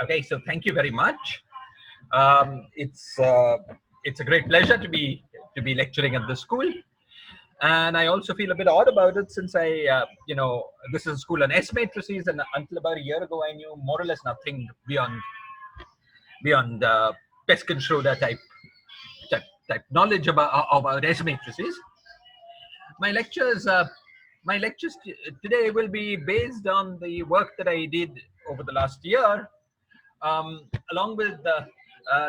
Okay, so thank you very much. It's a great pleasure to be lecturing at this school, and I also feel a bit odd about it since this is a school on S matrices, and until about a year ago I knew more or less nothing beyond Peskin-Schroeder type knowledge about S matrices. My lectures today will be based on the work that I did over the last year, along with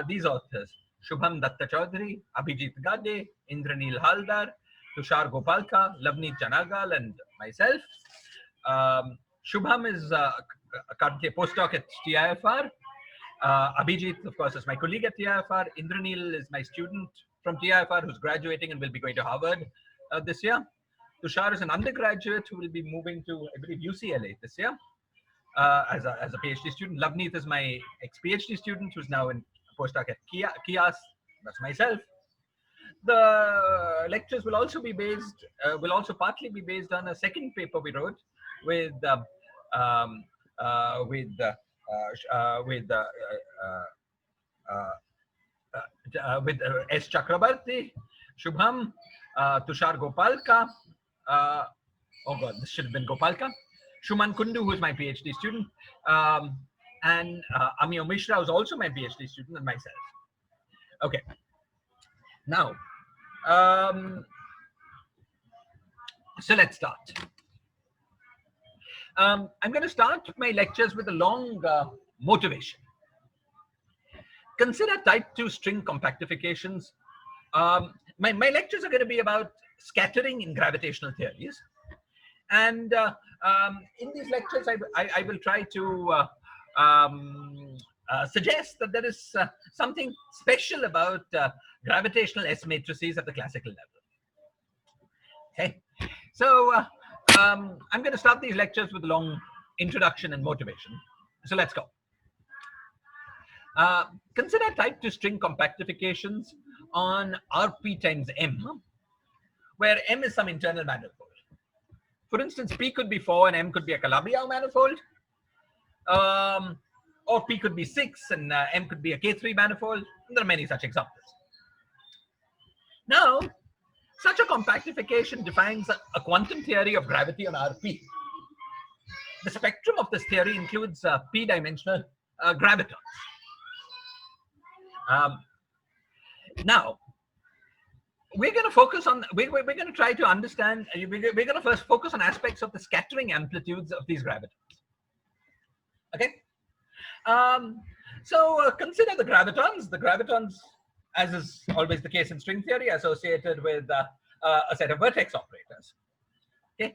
these authors: Shubham Datta Chaudhary, Abhijit Gade, Indranil Haldar, Tushar Gopalka, Lavneet Janagal, and myself. Shubham is currently a postdoc at TIFR. Abhijit, of course, is my colleague at TIFR. Indranil is my student from TIFR who's graduating and will be going to Harvard this year. Tushar is an undergraduate who will be moving to, I believe, UCLA this year as a PhD student. Lavneet is my ex-PhD student who's now in a postdoc at Kias. That's myself. The lectures will also be based, partly be based on a second paper we wrote with S. Chakrabarti, Shubham, Tushar Gopalka. Oh God, this should have been Gopalka. Shuman Kundu, who is my PhD student, and Amio Mishra, who's also my PhD student, and myself. Okay. Now, so let's start. I'm going to start my lectures with a long motivation. Consider type 2 string compactifications. My lectures are going to be about scattering in gravitational theories. And in these lectures, I will try to suggest that there is something special about gravitational S matrices at the classical level. Okay, so I'm going to start these lectures with a long introduction and motivation. So let's go. Consider type 2 string compactifications on Rp times M, where M is some internal manifold. For instance, P could be 4 and M could be a Calabi-Yau manifold. Or P could be 6 and M could be a K3 manifold. And there are many such examples. Now, such a compactification defines a quantum theory of gravity on Rp. The spectrum of this theory includes p-dimensional gravitons. Now, we're going to focus on, we're going to try to understand, we're going to first focus on aspects of the scattering amplitudes of these gravitons. Okay? So consider the gravitons. The gravitons, as is always the case in string theory, associated with a set of vertex operators. Okay?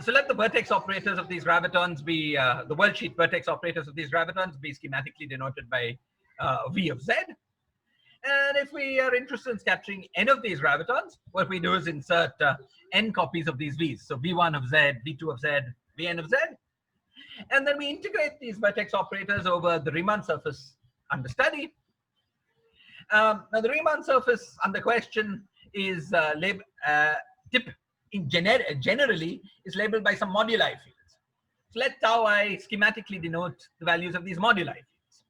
So let the vertex operators of these gravitons be, the worldsheet vertex operators of these gravitons be schematically denoted by V of Z. And if we are interested in scattering n of these gravitons, what we do is insert n copies of these V's. So V1 of Z, V2 of Z, Vn of Z. And then we integrate these vertex operators over the Riemann surface under study. Now the Riemann surface under question is generally is labeled by some moduli fields. So let tau I schematically denote the values of these moduli fields.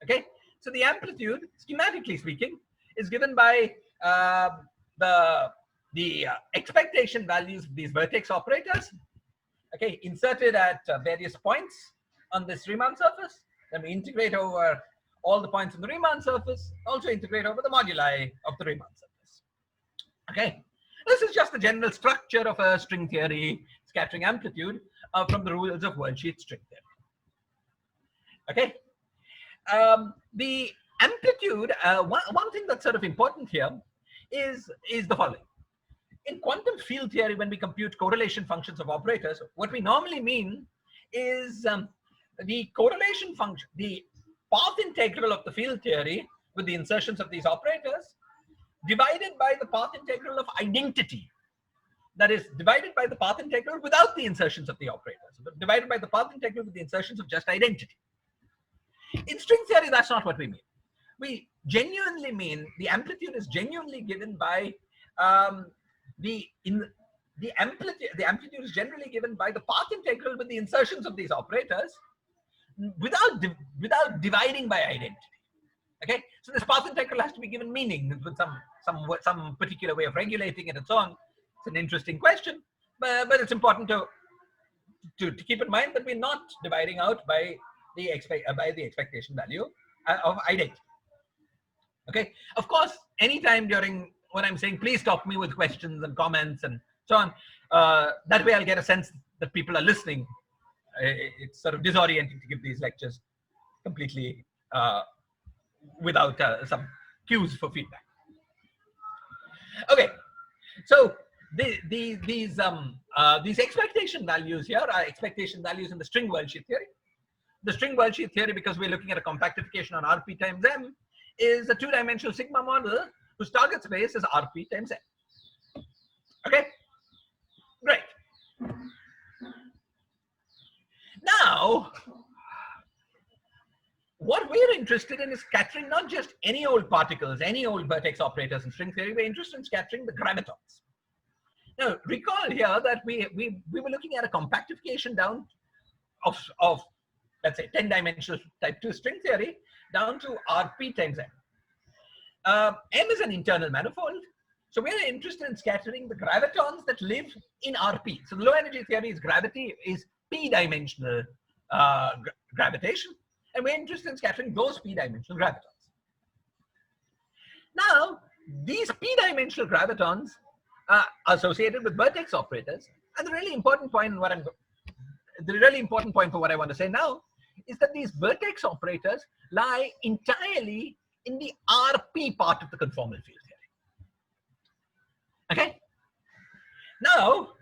Okay, so the amplitude, schematically speaking, is given by the expectation values of these vertex operators. Okay, inserted at various points on this Riemann surface. Then we integrate over all the points on the Riemann surface, also integrate over the moduli of the Riemann surface. Okay, this is just the general structure of a string theory scattering amplitude from the rules of worldsheet string theory. Okay, the amplitude, one thing that's sort of important here is the following. In quantum field theory, when we compute correlation functions of operators, what we normally mean is the correlation function, the path integral of the field theory with the insertions of these operators divided by the path integral of identity. That is, divided by the path integral without the insertions of the operators, but divided by the path integral with the insertions of just identity. In string theory, that's not what we mean. We genuinely mean the amplitude is genuinely given by the amplitude is generally given by the path integral with the insertions of these operators without dividing by identity. Okay, so this path integral has to be given meaning with some particular way of regulating it and so on. It's an interesting question, but it's important to keep in mind that we're not dividing out by the expectation value of identity. Okay, of course, anytime during what I'm saying, please stop me with questions and comments and so on. That way I'll get a sense that people are listening. It's sort of disorienting to give these lectures completely without some cues for feedback. Okay, so these expectation values here are expectation values in the string worldsheet theory. The string worldsheet theory, because we're looking at a compactification on Rp times M, is a two-dimensional sigma model whose target space is Rp times M. Okay, great. Now, what we're interested in is scattering not just any old particles, any old vertex operators in string theory. We're interested in scattering the gravitons. Now, recall here that we were looking at a compactification down of let's say 10-dimensional type 2 string theory down to Rp times M. M is an internal manifold, so we're interested in scattering the gravitons that live in Rp. So the low energy theory is gravity is p-dimensional gravitation, and we're interested in scattering those p-dimensional gravitons. Now, these p-dimensional gravitons are associated with vertex operators, and the really important point for what I want to say now is that these vertex operators lie entirely in the Rp part of the conformal field theory. Okay. Now,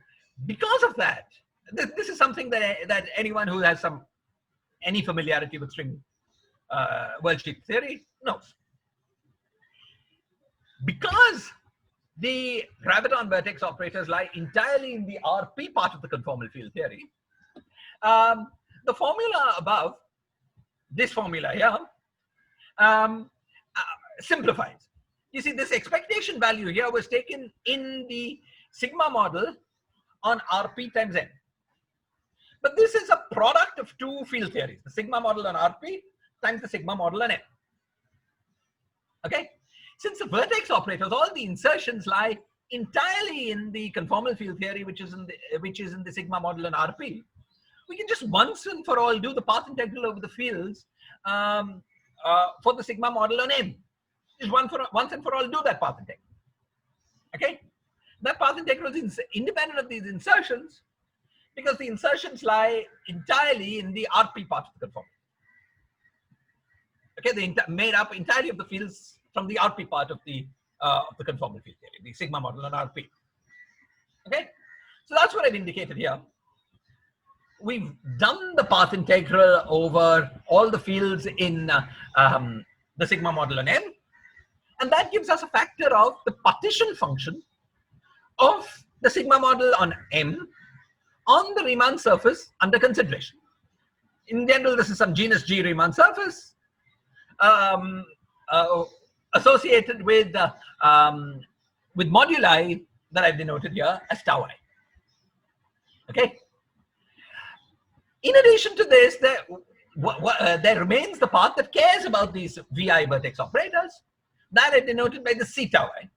because of that, this is something that anyone who has any familiarity with string worldsheet theory knows. Because the graviton vertex operators lie entirely in the Rp part of the conformal field theory, the formula above, this formula here, simplifies. You see, this expectation value here was taken in the sigma model on Rp times N. But this is a product of two field theories, the sigma model on Rp times the sigma model on N. Okay? Since the vertex operators, all the insertions lie entirely in the conformal field theory, which is in the sigma model on Rp, we can just once and for all do the path integral over the fields for the sigma model on M. Just once and for all do that path integral. Okay? That path integral is independent of these insertions because the insertions lie entirely in the Rp part of the conformal. Okay, they made up entirely of the fields from the Rp part of the conformal field theory, the sigma model on Rp. Okay, so that's what I've indicated here. We've done the path integral over all the fields in the sigma model on M, and that gives us a factor of the partition function of the sigma model on M on the Riemann surface under consideration. In general, this is some genus G Riemann surface associated with moduli that I've denoted here as tau I. Okay. In addition to this, there remains the part that cares about these VI vertex operators that are denoted by the C tau I,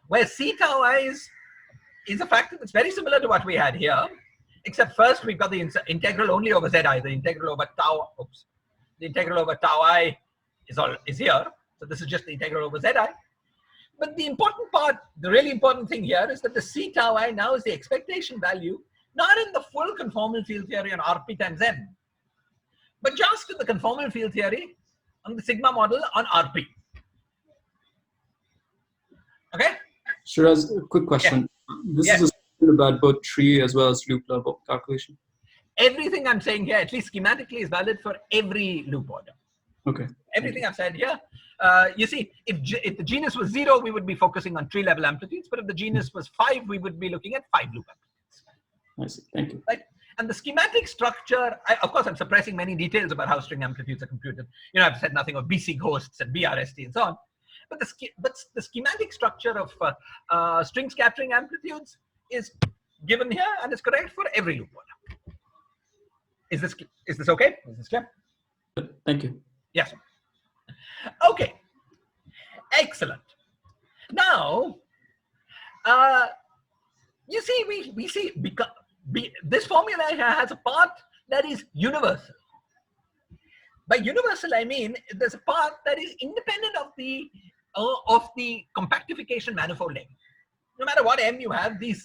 where C tau I is a factor that's very similar to what we had here, except first we've got the integral only over Zi, the integral over tau. Oops, the integral over tau I is here, so this is just the integral over Zi. But the important part, the really important thing here is that the C tau I now is the expectation value, not in the full conformal field theory on Rp times M, but just in the conformal field theory on the sigma model on Rp. Okay? Shiraz, a quick question. Yeah. This Yes. is a question about both tree as well as loop level calculation. Everything I'm saying here, at least schematically, is valid for every loop order. Okay. Everything I've said here. You see, if the genus was 0, we would be focusing on tree level amplitudes, but if the genus was 5, we would be looking at 5 loop amplitudes. I see. Thank you. Right? And the schematic structure, of course, I'm suppressing many details about how string amplitudes are computed. You know, I've said nothing of BC ghosts and BRST and so on. But the schematic structure of string scattering amplitudes is given here and is correct for every loop order. Is this okay? Is this clear? Thank you. Yes. Okay. Excellent. Now, you see, we see this formula has a part that is universal. By universal, I mean there's a part that is independent of the compactification manifold M. No matter what M you have, the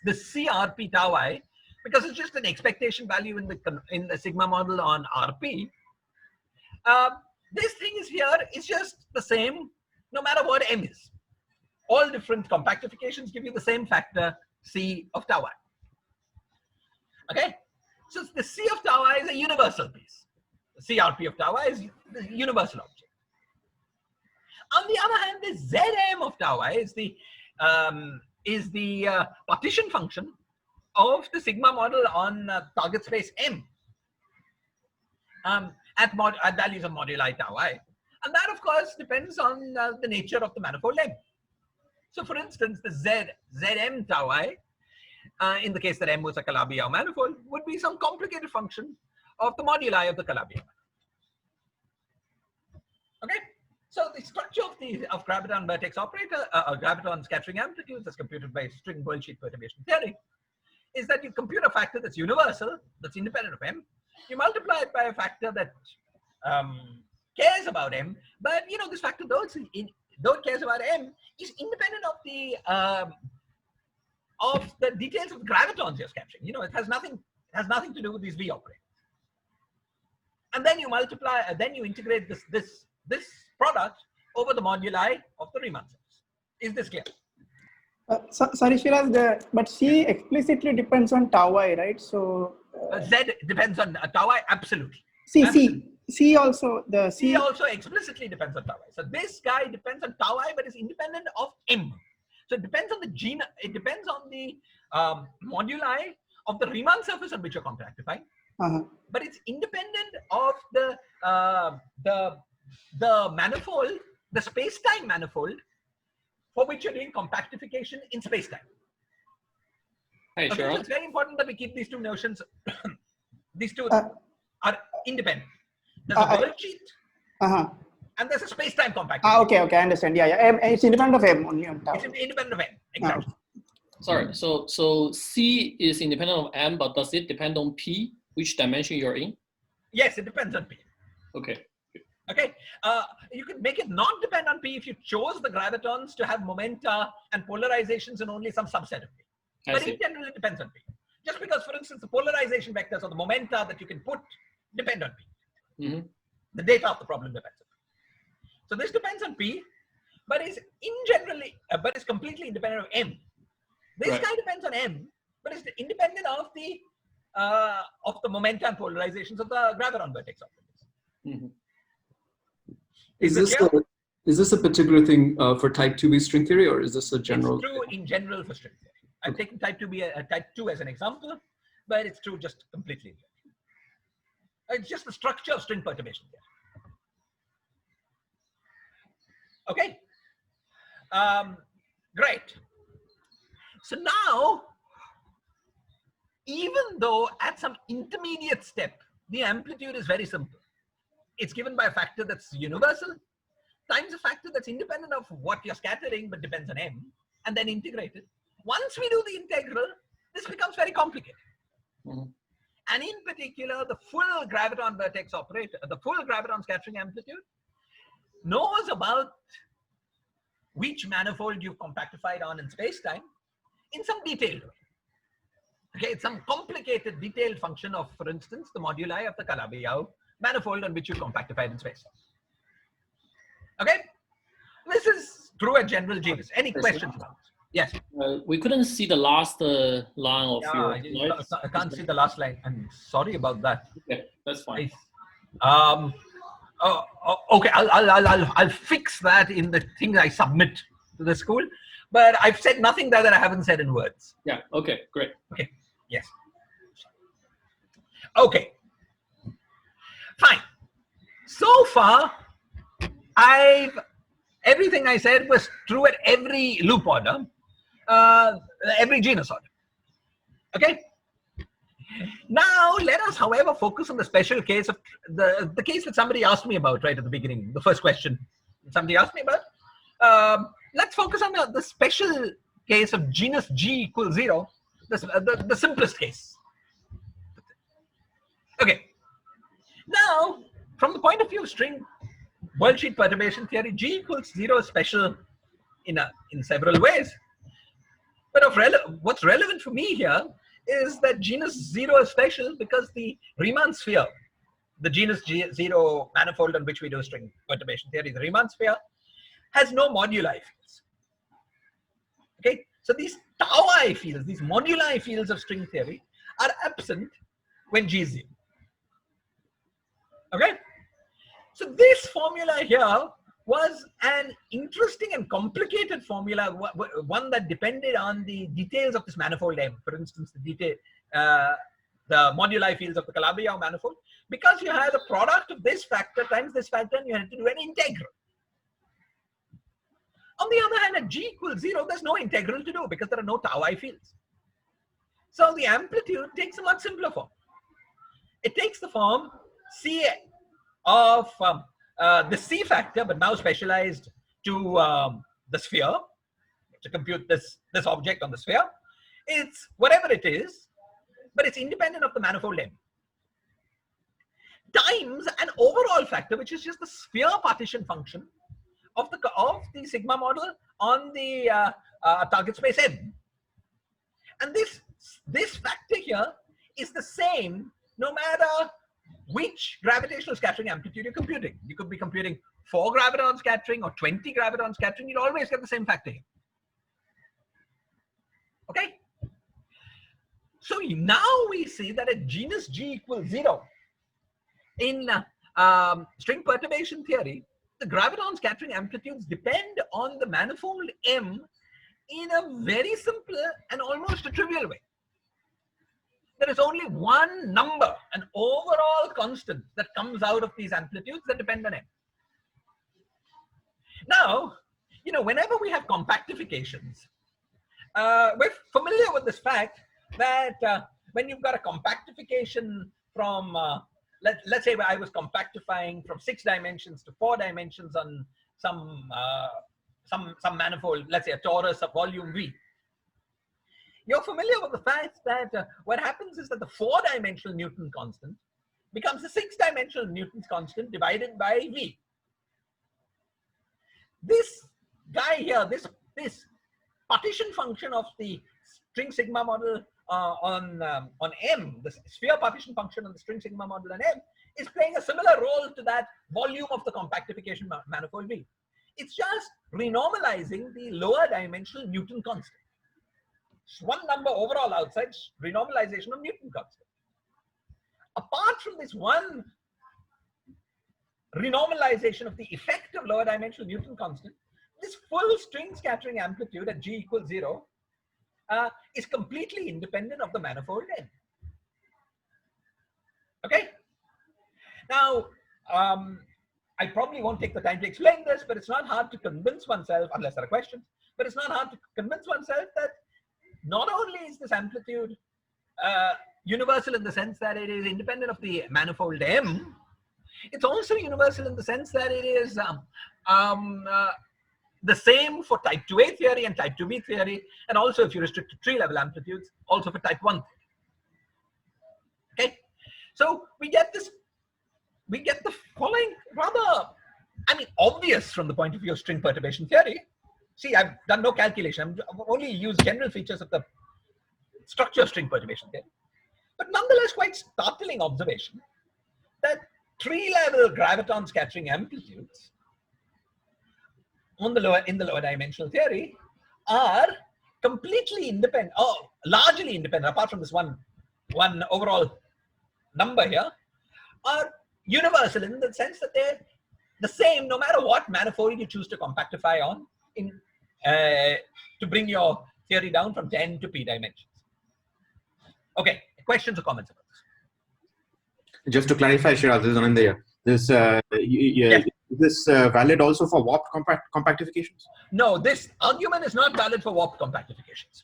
CRP tau I, because it's just an expectation value in the sigma model on RP. This thing is here is just the same no matter what M is. All different compactifications give you the same factor C of tau I. Okay, so the C of tau I is a universal piece. The CRP of tau I is the universal object. On the other hand, the Zm of tau I is the partition function of the sigma model on target space M at values of moduli tau I. And that, of course, depends on the nature of the manifold M. So, for instance, the Zm tau I, in the case that M was a Calabi-Yau manifold, would be some complicated function of the moduli of the Calabi-Yau. Okay, so the structure of graviton vertex operator, graviton scattering amplitudes, as computed by string worldsheet perturbation theory, is that you compute a factor that's universal, that's independent of M. You multiply it by a factor that cares about M, but you know this factor though it cares about M is independent of the details of the gravitons you're scattering. You know, it has nothing to do with these V operators. And then you multiply, then you integrate this product over the moduli of the Riemann sets. Is this clear? Sorry, Shiraz, but C explicitly depends on tau I, right? So Z depends on tau I, absolutely. C also C also explicitly depends on tau I. So this guy depends on tau I, but is independent of M. So it depends on the gene. It depends on the moduli of the Riemann surface on which you're compactifying. But it's independent of the manifold, the space-time manifold, for which you're doing compactification in space-time. Hey, Okay, so it's very important that we keep these two notions. These two are independent. There's a worldsheet, and there's a space-time compactification. Okay, I understand. Yeah. M, it's independent of M only on tau. It's independent of M, exactly. Sorry, so C is independent of M, but does it depend on P, which dimension you're in? Yes, it depends on P. Okay. Okay, you could make it not depend on P if you chose the gravitons to have momenta and polarizations in only some subset of P. But in general, it depends on P. Just because, for instance, the polarization vectors or the momenta that you can put depend on P. The data of the problem depends on P. So this depends on P, but is completely independent of M. This guy depends on M, but is independent of the momenta and polarizations of the graviton vertex operators. Is this a particular thing for type 2B string theory, or is this a general? It's true in general for string theory. I've taken type 2 as an example, but it's true just completely in general. It's just the structure of string perturbation theory. Okay. Great. So now, even though at some intermediate step, the amplitude is very simple. It's given by a factor that's universal times a factor that's independent of what you're scattering but depends on M, and then integrated. Once we do the integral, this becomes very complicated. And in particular, the full graviton vertex operator, the full graviton scattering amplitude, knows about which manifold you've compactified on in space-time in some detailed way. Okay, it's some complicated detailed function of, for instance, the moduli of the Calabi-Yau manifold on which you compactified in space. Okay, this is true at general genus. Any questions about this? Yes. We couldn't see the last line of your slides. I can't see the last line. I'm sorry about that. Okay, that's fine. Okay, I'll fix that in the thing I submit to the school. But I've said nothing there that I haven't said in words. Yeah. Okay. Great. Okay. Yes. Okay. Fine. So far, everything I said was true at every loop order, every genus order. Okay. Now, let us, however, focus on the special case of the case that somebody asked me about right at the beginning, the first question somebody asked me about. Let's focus on the special case of genus G equals 0, the simplest case. Okay. Now, from the point of view of string worldsheet perturbation theory, G equals 0 is special in several ways. But what's relevant for me here is that genus 0 is special because the Riemann sphere, the genus 0 manifold on which we do string perturbation theory, the Riemann sphere, has no moduli fields. Okay, so these tau I fields, these moduli fields of string theory are absent when G is 0. Okay, so this formula here was an interesting and complicated formula, one that depended on the details of this manifold M. For instance, the moduli fields of the Calabi-Yau manifold, because you had the product of this factor times this factor, and you had to do an integral. On the other hand, at G equals 0, there's no integral to do because there are no tau I fields. So the amplitude takes a much simpler form. It takes the form C of the C factor, but now specialized to the sphere, to compute this object on the sphere. It's whatever it is, but it's independent of the manifold M. Times an overall factor, which is just the sphere partition function of the sigma model on the target space M. And this factor here is the same no matter which gravitational scattering amplitude you're computing. You could be computing 4 graviton scattering or 20 graviton scattering, you'll always get the same factor here. Okay? So now we see that at genus G equals 0, in string perturbation theory, the graviton scattering amplitudes depend on the manifold M in a very simple and almost a trivial way. There is only one number, an overall constant, that comes out of these amplitudes that depend on M. Now, whenever we have compactifications, we're familiar with this fact that when you've got a compactification from, let's say I was compactifying from 6 dimensions to 4 dimensions on some manifold, let's say a torus of volume V. You're familiar with the fact that what happens is that the 4-dimensional Newton constant becomes the 6-dimensional Newton's constant divided by V. This guy here, this partition function of the string sigma model on M, the sphere partition function on the string sigma model on M, is playing a similar role to that volume of the compactification manifold V. It's just renormalizing the lower dimensional Newton constant. One number overall outside, renormalization of Newton constant. Apart from this one renormalization of the effect of lower dimensional Newton constant, this full string scattering amplitude at G equals 0 is completely independent of the manifold M. Okay? Now, I probably won't take the time to explain this, but it's not hard to convince oneself, unless there are questions, but it's not hard to convince oneself that not only is this amplitude universal in the sense that it is independent of the manifold M, it's also universal in the sense that it is the same for type 2A theory and type 2B theory, and also if you restrict to tree level amplitudes, also for type 1 theory. Okay, so we get the following rather, obvious from the point of view of string perturbation theory. See, I've done no calculation. I've only used general features of the structure of string perturbation theory. But nonetheless, quite startling observation that tree-level graviton scattering amplitudes in the lower dimensional theory are completely independent, or largely independent, apart from this one overall number here, are universal in the sense that they're the same no matter what manifold you choose to compactify on to bring your theory down from 10 to p dimensions. Okay, questions or comments about this? Just to clarify, Shiraz, this is Ananda here. Yes. Is this valid also for warped compactifications? No, this argument is not valid for warped compactifications.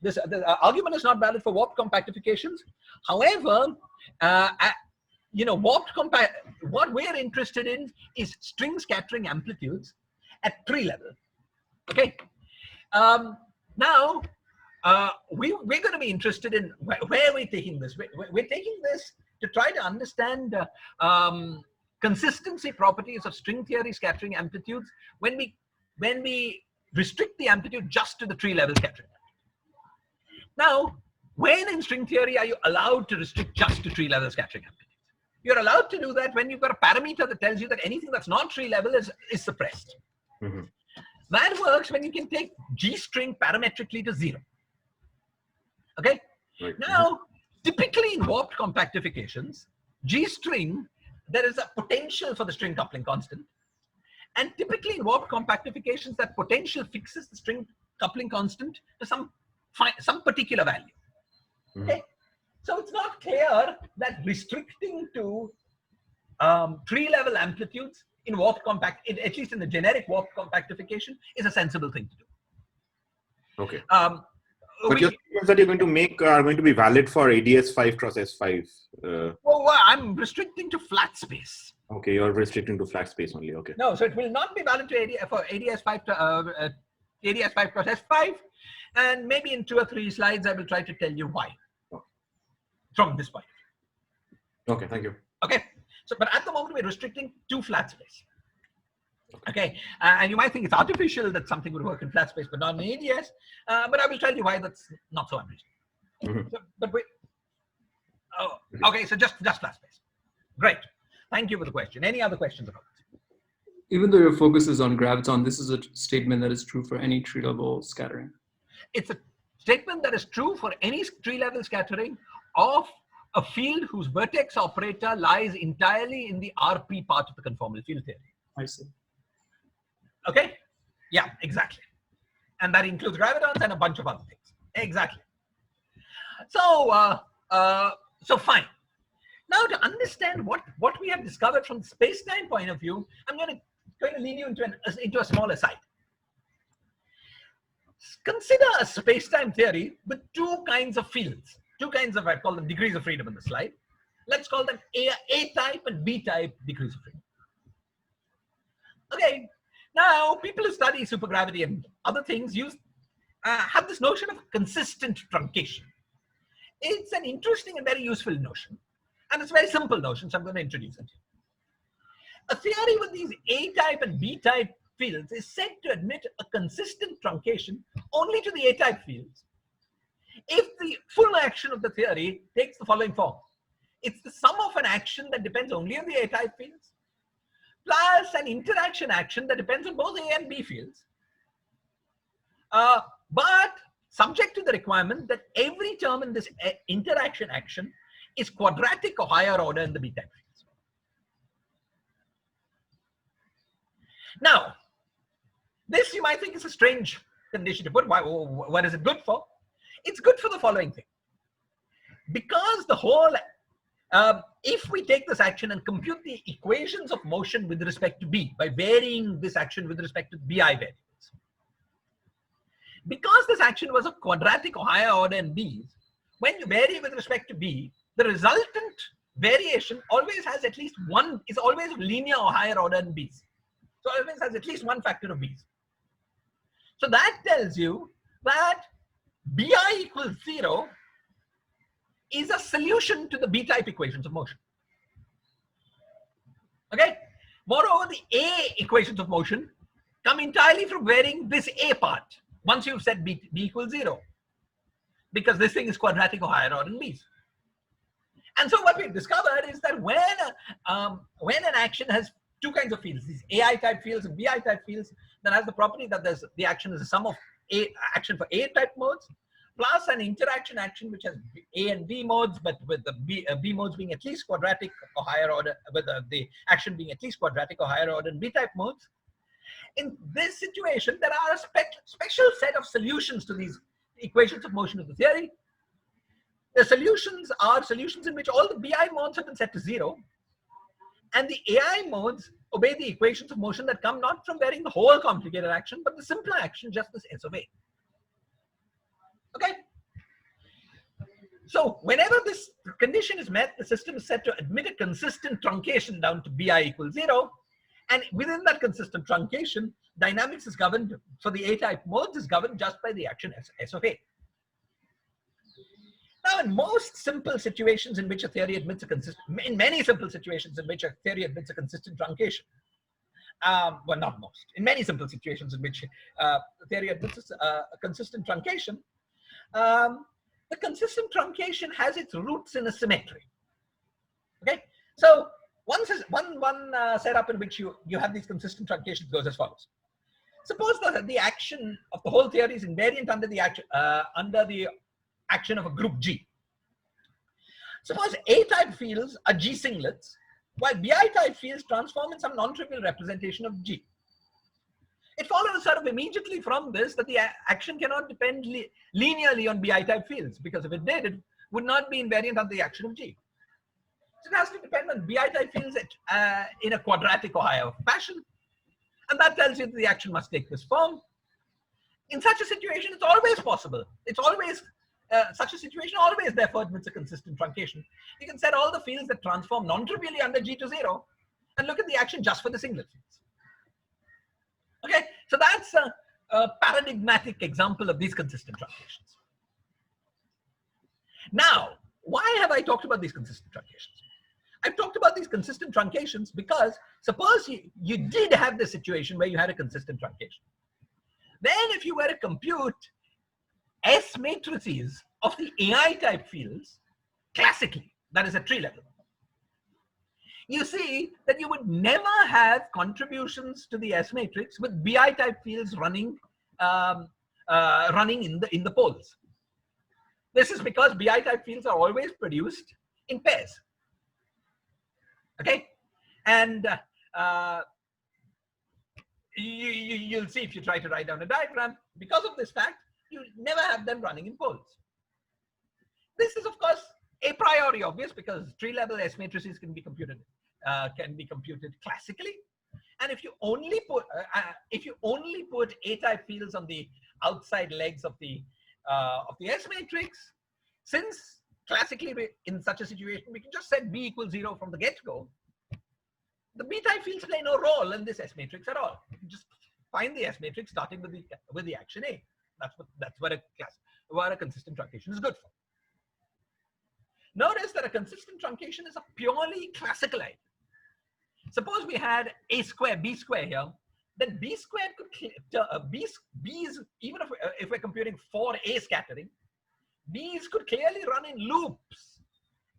this argument is not valid for warped compactifications. However, what we're interested in is string scattering amplitudes at tree level. Okay. Now, we're going to be interested in where we're taking this. We're taking this to try to understand consistency properties of string theory scattering amplitudes when we restrict the amplitude just to the tree level scattering. Now, when in string theory are you allowed to restrict just to tree level scattering amplitudes? You're allowed to do that when you've got a parameter that tells you that anything that's not tree level is suppressed. Mm-hmm. That works when you can take G string parametrically to 0. Okay. Right. Now, typically in warped compactifications, G string, there is a potential for the string coupling constant. And typically in warped compactifications, that potential fixes the string coupling constant to some particular value. Okay. So it's not clear that restricting to tree level amplitudes in warped compact, at least in the generic warped compactification, is a sensible thing to do. Okay. But your statements that you're going to make are going to be valid for ADS5 cross S5. Well, I'm restricting to flat space. Okay, you're restricting to flat space only. Okay. No, so it will not be valid for ADS5 to ADS5 cross S5, and maybe in 2 or 3 slides I will try to tell you why. Okay. From this point. Okay, thank you. Okay. So, but at the moment we're restricting to flat space. Okay, and you might think it's artificial that something would work in flat space but not in ADS, but I will tell you why that's not so unreasonable. So, but wait. Oh, okay, so just flat space. Great. Thank you for the question. Any other questions about this? Even though your focus is on graviton, this is a statement that is true for any tree level scattering. It's a statement that is true for any tree level scattering of a field whose vertex operator lies entirely in the RP part of the conformal field theory. I see. Okay? Yeah, exactly. And that includes gravitons and a bunch of other things. Exactly. So, so fine. Now to understand what we have discovered from the space-time point of view, I'm going to lead you into a small aside. Consider a space-time theory with 2 kinds of fields. 2 kinds of, I call them degrees of freedom in the slide. Let's call them A-type and B-type degrees of freedom. Okay. Now, people who study supergravity and other things have this notion of consistent truncation. It's an interesting and very useful notion. And it's a very simple notion, so I'm going to introduce it. A theory with these A-type and B-type fields is said to admit a consistent truncation only to the A-type fields if the full action of the theory takes the following form. It's the sum of an action that depends only on the A-type fields plus an interaction action that depends on both A and B fields, but subject to the requirement that every term in this interaction action is quadratic or higher order in the B-type fields. Now, this you might think is a strange condition to put. Why? What is it good for? It's good for the following thing. Because the whole, if we take this action and compute the equations of motion with respect to B by varying this action with respect to BI variables, because this action was a quadratic or higher order in B's, when you vary with respect to B, the resultant variation always has at least one, is always linear or higher order in B's. So it always has at least one factor of B's. So that tells you that BI equals 0 is a solution to the B-type equations of motion. Okay? Moreover, the A equations of motion come entirely from varying this A part once you've said B equals 0. Because this thing is quadratic or higher order in B's. And so what we've discovered is that when an action has 2 kinds of fields, these AI type fields and BI type fields, that has the property that the action is a sum of A action for A type modes plus an interaction action which has A and B modes, but with the B modes being at least quadratic or higher order, with the action being at least quadratic or higher order in B type modes. In this situation, there are a special set of solutions to these equations of motion of the theory. The solutions are solutions in which all the BI modes have been set to 0, and the AI modes obey the equations of motion that come not from varying the whole complicated action, but the simpler action, just this S of A. Okay, So whenever this condition is met, the system is said to admit a consistent truncation down to bi equals 0. And within that consistent truncation, dynamics is governed for the A-type modes is governed just by the action S of A. Now, in most simple situations in which a theory admits a consistent, in many simple situations in which a theory admits a consistent truncation, well, not most, in many simple situations in which the theory admits a consistent truncation, the consistent truncation has its roots in a symmetry. Okay, so one setup in which you have these consistent truncations goes as follows. Suppose that the action of the whole theory is invariant under the action of a group G. Suppose A-type fields are G singlets, while Bi-type fields transform in some non-trivial representation of G. It follows sort of immediately from this that the action cannot depend linearly on Bi-type fields, because if it did, it would not be invariant under the action of G. So it has to depend on Bi-type fields in a quadratic or higher fashion, and that tells you that the action must take this form. In such a situation, it's always possible. It's always such a situation always therefore admits a consistent truncation. You can set all the fields that transform non-trivially under G to 0 and look at the action just for the singlet fields. Okay, so that's a paradigmatic example of these consistent truncations. Now, why have I talked about these consistent truncations? I've talked about these consistent truncations because suppose you did have the situation where you had a consistent truncation. Then if you were to compute S matrices of the AI type fields classically, that is at tree level, you see that you would never have contributions to the S matrix with BI type fields running in the poles. This is because BI type fields are always produced in pairs. Okay, and you'll see if you try to write down a diagram, because of this fact, you never have them running in poles. This is, of course, a priori obvious because tree level S matrices can be computed classically, and if you only put A-type fields on the outside legs of the S matrix, since classically in such a situation we can just set B equals 0 from the get-go, the B-type fields play no role in this S matrix at all. You can just find the S matrix starting with the action A. That's what a consistent truncation is good for. Notice that a consistent truncation is a purely classical item. Suppose we had A square, B square here, then B squared could B's even if we're computing 4A scattering, B's could clearly run in loops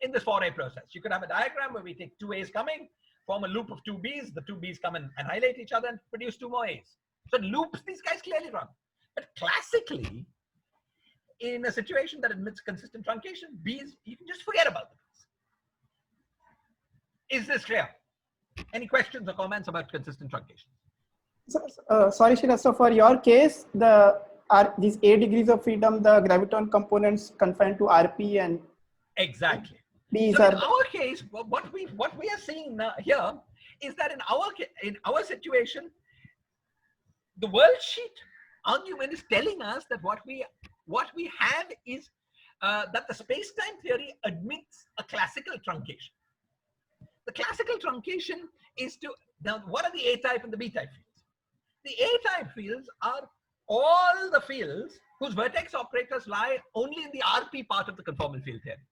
in this 4A process. You could have a diagram where we take 2 A's coming, form a loop of 2 B's, the 2 B's come and annihilate each other and produce 2 more A's. So loops, these guys clearly run. But classically, in a situation that admits consistent truncation, B's, you can just forget about them. Is this clear? Any questions or comments about consistent truncation? So, sorry, Shiraz. So for your case, these A degrees of freedom, the graviton components confined to RP and exactly. B's so are. In our case, what we are seeing now here is that in our situation, the world sheet argument is telling us that what we have is that the space-time theory admits a classical truncation. The classical truncation is to, now what are the A-type and the B-type fields? The A-type fields are all the fields whose vertex operators lie only in the RP part of the conformal field theory,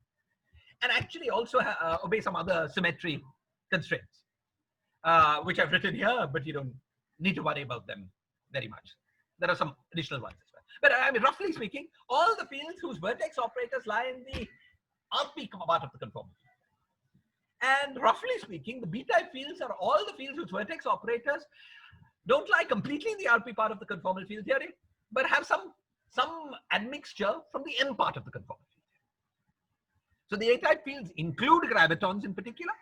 and actually also obey some other symmetry constraints, which I've written here, but you don't need to worry about them very much. There are some additional ones as well. But I mean, roughly speaking, all the fields whose vertex operators lie in the RP part of the conformal field. And roughly speaking, the B-type fields are all the fields whose vertex operators don't lie completely in the RP part of the conformal field theory, but have some admixture from the M part of the conformal field theory. So the A-type fields include gravitons in particular,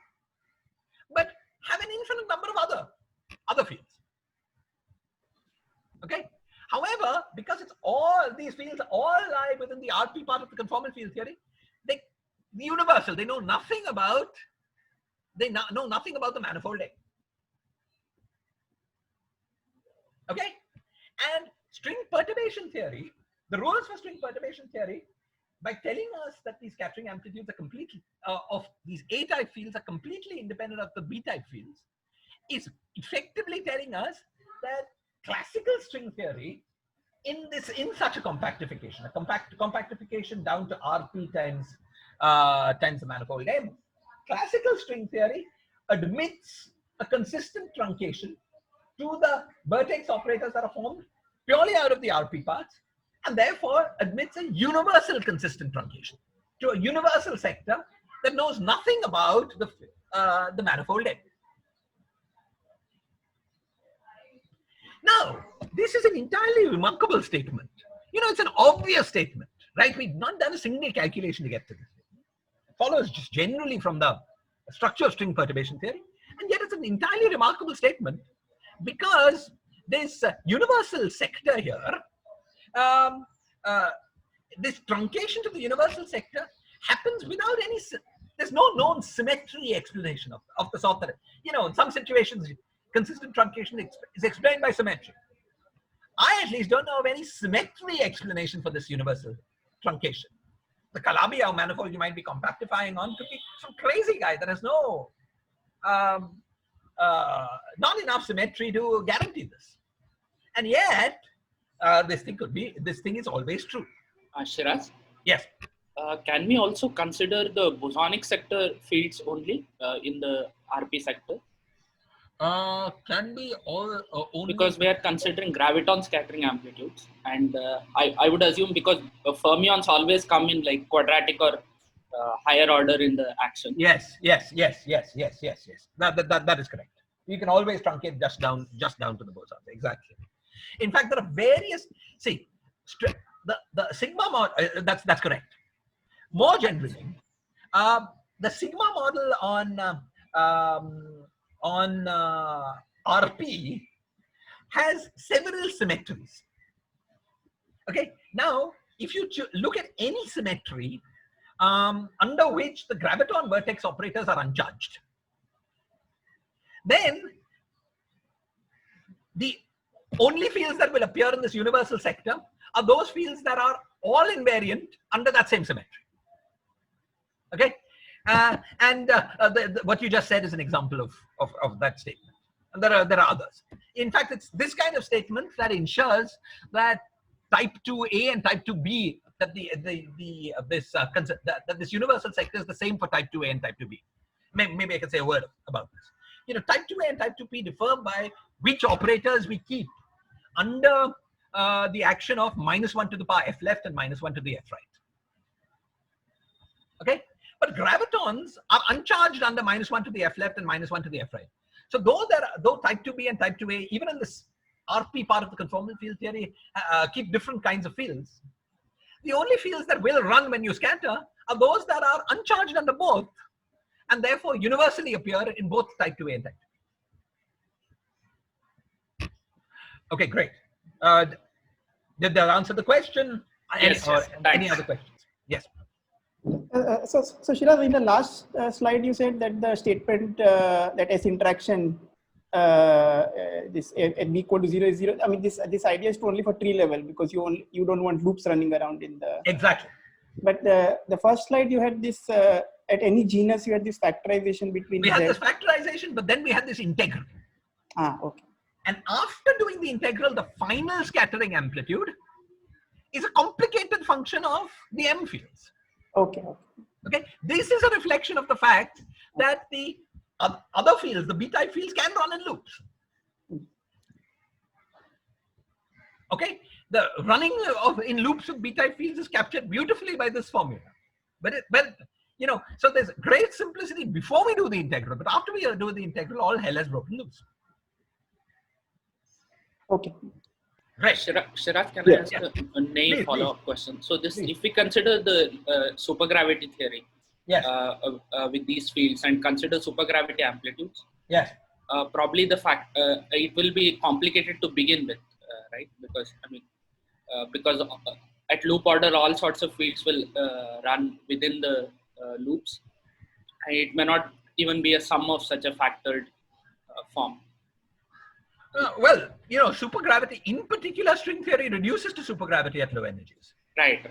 but have an infinite number of other fields. Okay. However, because it's all these fields all lie within the RP part of the conformal field theory, the universal, they know nothing about the manifold A. Okay, and string perturbation theory, the rules for string perturbation theory by telling us that these scattering amplitudes are completely, of these A-type fields are completely independent of the B-type fields, is effectively telling us that classical string theory in such a compactification, compactification down to RP times the manifold M, classical string theory admits a consistent truncation to the vertex operators that are formed purely out of the RP parts, and therefore admits a universal consistent truncation to a universal sector that knows nothing about the manifold M. Now, this is an entirely remarkable statement. You know, it's an obvious statement, right? We've not done a single calculation to get to this. It follows just generally from the structure of string perturbation theory, and yet it's an entirely remarkable statement because this universal sector here, this truncation to the universal sector happens without any, there's no known symmetry explanation of the sort that, you know, in some situations, consistent truncation is explained by symmetry. I at least don't know of any symmetry explanation for this universal truncation. The Calabi-Yau manifold you might be compactifying on could be some crazy guy that has no, not enough symmetry to guarantee this. And yet, this thing is always true. Shiraz? Yes. Can we also consider the bosonic sector fields only in the RP sector? Can be all only because we are considering graviton scattering amplitudes, and I would assume because fermions always come in like quadratic or higher order in the action. Yes. That is correct. You can always truncate just down to the bosons. Exactly. In fact, there are various. See, the sigma model. That's correct. More generally, the sigma model on RP has several symmetries. Okay, now if you look at any symmetry under which the graviton vertex operators are uncharged, then the only fields that will appear in this universal sector are those fields that are all invariant under that same symmetry. Okay. What you just said is an example of that statement, and there are others. In fact, it's this kind of statement that ensures that type 2a and type 2b, that this universal sector is the same for type 2a and type 2b. Maybe I can say a word about this. You know, type 2a and type 2b differ by which operators we keep under the action of -1 to the power f left and -1 to the f right. Okay. But gravitons are uncharged under -1 to the f left and -1 to the f right. So though type 2b and type 2a, even in this RP part of the conformal field theory, keep different kinds of fields, the only fields that will run when you scatter are those that are uncharged under both, and therefore universally appear in both type 2a and type 2b. Okay, great. Did that answer the question? Yes, any other questions? Yes. So Shiraz, in the last slide, you said that the statement that S interaction this n equal to 0 is 0. I mean, this idea is only for tree level because you don't want loops running around in the. Exactly. But the first slide you had this at any genus you had this factorization between. We had this factorization, but then we had this integral. Okay. And after doing the integral, the final scattering amplitude is a complicated function of the M fields. Okay. This is a reflection of the fact that the other fields, the B-type fields, can run in loops. Okay, the running in loops with B-type fields is captured beautifully by this formula. But you know, so there's great simplicity before we do the integral, but after we do the integral, all hell has broken loose. Okay. Right. Shiraz, can I ask a naive follow-up question? So this, if we consider the supergravity theory, yes, with these fields and consider supergravity amplitudes, yes, probably the fact it will be complicated to begin with, right? Because I mean, because at loop order, all sorts of fields will run within the loops, and it may not even be a sum of such a factored form. Well, you know, supergravity, in particular string theory, reduces to supergravity at low energies. Right.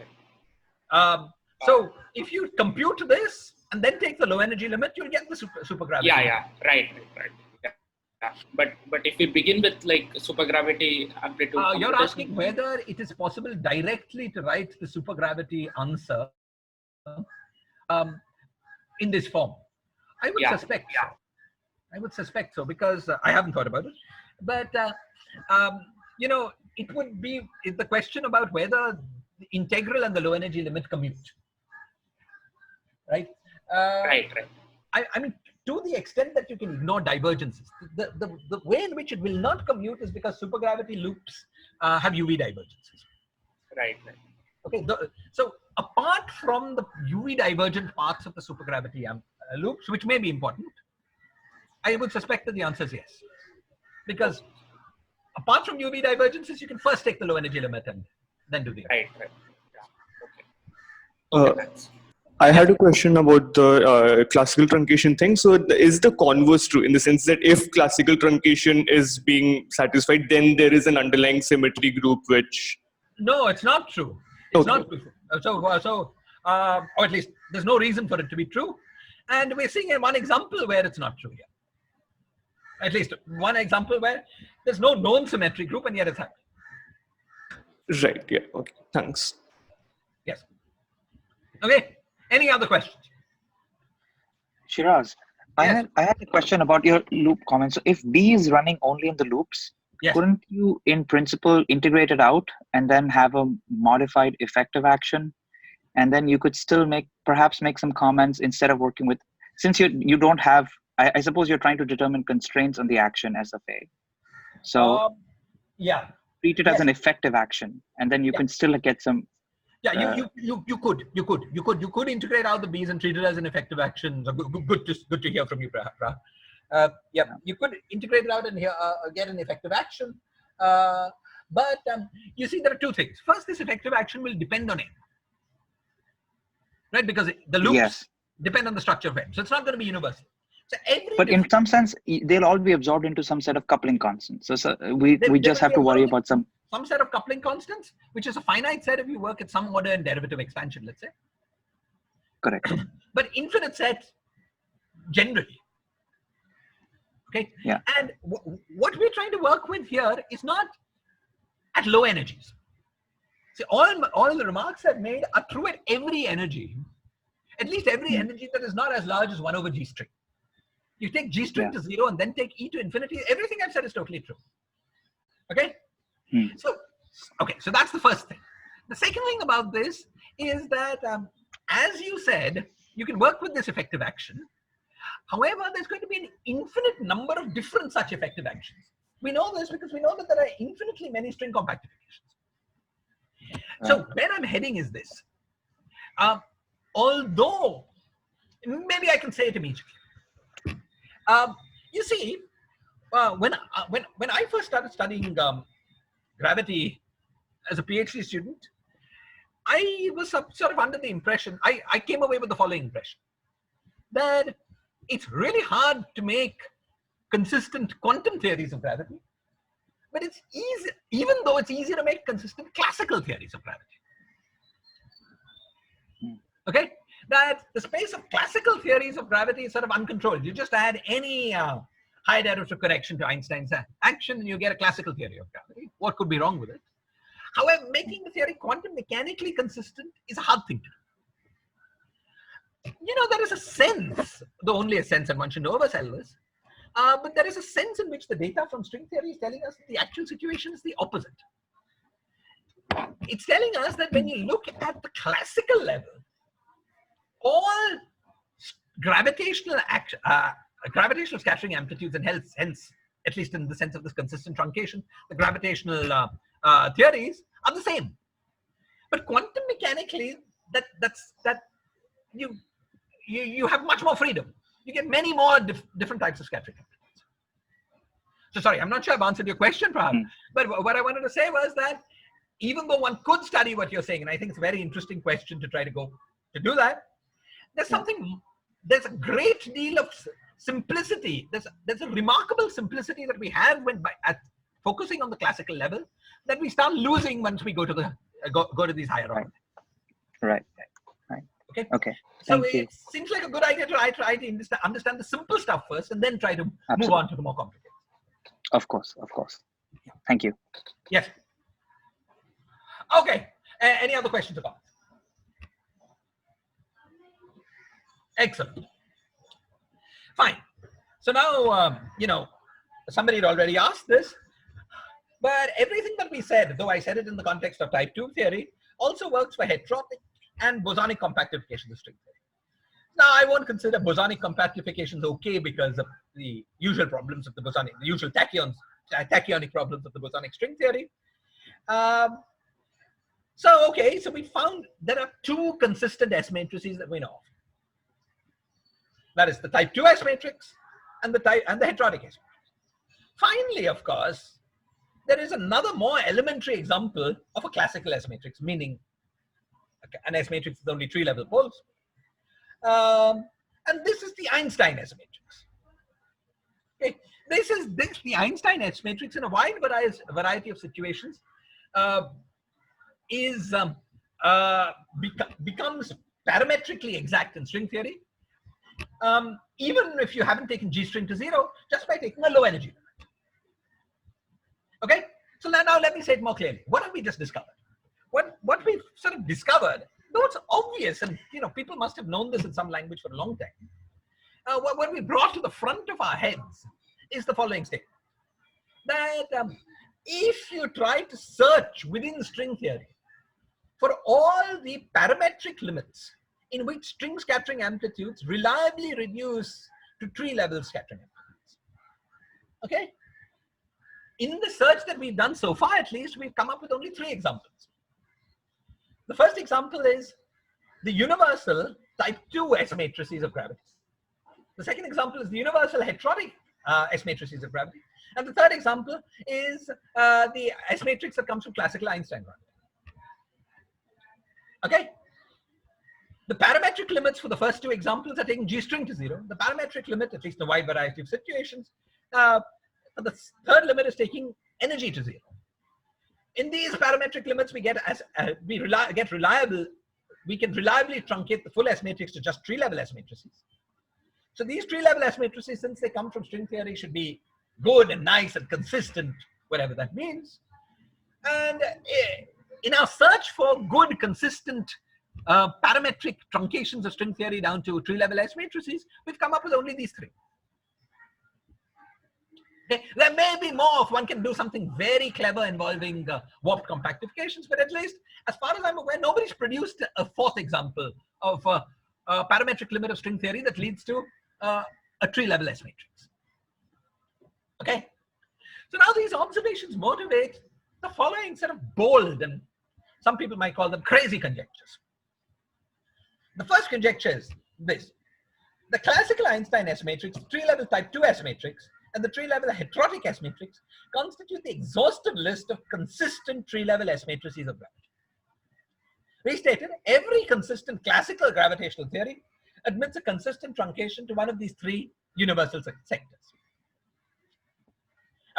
So if you compute this and then take the low energy limit, you'll get the supergravity. Yeah, right. Yeah. But if we begin with like supergravity amplitude, you're asking whether it is possible directly to write the supergravity answer in this form. I would suspect so. I would suspect so because I haven't thought about it. But you know, it would be the question about whether the integral and the low energy limit commute. Right? Right. I mean, to the extent that you can ignore divergences, the way in which it will not commute is because supergravity loops have UV divergences. Right. Okay, so apart from the UV divergent parts of the supergravity loops, which may be important, I would suspect that the answer is yes. Because apart from UV divergences, you can first take the low energy limit and then do the right. Yeah. Okay. I had a question about the classical truncation thing. So is the converse true in the sense that if classical truncation is being satisfied, then there is an underlying symmetry group which... No, it's not true. It's not true. So or at least there's no reason for it to be true. And we're seeing one example where it's not true yet. At least one example where there's no known symmetry group and yet it's happening. Right, yeah, okay, thanks. Yes. Okay, any other questions? Shiraz, Yes. I had a question about your loop comment. So if B is running only in the loops, Yes. couldn't you in principle integrate it out and then have a modified effective action? And then you could still perhaps make some comments instead of working with, since you don't have, I suppose you're trying to determine constraints on the action SFA. So yeah, treat it as an effective action, and then you can still get some. Yeah, you could integrate out the B's and treat it as an effective action. So good to hear from you, Pra. You could integrate it out and get an effective action. But you see, there are two things. First, this effective action will depend on N, right? Because the loops depend on the structure of N, so it's not going to be universal. So but in some sense, they'll all be absorbed into some set of coupling constants. So we just have to worry about some set of coupling constants, which is a finite set if you work at some order in derivative expansion, let's say. Correct. But infinite sets generally. Okay. Yeah. And what we're trying to work with here is not at low energies. See, all the remarks I've made are true at every energy, at least every energy that is not as large as 1 over G string. You take G string to 0 and then take E to infinity. Everything I've said is totally true. Okay. So that's the first thing. The second thing about this is that, as you said, you can work with this effective action. However, there's going to be an infinite number of different such effective actions. We know this because we know that there are infinitely many string compactifications. So where I'm heading is this. Although, maybe I can say it immediately. You see, when I first started studying gravity as a PhD student, I was sort of under the impression, I came away with the following impression, that it's really hard to make consistent quantum theories of gravity, but it's easy, even though it's easier to make consistent classical theories of gravity. Okay? That the space of classical theories of gravity is sort of uncontrolled. You just add any high derivative correction to Einstein's action and you get a classical theory of gravity. What could be wrong with it? However, making the theory quantum mechanically consistent is a hard thing to do. You know, there is a sense, though only a sense, and one should oversell this, but there is a sense in which the data from string theory is telling us that the actual situation is the opposite. It's telling us that when you look at the classical level, all gravitational scattering amplitudes, and hence, at least in the sense of this consistent truncation, the gravitational theories are the same. But quantum mechanically, you have much more freedom. You get many more different types of scattering amplitudes. So sorry, I'm not sure I've answered your question, perhaps, but what I wanted to say was that even though one could study what you're saying, and I think it's a very interesting question to try to do that, there's a great deal of simplicity. There's a remarkable simplicity that we have at focusing on the classical level that we start losing once we go to these higher orders. Right. Okay. Okay. So Thank you. it seems like a good idea to try to understand the simple stuff first, and then try to move Absolutely. on to the more complicated. Of course. Of course. Thank you. Yes. Okay. Any other questions about it? Excellent. Fine. So now, you know, somebody had already asked this, but everything that we said, though I said it in the context of type 2 theory, also works for heterotic and bosonic compactification of string theory. Now, I won't consider bosonic compactifications okay because of the usual problems of the bosonic, the usual tachyonic problems of the bosonic string theory. So we found there are two consistent S matrices that we know of. That is the type 2 S matrix and the heterotic S matrix. Finally, of course, there is another more elementary example of a classical S matrix, meaning an S matrix with only 3 level poles. And this is the Einstein S matrix. Okay, this is the Einstein S matrix in a wide variety of situations becomes parametrically exact in string theory, even if you haven't taken G string to 0, just by taking a low energy. Okay, so now let me say it more clearly. What have we just discovered? What we've sort of discovered, though it's obvious, and you know, people must have known this in some language for a long time. What we brought to the front of our heads is the following statement: that if you try to search within string theory for all the parametric limits in which string scattering amplitudes reliably reduce to tree-level scattering amplitudes, okay? In the search that we've done so far, at least, we've come up with only 3 examples. The first example is the universal type 2 S matrices of gravity. The second example is the universal heterotic S matrices of gravity. And the third example is the S matrix that comes from classical Einstein gravity. Okay? The parametric limits for the first 2 examples are taking G string to 0. The parametric limit, at least in a wide variety of situations, the third limit is taking energy to 0. In these parametric limits, we get we can reliably truncate the full S matrix to just 3-level S matrices. So these 3-level S matrices, since they come from string theory, should be good and nice and consistent, whatever that means. And in our search for good, consistent parametric truncations of string theory down to 3-level S matrices, we've come up with only these 3. Okay. There may be more if one can do something very clever involving warped compactifications, but at least, as far as I'm aware, nobody's produced a 4th example of a parametric limit of string theory that leads to a 3-level S matrix. Okay? So now these observations motivate the following set of bold, and some people might call them crazy, conjectures. The first conjecture is this: the classical Einstein S matrix, 3-level type 2 S matrix, and the 3-level heterotic S matrix constitute the exhaustive list of consistent 3-level S matrices of gravity. Restated, every consistent classical gravitational theory admits a consistent truncation to one of these 3 universal sectors.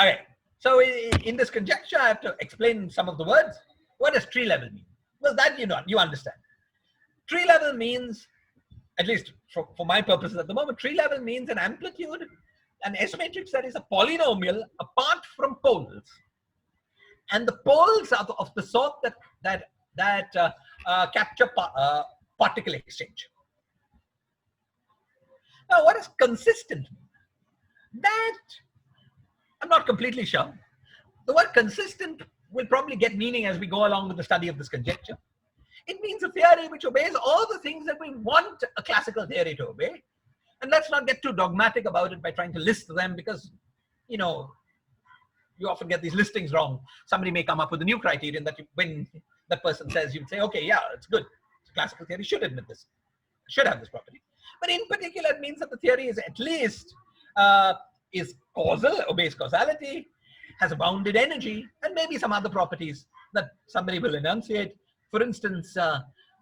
Okay, so in this conjecture, I have to explain some of the words. What does 3-level mean? Well, that you understand. 3-level means, at least for my purposes at the moment, 3-level means an amplitude, an S matrix that is a polynomial apart from poles, and the poles are of the sort that capture particle exchange. Now, what does consistent mean? That I'm not completely sure. The word consistent will probably get meaning as we go along with the study of this conjecture. It means a theory which obeys all the things that we want a classical theory to obey. And let's not get too dogmatic about it by trying to list them, because, you know, you often get these listings wrong. Somebody may come up with a new criterion that when that person says, you'd say, okay, yeah, it's good. Classical theory should admit this, should have this property. But in particular, it means that the theory is at least is causal, obeys causality, has a bounded energy, and maybe some other properties that somebody will enunciate. For instance,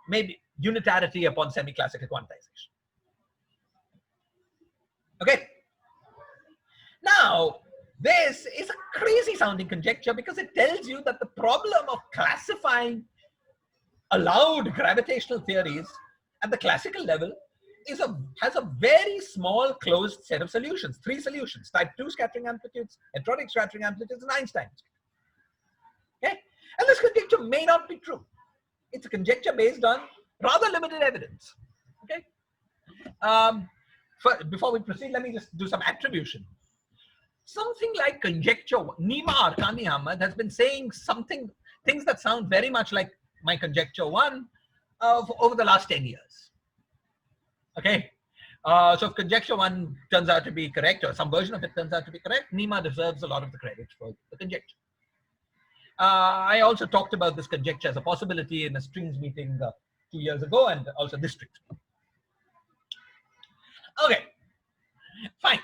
maybe unitarity upon semi-classical quantization. Okay. Now, this is a crazy sounding conjecture because it tells you that the problem of classifying allowed gravitational theories at the classical level has a very small closed set of solutions, 3 solutions: type 2 scattering amplitudes, heterotic scattering amplitudes, and Einstein's. Okay, and this conjecture may not be true. It's a conjecture based on rather limited evidence. Okay. Before we proceed, let me just do some attribution. Something like conjecture, Nima Arkani Ahmad has been saying things that sound very much like my conjecture 1 over the last 10 years. Okay, so if conjecture 1 turns out to be correct, or some version of it turns out to be correct, Nima deserves a lot of the credit for the conjecture. I also talked about this conjecture as a possibility in a strings meeting 2 years ago, and also this strings meeting. Okay, fine.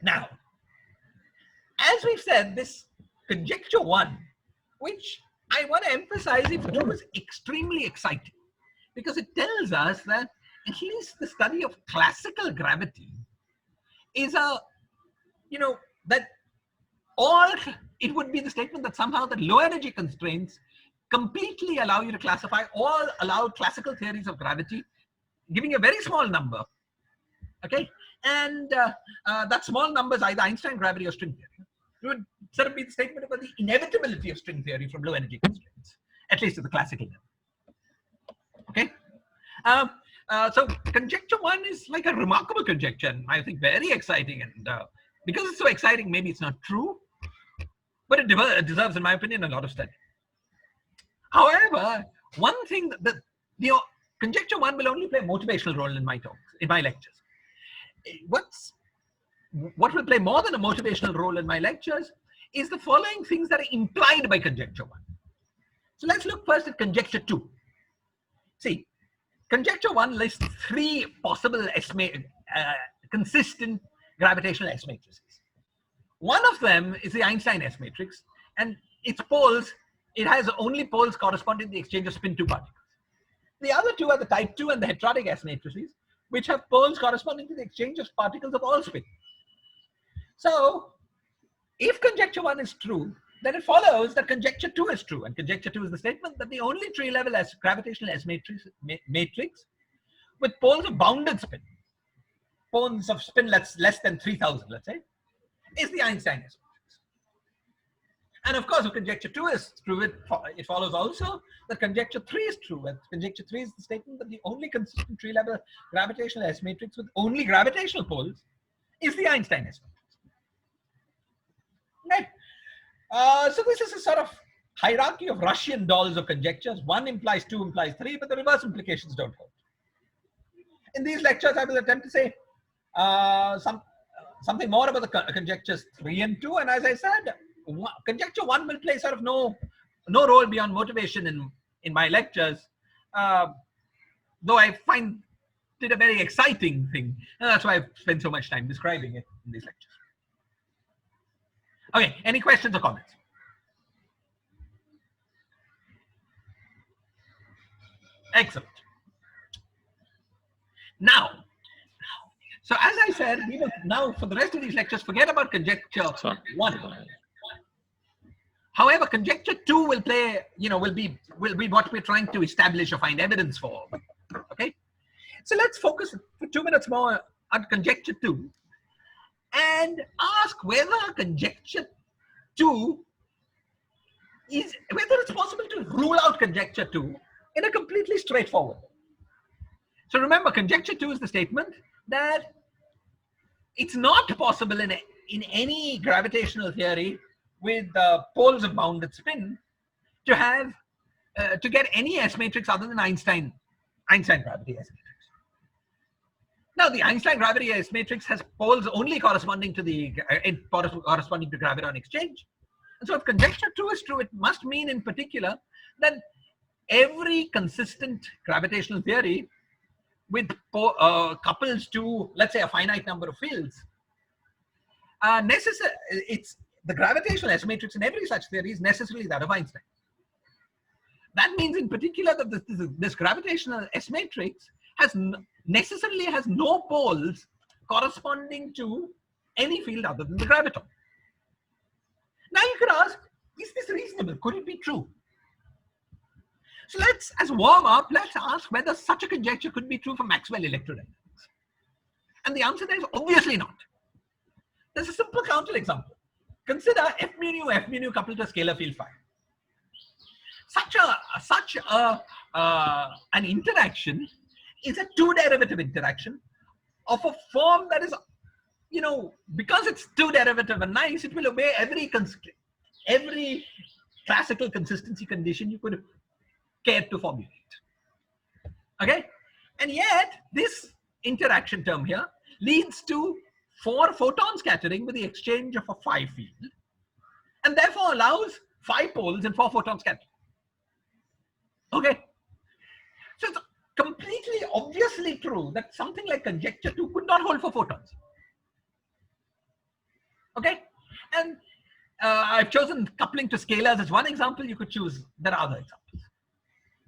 Now, as we've said, this conjecture 1, which I want to emphasize, it was extremely exciting, because it tells us that at least the study of classical gravity is it would be the statement that somehow the low energy constraints completely allow you to classify all allowed classical theories of gravity, giving a very small number. Okay, and that small number is either Einstein gravity or string theory. It would sort of be the statement about the inevitability of string theory from low energy constraints, at least at the classical level. Okay, so conjecture 1 is like a remarkable conjecture, and I think very exciting. And because it's so exciting, maybe it's not true, but it deserves, in my opinion, a lot of study. However, one thing that the conjecture 1 will only play a motivational role in my talks, in my lectures. What will play more than a motivational role in my lectures is the following things that are implied by conjecture 1. So let's look first at conjecture 2. See, conjecture 1 lists 3 possible consistent gravitational S matrices. One of them is the Einstein S matrix, and its poles, it has only poles corresponding to the exchange of spin 2 particles. The other 2 are the type 2 and the heterotic S matrices, which have poles corresponding to the exchange of particles of all spin. So, if conjecture 1 is true, then it follows that conjecture 2 is true, and conjecture 2 is the statement that the only tree-level gravitational S matrix with poles of bounded spin, poles of spin less than 3000, let's say, is the Einstein S matrix. And of course, if conjecture 2 is true, it follows also that conjecture 3 is true. And conjecture 3 is the statement that the only consistent tree-level gravitational S matrix with only gravitational poles is the Einstein S matrix. Okay. So this is a sort of hierarchy of Russian dolls of conjectures. 1 implies 2 implies 3, but the reverse implications don't hold. In these lectures, I will attempt to say something more about the conjectures 3 and 2. And as I said, conjecture 1 will play sort of no role beyond motivation in my lectures, though I find it a very exciting thing, and that's why I've spent so much time describing it in these lectures. Okay, any questions or comments? Excellent. Now, so as I said, we will now for the rest of these lectures forget about conjecture 1. However, conjecture 2 will play, will be what we're trying to establish or find evidence for. Okay, so let's focus for 2 minutes more on conjecture 2 and ask whether conjecture 2 is whether it's possible to rule out conjecture 2 in a completely straightforward way. So remember, conjecture 2 is the statement that it's not possible in any gravitational theory with poles of bounded spin to have to get any S matrix other than Einstein gravity S matrix. Now, the Einstein gravity S matrix has poles only corresponding to graviton exchange. And so, if conjecture 2 is true, it must mean in particular that every consistent gravitational theory with couples to, let's say, a finite number of fields, the gravitational S matrix in every such theory is necessarily that of Einstein. That means in particular that this gravitational S matrix necessarily has no poles corresponding to any field other than the graviton. Now you could ask, is this reasonable? Could it be true? So let's, as warm up, let's ask whether such a conjecture could be true for Maxwell electrodynamics. And the answer there is obviously not. There's a simple counterexample. Consider f mu nu coupled to a scalar field phi. Such an interaction is a two-derivative interaction of a form that is, you know, because it's two-derivative and nice, it will obey every classical consistency condition you could care to formulate. Okay, and yet this interaction term here leads to 4 photon scattering with the exchange of a phi field, and therefore allows 5 poles and 4 photon scattering. Okay, so it's completely obviously true that something like conjecture 2 could not hold for photons. Okay, and I've chosen coupling to scalars as one example. You could choose, there are other examples.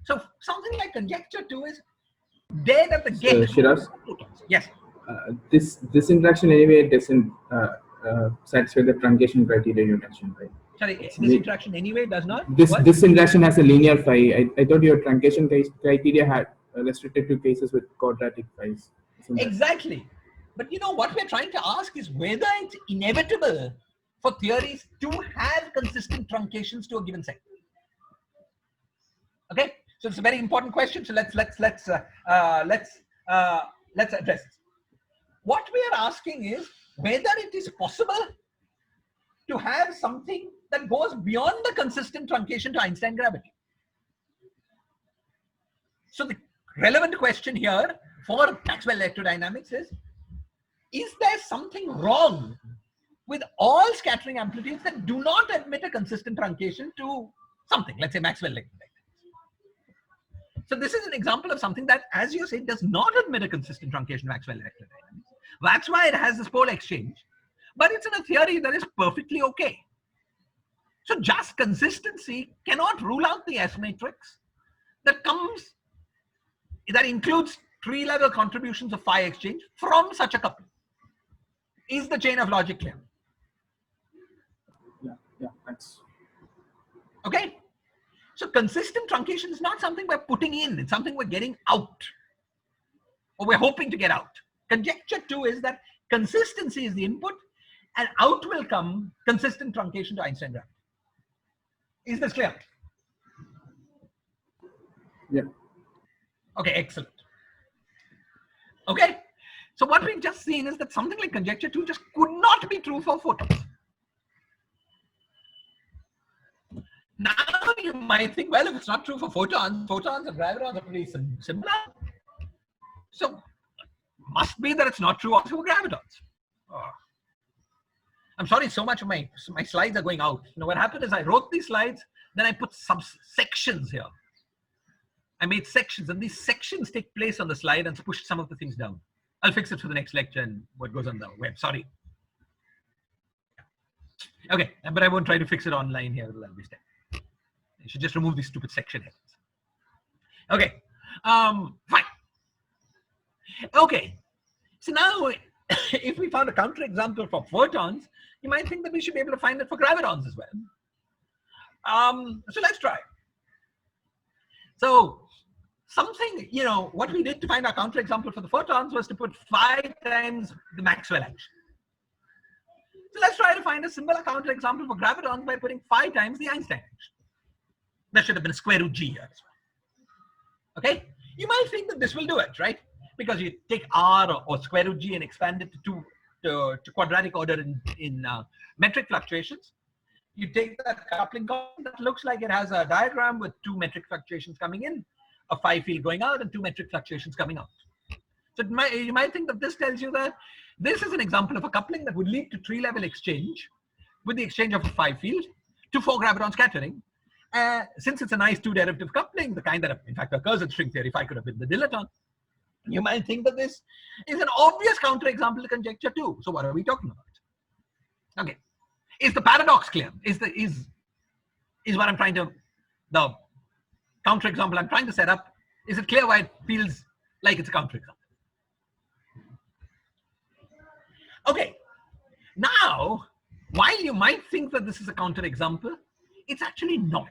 So something like conjecture 2 is dead at the gate. Shiraz? Yes. This interaction anyway doesn't satisfy the truncation criteria you mentioned, right? Sorry, this interaction anyway does not? This interaction has a linear phi. I thought your truncation criteria had restricted to cases with quadratic phis. Exactly. But you know what we're trying to ask is whether it's inevitable for theories to have consistent truncations to a given set. Okay, so it's a very important question. So let's address it. What we are asking is whether it is possible to have something that goes beyond the consistent truncation to Einstein gravity. So the relevant question here for Maxwell electrodynamics is there something wrong with all scattering amplitudes that do not admit a consistent truncation to something, let's say Maxwell electrodynamics? So this is an example of something that, as you say, does not admit a consistent truncation to Maxwell electrodynamics. That's why it has this pole exchange, but it's in a theory that is perfectly okay. So just consistency cannot rule out the S matrix that includes tree-level contributions of phi exchange from such a couple. Is the chain of logic clear? Yeah, thanks. Okay. So consistent truncation is not something we're putting in, it's something we're getting out, or we're hoping to get out. Conjecture 2 is that consistency is the input, and out will come consistent truncation to Einstein gravity. Is this clear? Yeah. Okay, excellent. Okay, so what we've just seen is that something like conjecture 2 just could not be true for photons. Now you might think, well, if it's not true for photons and gravitons are pretty similar. So must be that it's not true also for gravitons. Oh. I'm sorry, so much of my slides are going out. You know, what happened is I wrote these slides, then I put sections here. I made sections, and these sections take place on the slide and pushed some of the things down. I'll fix it for the next lecture and what goes on the web. Sorry. Okay, but I won't try to fix it online here. That'll be step. I should just remove these stupid section headings. Okay, fine. Okay, so now if we found a counterexample for photons, you might think that we should be able to find it for gravitons as well. So let's try. So something, you know, what we did to find our counterexample for the photons was to put 5 times the Maxwell action. So let's try to find a similar counterexample for gravitons by putting 5 times the Einstein action. That should have been square root G here as well. Okay, you might think that this will do it, right? Because you take R or square root G and expand it to quadratic order in metric fluctuations. You take that coupling constant that looks like it has a diagram with 2 metric fluctuations coming in, a phi field going out, and 2 metric fluctuations coming out. So you might think that this tells you that this is an example of a coupling that would lead to tree-level exchange with the exchange of a phi field to 4 graviton scattering. Since it's a nice 2-derivative coupling, the kind that in fact occurs in string theory, if I could have been the dilettante, you might think that this is an obvious counterexample to conjecture 2. So what are we talking about? Okay, is the paradox clear? Is what I'm trying to, the counterexample I'm trying to set up, is it clear why it feels like it's a counterexample? Okay, now while you might think that this is a counterexample, it's actually not.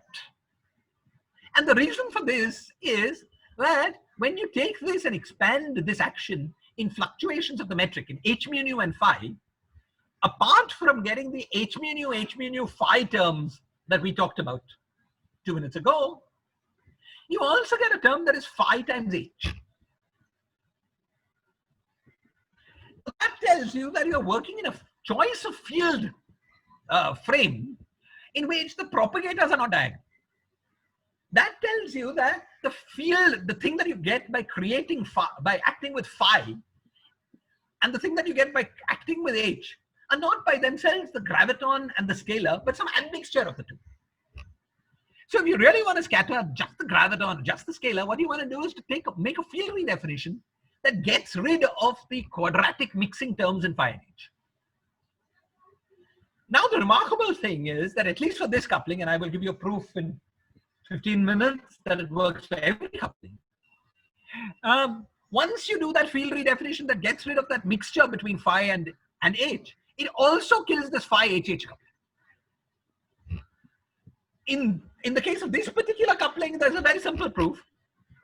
And the reason for this is that when you take this and expand this action in fluctuations of the metric in h mu nu and phi, apart from getting the h mu nu phi terms that we talked about 2 minutes ago, you also get a term that is phi times h. That tells you that you're working in a choice of field frame in which the propagators are not diagonal. That tells you that the field, the thing that you get by creating phi, by acting with phi, and the thing that you get by acting with h are not by themselves the graviton and the scalar, but some admixture of the two. So if you really want to scatter just the graviton, just the scalar, what you want to do is to make a field redefinition that gets rid of the quadratic mixing terms in phi and h. Now the remarkable thing is that at least for this coupling, and I will give you a proof in 15 minutes that it works for every coupling. Once you do that field redefinition that gets rid of that mixture between phi and h, it also kills this phi h coupling. In the case of this particular coupling, there's a very simple proof,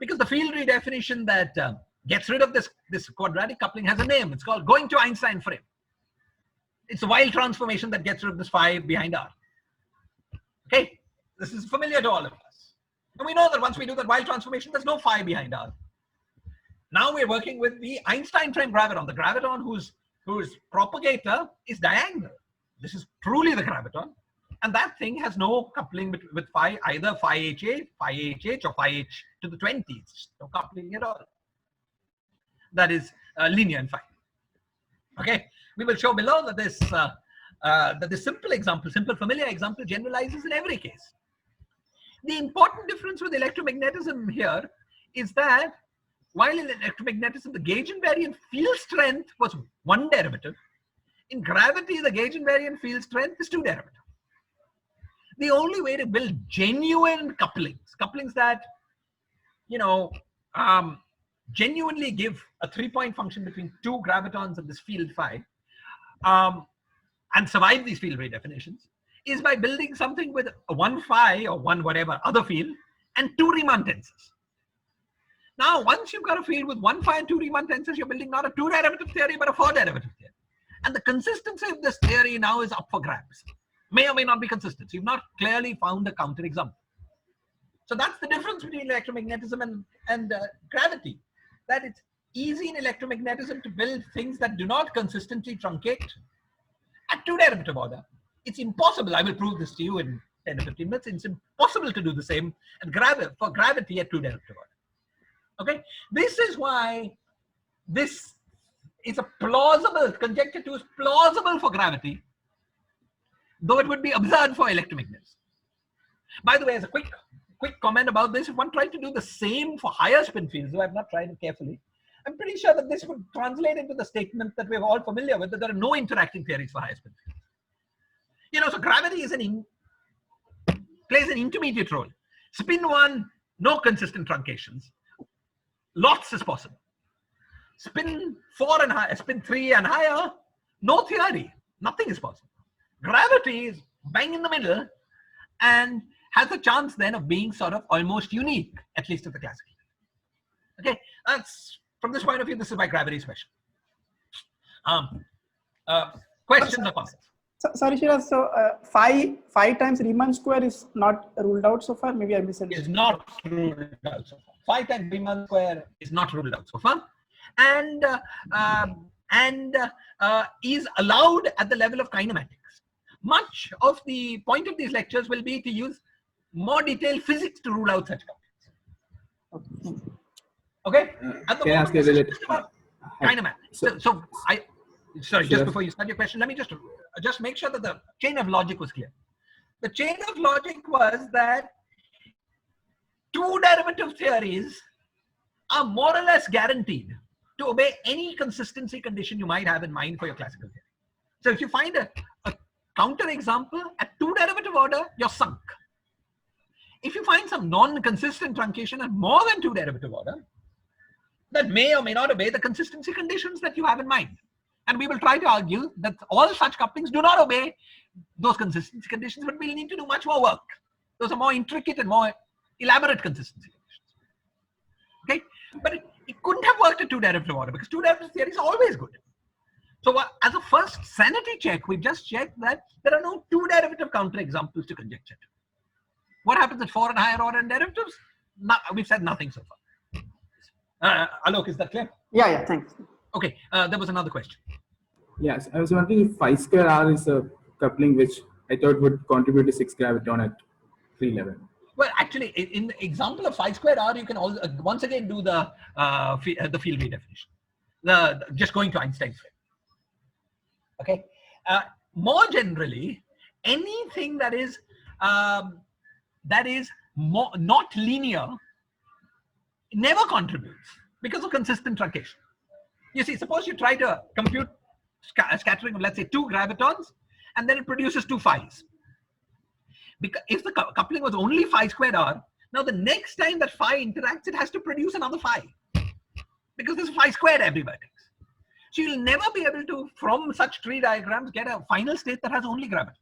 because the field redefinition that gets rid of this quadratic coupling has a name. It's called going to Einstein frame. It's a Weil transformation that gets rid of this phi behind R. Okay, this is familiar to all of us. And we know that once we do that Weil transformation, there's no phi behind R. Now we're working with the Einstein frame graviton, the graviton whose propagator is diagonal. This is truly the graviton. And that thing has no coupling with phi, either phi HH, or phi h to the 20s. No coupling at all. That is linear in phi. Okay, we will show below that this simple familiar example generalizes in every case. The important difference with electromagnetism here is that while in electromagnetism the gauge invariant field strength was one derivative, in gravity the gauge invariant field strength is two derivatives. The only way to build genuine couplings that, you know, genuinely give a 3-point function between two gravitons of this field phi, and survive these field redefinitions, is by building something with one phi or one whatever other field and two Riemann tensors. Now, once you've got a field with one phi and two Riemann tensors, you're building not a 2-derivative theory, but a 4-derivative theory. And the consistency of this theory now is up for grabs. May or may not be consistent. So you've not clearly found a counterexample. So that's the difference between electromagnetism and gravity. That it's easy in electromagnetism to build things that do not consistently truncate at 2-derivative order. It's impossible. I will prove this to you in 10 or 15 minutes. It's impossible to do the same for gravity at 2-derivative order. Okay, this is why this is a plausible conjecture 2 is plausible for gravity, though it would be absurd for electromagnetism. By the way, as a quick comment about this, if one tried to do the same for higher spin fields, though I've not tried it carefully, I'm pretty sure that this would translate into the statement that we're all familiar with, that there are no interacting theories for higher spin fields. You know, so gravity is plays an intermediate role. Spin 1, no consistent truncations. Lots is possible. Spin 4 and higher, spin 3 and higher, no theory. Nothing is possible. Gravity is bang in the middle and has a chance then of being sort of almost unique, at least at the classical. Okay, that's from this point of view, this is why gravity is special. Questions or comments? Sorry, Shiraz. So phi times Riemann square is not ruled out so far. Maybe I misunderstood. Is not ruled out so far. Phi times Riemann square is not ruled out so far, and is allowed at the level of kinematics. Much of the point of these lectures will be to use more detailed physics to rule out such couples. Okay. At the Can I ask you a moment, little? it's about kinematics. Sorry, just before you start your question, let me just make sure that the chain of logic was clear. The chain of logic was that 2-derivative theories are more or less guaranteed to obey any consistency condition you might have in mind for your classical theory. So if you find a counterexample at 2-derivative order, you're sunk. If you find some non-consistent truncation at more than 2-derivative order, that may or may not obey the consistency conditions that you have in mind. And we will try to argue that all such couplings do not obey those consistency conditions, but we'll need to do much more work. Those are more intricate and more elaborate consistency conditions. Okay, but it couldn't have worked in two derivative order because two derivative theory is always good. So as a first sanity check, we just checked that there are no two derivative counterexamples to conjecture 2. What happens at 4 and higher order derivatives? We've said nothing so far. Alok, is that clear? Yeah, thanks. Okay, there was another question. Yes, I was wondering if phi square R is a coupling which I thought would contribute to 6 graviton at 311. Well, actually, in the example of phi squared R, you can also once again do the field redefinition. Just going to Einstein's field. Okay. More generally, anything that is not linear never contributes because of consistent truncation. You see, suppose you try to compute scattering of, let's say, 2 gravitons, and then it produces 2 phis. Because if the coupling was only phi squared R, now the next time that phi interacts, it has to produce another phi because there's phi squared every vertex. So you'll never be able to, from such tree diagrams, get a final state that has only gravitons.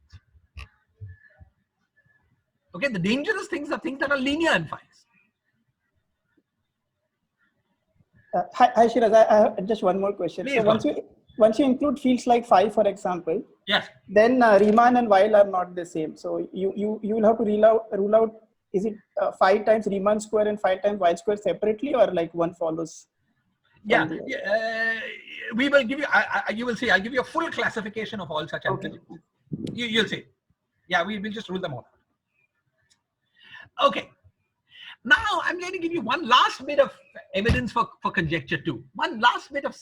Okay, the dangerous things are things that are linear in phis. Hi, Shiraz. I have just one more question. Please, so once you include fields like phi, for example, yes, then Riemann and Weil are not the same. So you will have to rule out is it phi times Riemann square and phi times Weil square separately, or like one follows? Yeah, we will give you. You will see. I'll give you a full classification of all such amplitudes. Okay. You'll see. Yeah, we will just rule them all. Okay. Now I'm going to give you one last bit of evidence for conjecture 2. One last bit of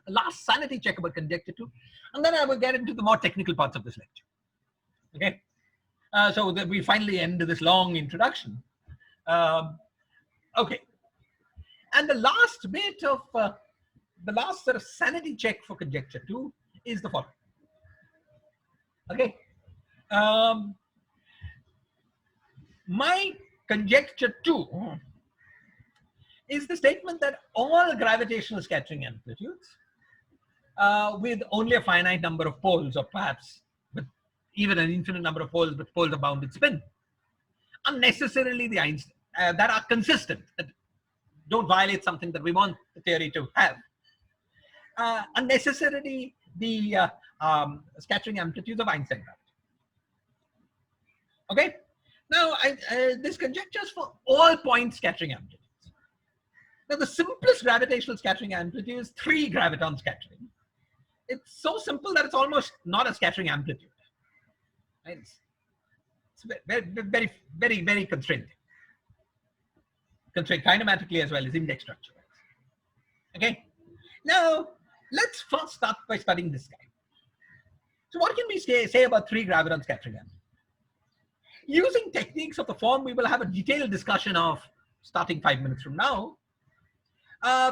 last sanity check about conjecture 2, and then I will get into the more technical parts of this lecture. Okay. So that we finally end this long introduction. Okay. And the last bit of the last sort of sanity check for conjecture 2 is the following. Okay. My conjecture 2 is the statement that all gravitational scattering amplitudes with only a finite number of poles, or perhaps with even an infinite number of poles, but poles of bounded spin, are necessarily the Einstein that are consistent, that don't violate something that we want the theory to have, are necessarily the scattering amplitudes of Einstein gravity. Okay. Now, this conjectures for all point scattering amplitudes. Now, the simplest gravitational scattering amplitude is 3 graviton scattering. It's so simple that it's almost not a scattering amplitude. Right? It's very, very, very constrained. Constrained kinematically as well as index structure. Okay. Now, let's first start by studying this guy. So, what can we say about 3 graviton scattering amplitudes? Using techniques of the form we will have a detailed discussion of starting 5 minutes from now,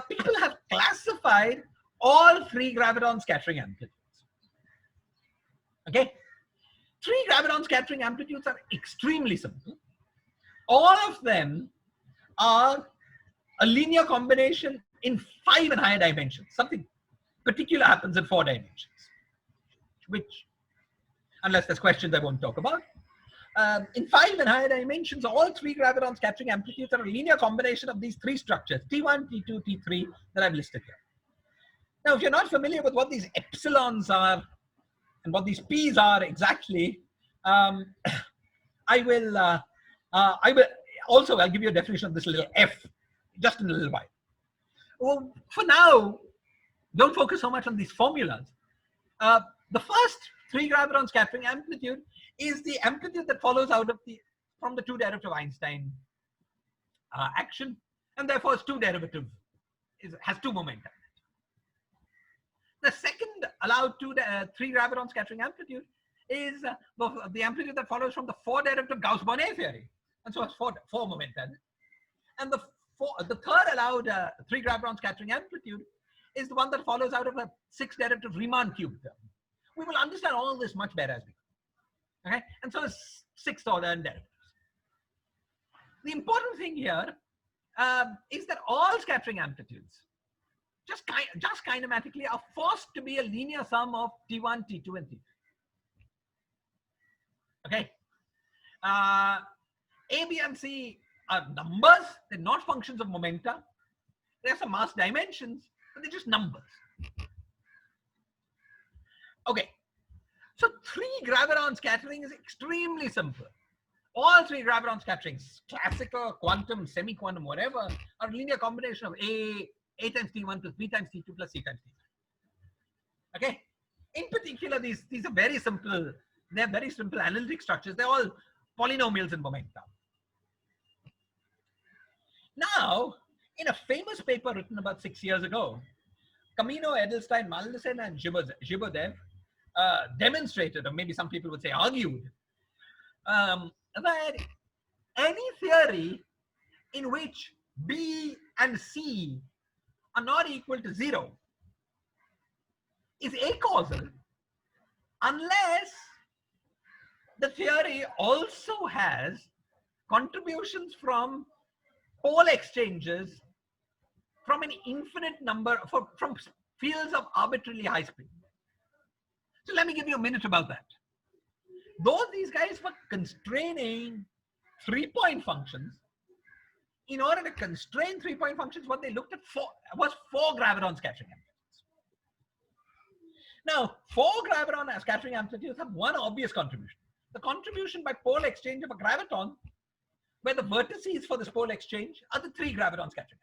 people have classified all 3 graviton scattering amplitudes. Okay, 3 graviton scattering amplitudes are extremely simple. All of them are a linear combination in 5 and higher dimensions. Something particular happens in 4 dimensions, which, unless there's questions, I won't talk about. In 5 and higher dimensions, all 3 graviton scattering amplitudes are a linear combination of these 3 structures, T1, T2, T3, that I've listed here. Now, if you're not familiar with what these epsilons are and what these P's are exactly, I will also, I'll give you a definition of this little F just in a little while. Well, for now, don't focus so much on these formulas. The first 3 graviton scattering amplitude is the amplitude that follows out of from the 2 derivative Einstein action, and therefore is 2 derivative, has 2 momenta. The second allowed 3 graviton scattering amplitude is the amplitude that follows from the 4 derivative Gauss-Bonnet theory, and so it's 4 momenta. And the third allowed 3 graviton scattering amplitude is the one that follows out of a 6 derivative Riemann cube term. We will understand all this much better as we go. Okay, and so it's 6th order and derivatives. The important thing here is that all scattering amplitudes, just kinematically, are forced to be a linear sum of T1, T2, and T3. Okay, A, B, and C are numbers. They're not functions of momenta. They have some mass dimensions, but they're just numbers. Okay. So 3 graviton scattering is extremely simple. All 3 graviton scatterings, classical, quantum, semi-quantum, whatever, are a linear combination of A times T1 plus B times T2 plus C times T3. Okay. In particular, these are very simple. They're very simple analytic structures. They're all polynomials in momenta. Now, in a famous paper written about 6 years ago, Camino, Edelstein, Maldacen, and Zhibodev demonstrated, or maybe some people would say argued, that any theory in which B and C are not equal to 0 is acausal unless the theory also has contributions from pole exchanges from an infinite number, from fields of arbitrarily high spin. So let me give you a minute about that. Though these guys were constraining 3-point functions, in order to constrain 3-point functions, what they looked at was 4 graviton scattering amplitudes. Now, 4 graviton scattering amplitudes have one obvious contribution. The contribution by pole exchange of a graviton, where the vertices for this pole exchange are the 3 graviton scattering amplitudes.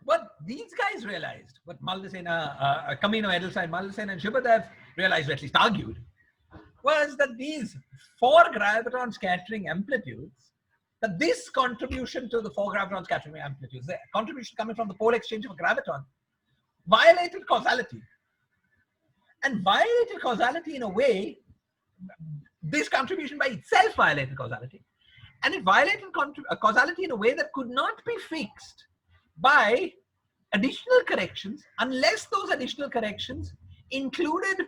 What these guys realized, what Maldacen, Camino, Edelstein, Maldacen, and Zhibodev realized, or at least argued, was that these 4 graviton scattering amplitudes, that this contribution to the 4 graviton scattering amplitudes, the contribution coming from the pole exchange of a graviton, violated causality. And violated causality in a way, this contribution by itself violated causality. And it violated causality in a way that could not be fixed by additional corrections unless those additional corrections included,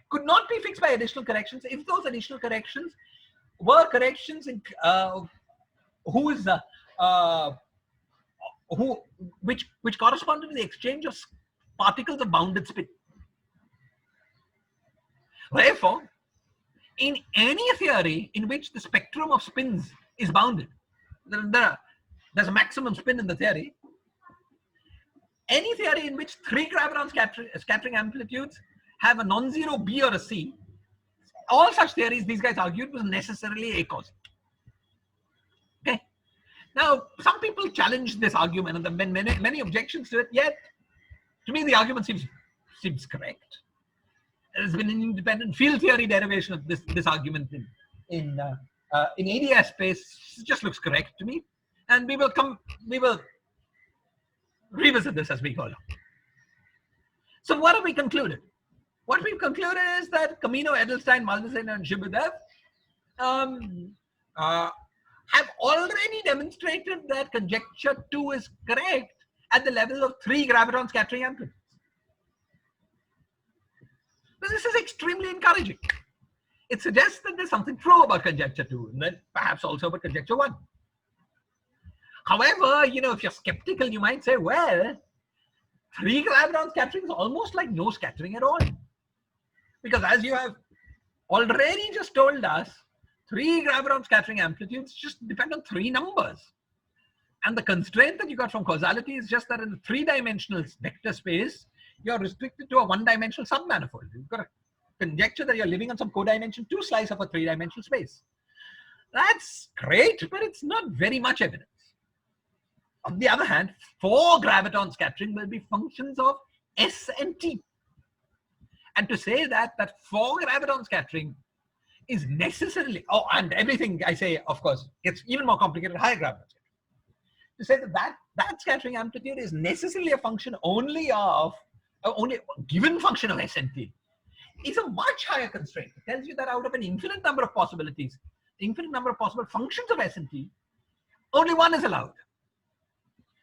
could not be fixed by additional corrections if those additional corrections were corrections in, which corresponded to the exchange of particles of bounded spin. Therefore, in any theory in which the spectrum of spins is bounded, there's a maximum spin in the theory. Any theory in which 3 graviton scattering amplitudes have a non-zero B or a C, all such theories, these guys argued, was necessarily acausal. Okay. Now, some people challenge this argument, and there have been many objections to it. Yet, to me, the argument seems correct. There's been an independent field theory derivation of this argument in ADS space. It just looks correct to me, and we will revisit this as we go along. So what have we concluded? What we've concluded is that Camino, Edelstein, Maldacen, and Zhibodev have already demonstrated that conjecture 2 is correct at the level of 3 graviton scattering amplitudes. So this is extremely encouraging. It suggests that there's something true about conjecture 2, and then perhaps also about conjecture 1. However, if you're skeptical, you might say, well, 3 graviton scattering is almost like no scattering at all. Because as you have already just told us, 3 graviton scattering amplitudes just depend on 3 numbers. And the constraint that you got from causality is just that in the 3-dimensional vector space, you're restricted to a 1-dimensional submanifold. You've got a conjecture that you're living on some codimension 2 slice of a 3-dimensional space. That's great, but it's not very much evidence. On the other hand, 4 graviton scattering will be functions of S and T. And to say that 4 graviton scattering is necessarily, and everything I say, of course, gets even more complicated, higher graviton scattering. To say that scattering amplitude is necessarily a function only a given function of S and T is a much higher constraint. It tells you that out of an infinite number of possibilities, infinite number of possible functions of S and T, only one is allowed.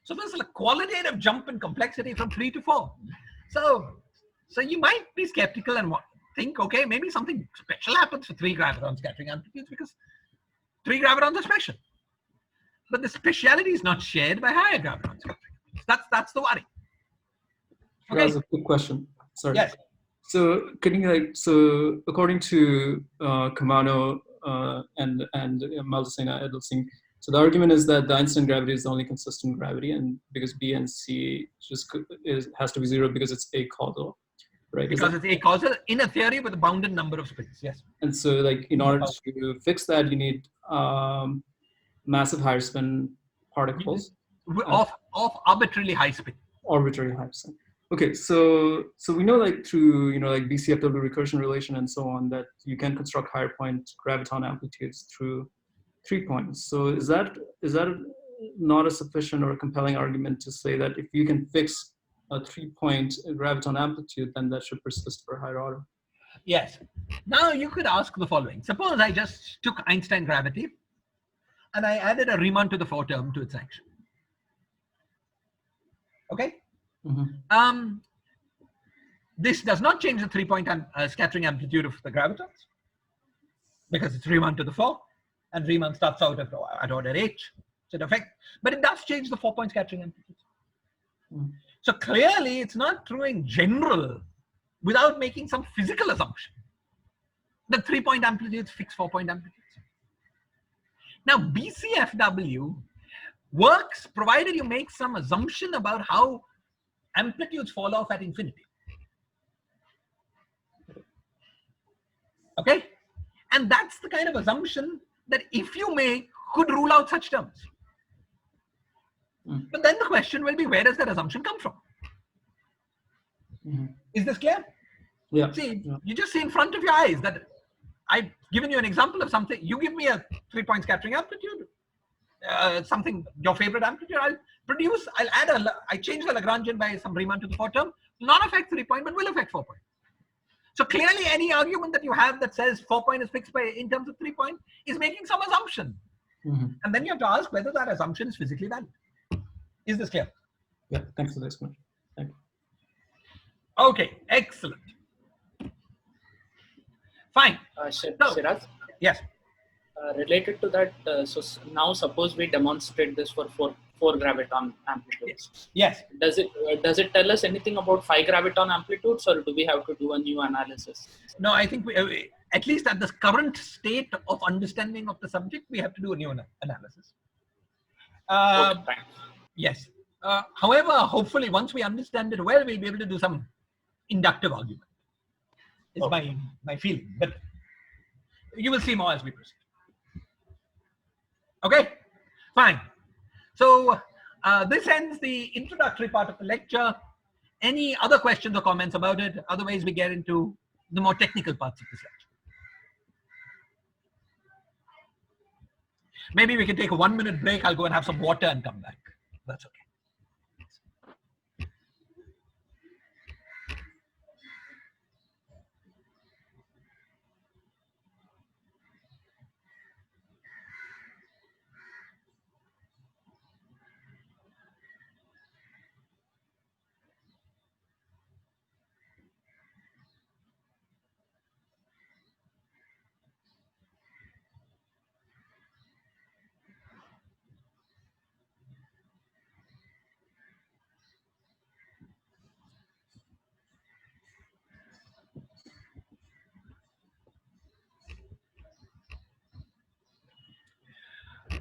So there's a qualitative jump in complexity from 3 to 4. So you might be skeptical and think, okay, maybe something special happens for 3 graviton scattering amplitudes because 3 gravitons are special. But the speciality is not shared by higher graviton scattering. That's the worry. Okay. That was a quick question. Sorry. Yes. So according to Camano, and Maldacena, Edelsing. So the argument is that the Einstein gravity is the only consistent gravity, and because B and C has to be 0 because it's acausal, right? Because it's acausal in a theory with a bounded number of spins. Yes. And so, like, in order to fix that, you need massive higher spin particles of arbitrarily high spin. Arbitrary high spin. Okay, so we know, like, through like BCFW recursion relation and so on, that you can construct higher point graviton amplitudes through 3 points. So is that not a sufficient or a compelling argument to say that if you can fix a 3-point graviton amplitude, then that should persist for higher order? Yes. Now you could ask the following. Suppose I just took Einstein gravity and I added a Riemann to the 4 term to its action. Okay? Mm-hmm. This does not change the 3-point scattering amplitude of the gravitons because it's Riemann to the 4, and Riemann starts out at order h. So in effect, but it does change the 4-point scattering amplitude. Mm. So clearly, it's not true in general without making some physical assumption that 3-point amplitudes fix 4-point amplitudes. Now, BCFW works provided you make some assumption about how amplitudes fall off at infinity. Okay? And that's the kind of assumption that, if you make, could rule out such terms. Mm. But then the question will be, where does that assumption come from? Mm-hmm. Is this clear? Yeah. See, yeah. you just see in front of your eyes that I've given you an example of something. You give me a 3-point scattering amplitude, something, your favorite amplitude, I change the Lagrangian by some Riemann to the 4 term, not affect 3-point, but will affect 4-point. So clearly, any argument that you have that says 4-point is fixed by in terms of 3-point is making some assumption. Mm-hmm. And then you have to ask whether that assumption is physically valid. Is this clear? Yeah, thanks for the explanation. Thank you. Okay, excellent. Fine. Shiraz? Yes. Related to that, now suppose we demonstrate this for four graviton amplitudes. Yes. Does it tell us anything about 5 graviton amplitudes, or do we have to do a new analysis? No, I think we, at least at the current state of understanding of the subject, we have to do a new analysis. Okay, thanks. Yes. However, hopefully, once we understand it well, we'll be able to do some inductive argument. Is my feeling, but you will see more as we proceed. Okay, fine. So this ends the introductory part of the lecture. Any other questions or comments about it? Otherwise, we get into the more technical parts of this lecture. Maybe we can take a 1-minute break. I'll go and have some water and come back. That's okay.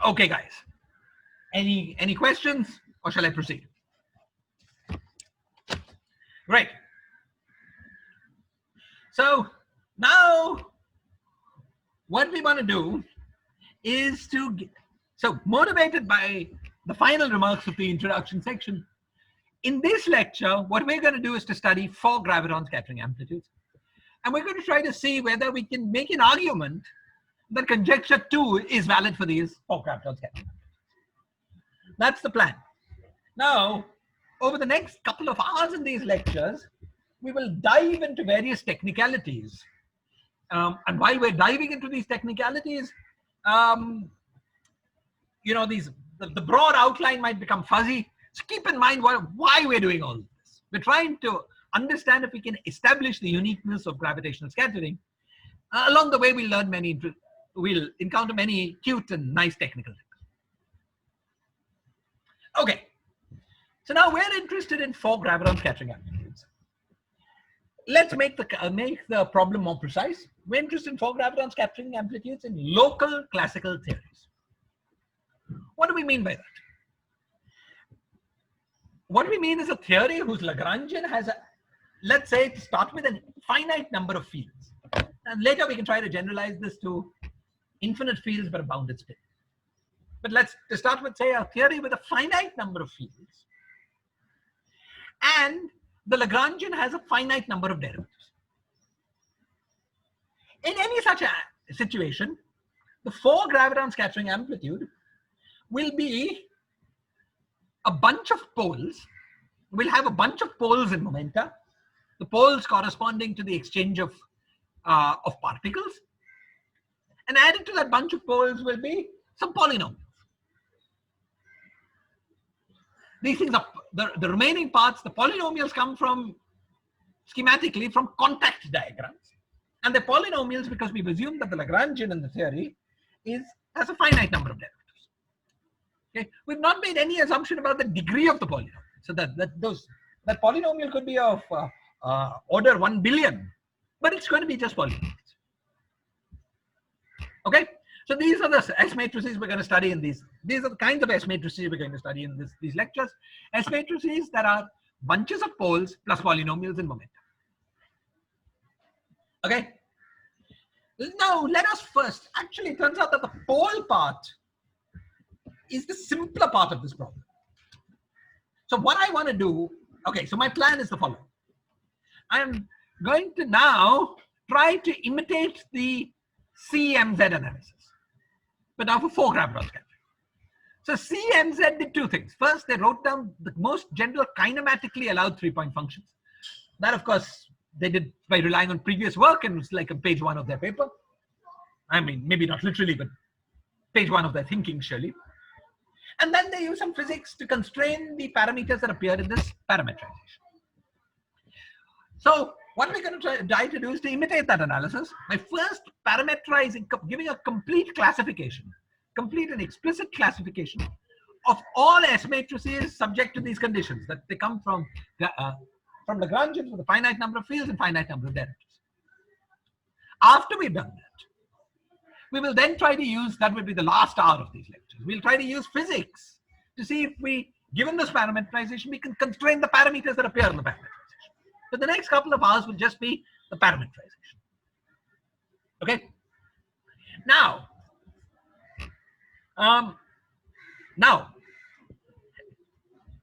Okay, guys. Any questions, or shall I proceed? Great. So now what we want to do is to get, so motivated by the final remarks of the introduction section, in this lecture, what we're going to do is to study 4 graviton scattering amplitudes. And we're going to try to see whether we can make an argument that conjecture 2 is valid for these 4 graviton scattering amplitudes. That's the plan. Now, over the next couple of hours in these lectures, we will dive into various technicalities. And while we're diving into these technicalities, you know, the broad outline might become fuzzy. So keep in mind why we're doing all this. We're trying to understand if we can establish the uniqueness of gravitational scattering. Along the way, we'll encounter many cute and nice technical things. Okay, so now we're interested in 4 graviton scattering amplitudes. let's make the problem more precise. We're interested in 4 gravitons capturing amplitudes in local classical theories. What do we mean by that? What we mean is a theory whose Lagrangian has a, let's say, to start with a finite number of fields. And later we can try to generalize this to infinite fields but a bounded state. But let's to start with, say, a theory with a finite number of fields. And the Lagrangian has a finite number of derivatives. In any such a situation, the 4 gravitons capturing amplitude will be a bunch of poles. We'll have a bunch of poles in Momenta, the poles corresponding to the exchange of particles. And added to that bunch of poles will be some polynomials. These things are the remaining parts, the polynomials come from schematically from contact diagrams. And they're polynomials because we've assumed that the Lagrangian in the theory has a finite number of derivatives. Okay, we've not made any assumption about the degree of the polynomial. So that polynomial could be of order 1 billion, but it's going to be just polynomials. Okay, so these are the S matrices we're going to study in these. These are the kinds of S matrices we're going to study in these lectures. S matrices that are bunches of poles plus polynomials in Momenta. Okay. Now let us first. Actually, it turns out that the pole part is the simpler part of this problem. So what I want to do, okay, so my plan is the following. I'm going to now try to imitate the CEMZ analysis, but now for 4 gravitons capturing. So CEMZ did 2 things. First, they wrote down the most general kinematically allowed 3-point functions. That, of course, they did by relying on previous work, and it's like on page 1 of their paper. I mean, maybe not literally, but page 1 of their thinking, surely. And then they use some physics to constrain the parameters that appear in this parametrization. So what we're going to try to do is to imitate that analysis by first parametrizing, giving a complete classification, complete and explicit classification of all S matrices subject to these conditions, that they come from Lagrangians with a finite number of fields and finite number of derivatives. After we've done that, we will then try to use, that will be the last hour of these lectures, we'll try to use physics to see if we, given this parametrization, we can constrain the parameters that appear in the parametrization. So the next couple of hours will just be the parametrization. Okay. Now,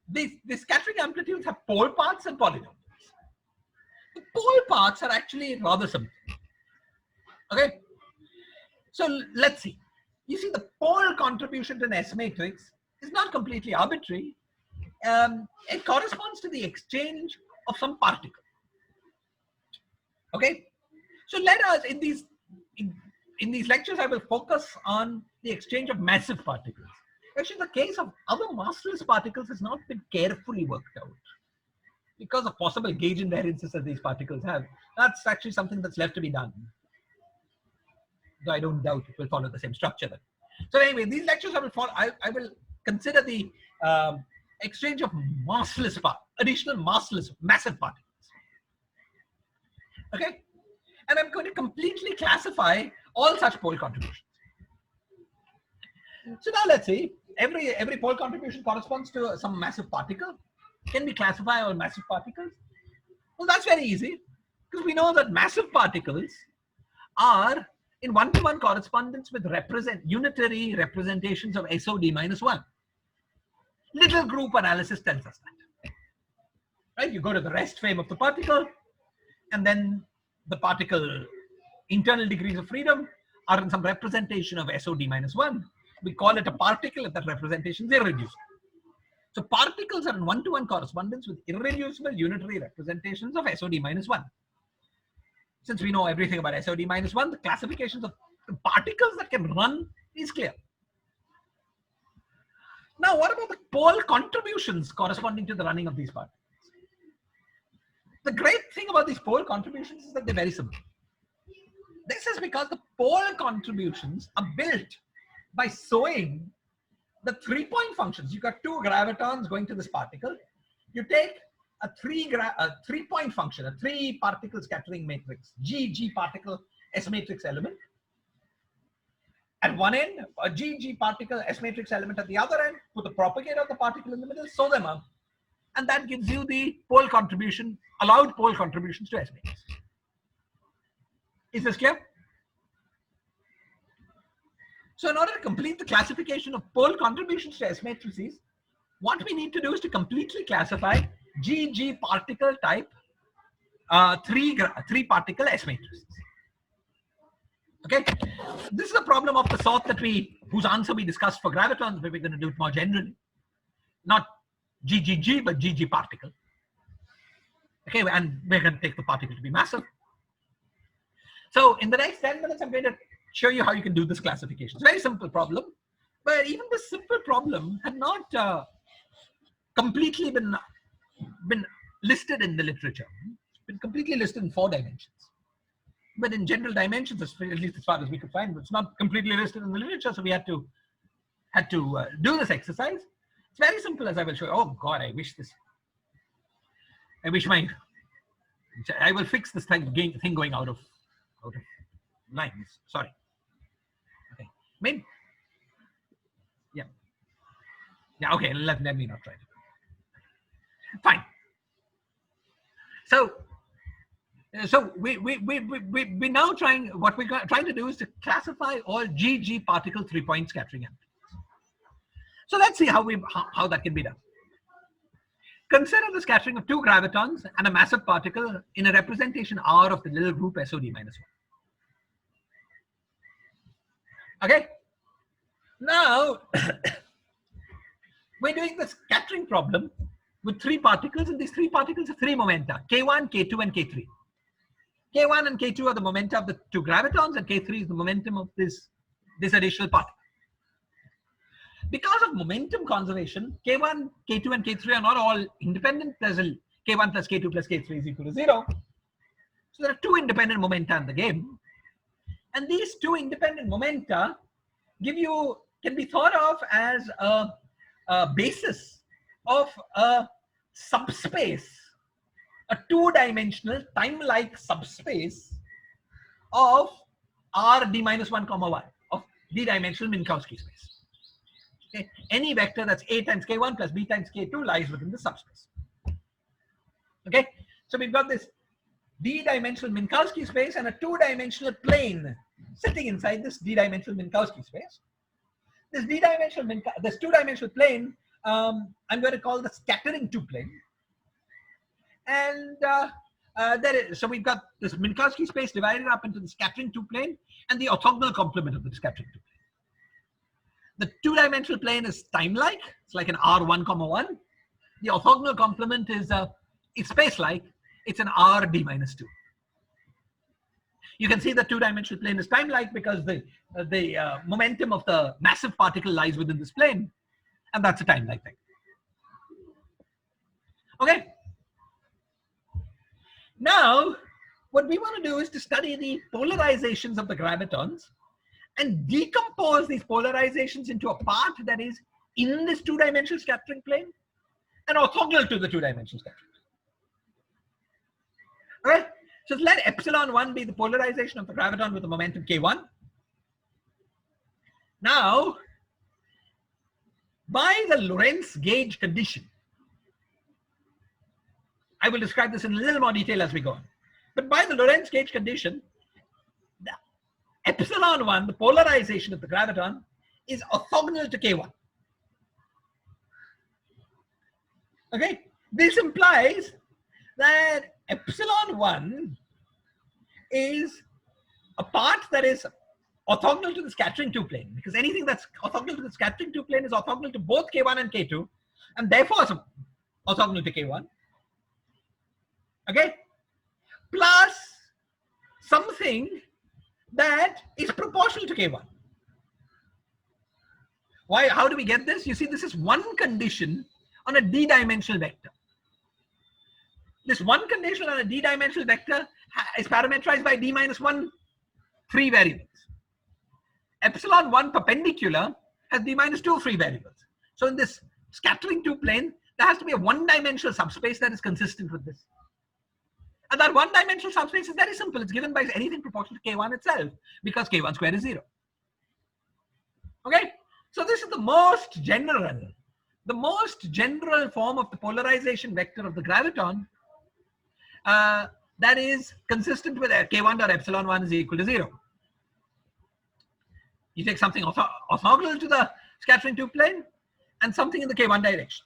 these scattering amplitudes have pole parts and polynomials. The pole parts are actually rather simple. Okay. So let's see. You see, the pole contribution to an S matrix is not completely arbitrary. It corresponds to the exchange of some particle. Okay. So let us, in these lectures, I will focus on the exchange of massive particles. Actually, the case of other massless particles has not been carefully worked out because of possible gauge invariances that these particles have. That's actually something that's left to be done. Though I don't doubt it will follow the same structure then. So anyway, these lectures I will consider the exchange of massless additional massless massive particles. Okay, and I'm going to completely classify all such pole contributions. So now let's see, every pole contribution corresponds to some massive particle. Can we classify all massive particles? Well, that's very easy because we know that massive particles are in one-to-one correspondence with unitary representations of SOD minus 1. Little group analysis tells us that. Right? You go to the rest frame of the particle, and then the particle internal degrees of freedom are in some representation of SOD minus 1. We call it a particle if that representation is irreducible. So particles are in one-to-one correspondence with irreducible unitary representations of SOD minus 1. Since we know everything about SOD minus 1, the classifications of the particles that can run is clear. Now, what about the pole contributions corresponding to the running of these particles? The great thing about these pole contributions is that they're very simple. This is because the pole contributions are built by sewing the 3-point functions. You got 2 gravitons going to this particle. You take a three-point function, a three-particle scattering matrix, G particle S matrix element at one end, a G particle S matrix element at the other end, put the propagator of the particle in the middle, sew them up, and that gives you the pole contribution, allowed pole contributions to S matrix. Is this clear? So in order to complete the classification of pole contributions to S matrices, what we need to do is to completely classify G particle type three particle S matrices. Okay, this is a problem of the sort that whose answer we discussed for gravitons, but we're going to do it more generally. Not G, but G particle. Okay, and we're going to take the particle to be massive. So in the next 10 minutes, I'm going to show you how you can do this classification. It's a very simple problem, but even this simple problem had not completely been listed in the literature. It's been completely listed in 4 dimensions. But in general dimensions, at least as far as we could find, it's not completely listed in the literature, so we had to do this exercise. It's very simple, as I will show you. Oh God, I wish I will fix this thing going out of lines. Sorry. Okay. Maybe. Yeah. Yeah. Okay. Let me not try it. Fine. So we now what we're trying to do is to classify all G particle 3-point scattering amplitudes. So let's see how that can be done. Consider the scattering of 2 gravitons and a massive particle in a representation R of the little group SOD-1. Okay. Now we're doing the scattering problem with 3 particles, and these 3 particles are 3 momenta: K1, K2, and K3. K1 and K2 are the momenta of the 2 gravitons, and K3 is the momentum of this additional particle. Because of momentum conservation, K1, K2, and K3 are not all independent. There's a K1 plus K2 plus K3 is equal to 0. So there are 2 independent momenta in the game. And these 2 independent momenta can be thought of as a basis of a subspace, a 2-dimensional time-like subspace of R d-1, 1 of d-dimensional Minkowski space. Okay. Any vector that's A times K1 plus B times K2 lies within the subspace. Okay, so we've got this d-dimensional Minkowski space and a 2-dimensional plane sitting inside this d-dimensional Minkowski space. This 2-dimensional plane, I'm going to call the scattering 2 plane. And so we've got this Minkowski space divided up into the scattering 2 plane and the orthogonal complement of the scattering 2 plane. The 2-dimensional plane is time-like. It's like an R1, 1. The orthogonal complement is space-like. It's an R d-2. You can see the 2-dimensional plane is time-like because the momentum of the massive particle lies within this plane, and that's a time-like thing. Okay. Now, what we want to do is to study the polarizations of the gravitons and decompose these polarizations into a part that is in this 2-dimensional scattering plane and orthogonal to the 2-dimensional scattering plane. All right. So let epsilon1 be the polarization of the graviton with the momentum K1. Now, by the Lorentz gauge condition, I will describe this in a little more detail as we go on. But by the Lorentz gauge condition, the epsilon1, the polarization of the graviton, is orthogonal to K1. Okay, this implies that epsilon1 is a part that is orthogonal to the scattering 2 plane, because anything that's orthogonal to the scattering 2 plane is orthogonal to both K1 and K2, and therefore is orthogonal to K1. Okay, plus something that is proportional to K1. Why? How do we get this? You see, this is one condition on a d-dimensional vector. This one condition on a d-dimensional vector is parametrized by d-1 free variables. Epsilon1 perpendicular has d-2 free variables. So in this scattering 2 plane, there has to be a one-dimensional subspace that is consistent with this. And that one-dimensional subspace is very simple. It's given by anything proportional to K1 itself, because K1 square is 0. Okay? So this is the most general form of the polarization vector of the graviton that is consistent with K1 dot epsilon 1 is equal to 0. You take something orthogonal to the scattering tube plane and something in the K1 direction.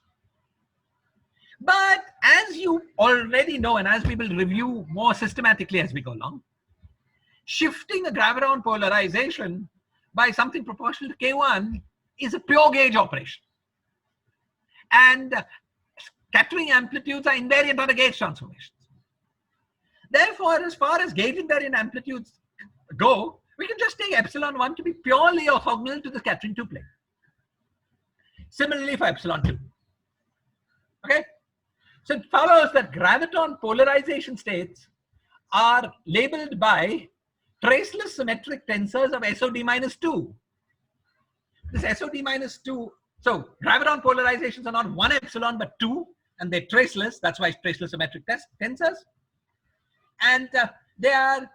But as you already know, and as we will review more systematically as we go along, shifting a graviton polarization by something proportional to K1 is a pure gauge operation. And scattering amplitudes are invariant on a gauge transformations. Therefore, as far as gauge invariant amplitudes go, we can just take epsilon 1 to be purely orthogonal to the scattering tube plane. Similarly for epsilon 2. Okay? So it follows that graviton polarization states are labeled by traceless symmetric tensors of SOD minus 2. This SOD minus 2, so graviton polarizations are not 1 epsilon but 2, and they're traceless, that's why it's traceless symmetric tensors. And they are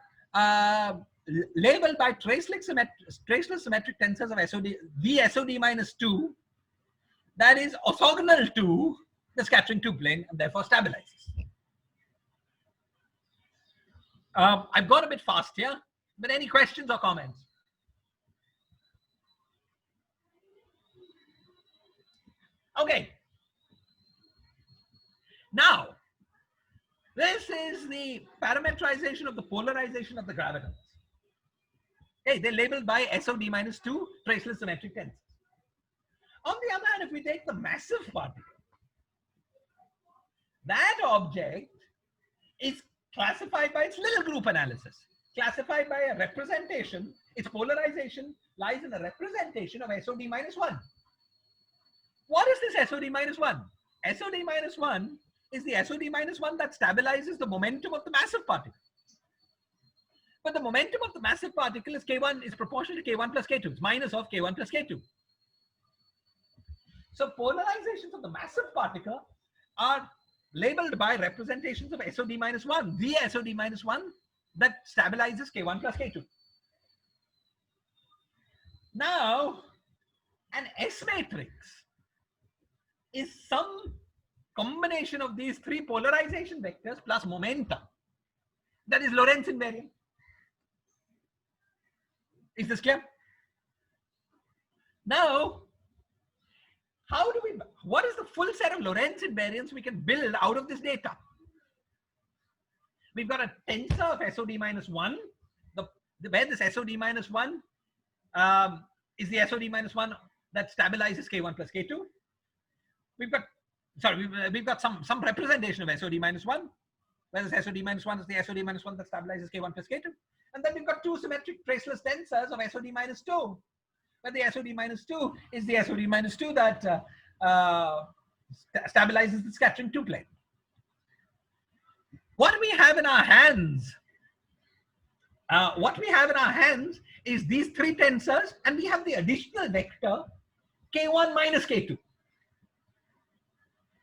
labeled by traceless symmetric tensors of SOD, the SOD minus 2, that is orthogonal to the scattering tube plane and therefore stabilizes. I've gone a bit fast here, but any questions or comments? Okay. Now, this is the parametrization of the polarization of the gravitons. Okay, they're labeled by SOD minus 2 traceless symmetric tensors. On the other hand, if we take the massive particle, that object is classified by its little group analysis, classified by a representation. Its polarization lies in a representation of SOD minus 1. What is this SOD minus 1? SOD minus 1 is the SOD minus 1 that stabilizes the momentum of the massive particle. But the momentum of the massive particle is K1 is proportional to K1 plus K2. It's minus of K1 plus K2. So polarizations of the massive particle are labeled by representations of SOD minus 1, the SOD minus 1 that stabilizes K1 plus K2. Now, an S matrix is some combination of these three polarization vectors plus momenta that is Lorentz invariant. Is this clear? Now, what is the full set of Lorentz invariants we can build out of this data? We've got a tensor of SOD minus 1, where this SOD minus 1 is the SOD minus 1 that stabilizes K1 plus K2. We've got some representation of SOD minus 1, where this SOD minus 1 is the SOD minus 1 that stabilizes K1 plus K2. And then we've got two symmetric traceless tensors of SOD minus 2, where the SOD minus 2 is the SOD minus 2 that stabilizes the scattering tube plane. What we have in our hands, is these three tensors, and we have the additional vector K1 minus K2.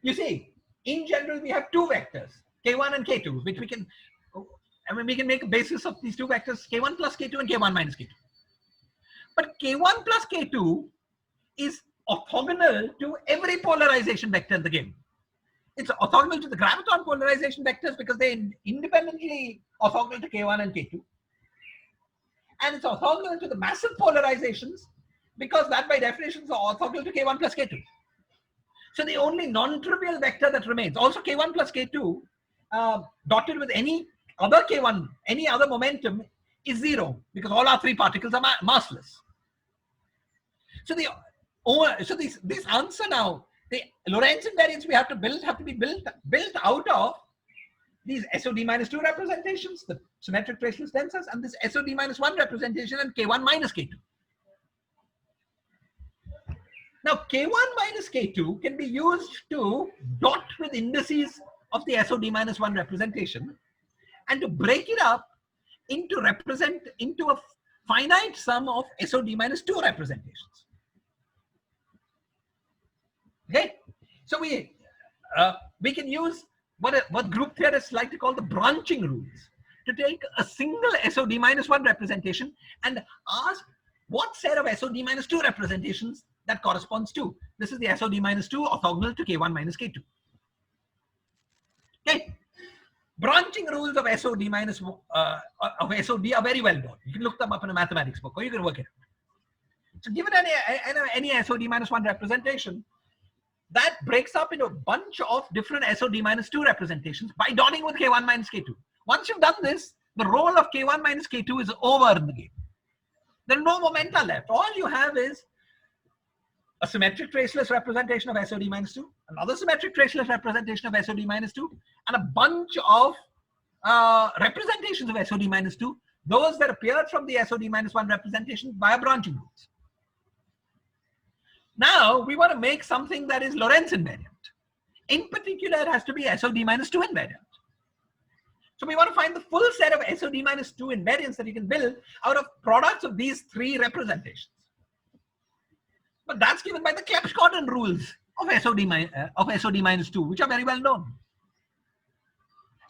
You see, in general, we have two vectors, K1 and K2, which we can make a basis of these two vectors, K1 plus K2 and K1 minus K2. But K1 plus K2 is orthogonal to every polarization vector in the game. It's orthogonal to the graviton polarization vectors because they're independently orthogonal to K1 and K2. And it's orthogonal to the massive polarizations because that by definition is orthogonal to K1 plus K2. So the only non-trivial vector that remains, also K1 plus K2, dotted with any other K1, any other momentum, is 0 because all our three particles are massless. So this answer now, the Lorentz invariants we have to be built out of these SOD minus 2 representations, the symmetric traceless tensors, and this SOD minus 1 representation and K1 minus K2. Now K1 minus K2 can be used to dot with indices of the SOD minus 1 representation and to break it up into a finite sum of SOD minus 2 representations. Okay, so we can use what group theorists like to call the branching rules to take a single SOD minus 1 representation and ask what set of SOD minus 2 representations that corresponds to. This is the SOD minus 2 orthogonal to K1 minus K2. Okay. Branching rules of SOD minus of SOD are very well known. You can look them up in a mathematics book, or you can work it out. So given any SOD minus 1 representation, that breaks up into a bunch of different SOD minus 2 representations by dotting with K1 minus K2. Once you've done this, the role of K1 minus K2 is over in the game. There are no momenta left. All you have is a symmetric traceless representation of SOD minus 2, another symmetric traceless representation of SOD minus 2, and a bunch of representations of SOD minus 2, those that appeared from the SOD minus 1 representation via branching rules. Now, we want to make something that is Lorentz invariant. In particular, it has to be SOD minus 2 invariant. So we want to find the full set of SOD minus 2 invariants that you can build out of products of these three representations. But that's given by the Clebsch-Gordon rules of SOD minus 2, which are very well known.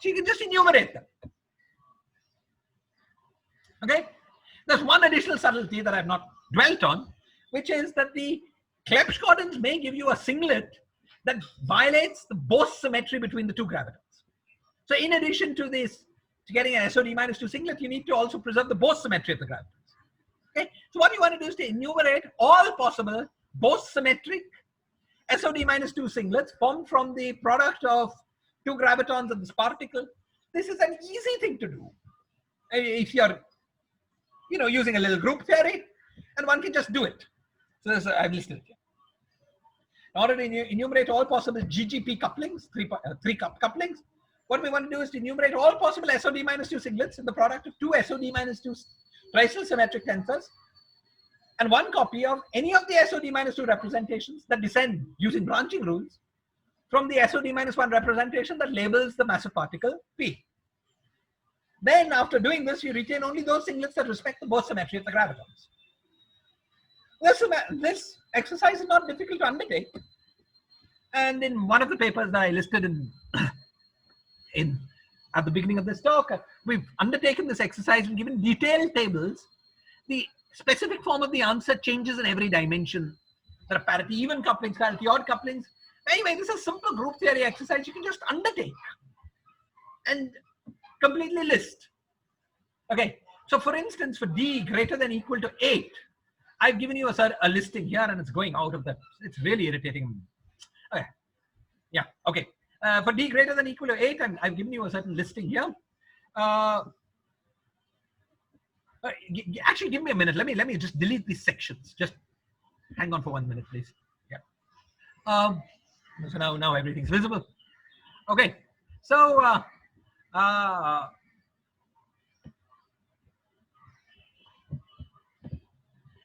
So you can just enumerate them. Okay? There's one additional subtlety that I've not dwelt on, which is that the Clebsch-Gordons may give you a singlet that violates the Bose symmetry between the two gravitons. So in addition to this, to getting an SOD minus 2 singlet, you need to also preserve the Bose symmetry of the gravitons. Okay, so what you want to do is to enumerate all possible Bose symmetric SOD minus 2 singlets formed from the product of two gravitons of this particle. This is an easy thing to do if you're, using a little group theory, and one can just do it. So this, I've listed it here. In order to enumerate all possible GGP couplings, three couplings, what we want to do is to enumerate all possible SOD minus 2 singlets in the product of two SOD minus 2 traceless symmetric tensors, and one copy of any of the SOD minus 2 representations that descend using branching rules from the SOD minus 1 representation that labels the massive particle P. Then after doing this, you retain only those singlets that respect the Bose symmetry of the gravitons. This exercise is not difficult to undertake. And in one of the papers that I listed at the beginning of this talk, we've undertaken this exercise and given detailed tables. The specific form of the answer changes in every dimension. There are parity even couplings, parity odd couplings. Anyway, this is a simple group theory exercise you can just undertake and completely list. Okay, so for instance, for D greater than equal to 8, I've given you a listing here, and it's going out of that. It's really irritating. Okay. Yeah, okay. For D greater than equal to 8, I've given you a certain listing here. Actually, give me a minute. Let me just delete these sections. Just hang on for 1 minute, please. Yeah. So now everything's visible. Okay. So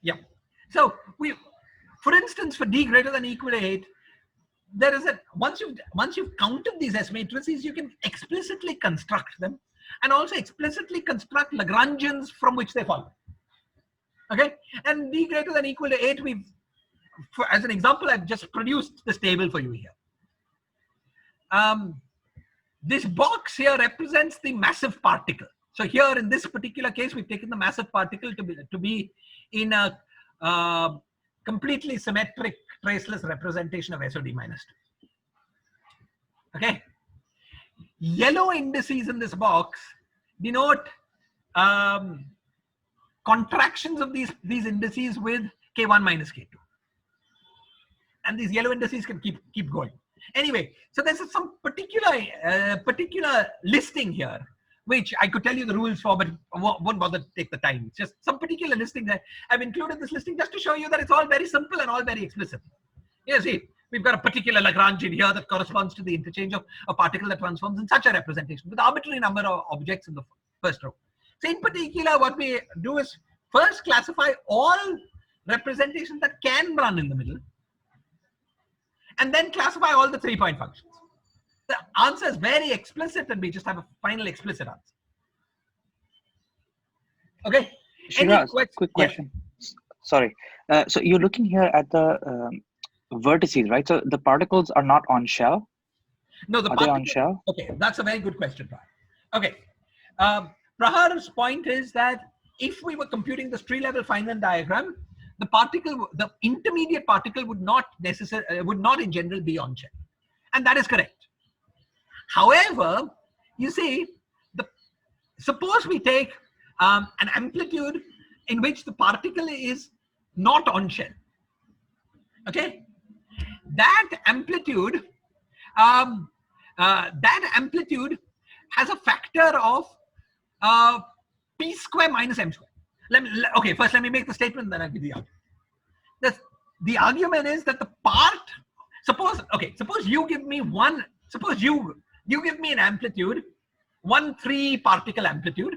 yeah. So for instance, for D greater than equal to 8, there is once you've counted these S matrices, you can explicitly construct them and also explicitly construct Lagrangians from which they follow. Okay, and D greater than equal to 8, as an example, I've just produced this table for you here. This box here represents the massive particle. So here in this particular case, we've taken the massive particle to be in a completely symmetric traceless representation of SOD minus 2. Okay. Yellow indices in this box denote contractions of these indices with K1 minus K2. And these yellow indices can keep going. Anyway, so there's some particular listing here, which I could tell you the rules for, but won't bother to take the time. It's just some particular listing that I've included this listing just to show you that it's all very simple and all very explicit. You see, we've got a particular Lagrangian here that corresponds to the interchange of a particle that transforms in such a representation with arbitrary number of objects in the first row. So in particular, what we do is first classify all representations that can run in the middle, and then classify all the 3-point functions. The answer is very explicit, and we just have a final explicit answer. Okay. Shiraz, quick question. Yeah. Sorry. So you're looking here at the vertices, right? So the particles are not on shell. No, the Are they on particle. shell? Okay, that's a very good question, Prahar. Okay, Prahar's point is that if we were computing this tree-level Feynman diagram, the particle, the intermediate particle, would not in general be on shell, and that is correct. However, you see, suppose we take an amplitude in which the particle is not on shell. Okay, that amplitude has a factor of p square minus m square. Okay, first let me make the statement, then I'll give the argument. The argument is that the part, suppose you give me one, suppose you give me an amplitude, one 3-particle amplitude,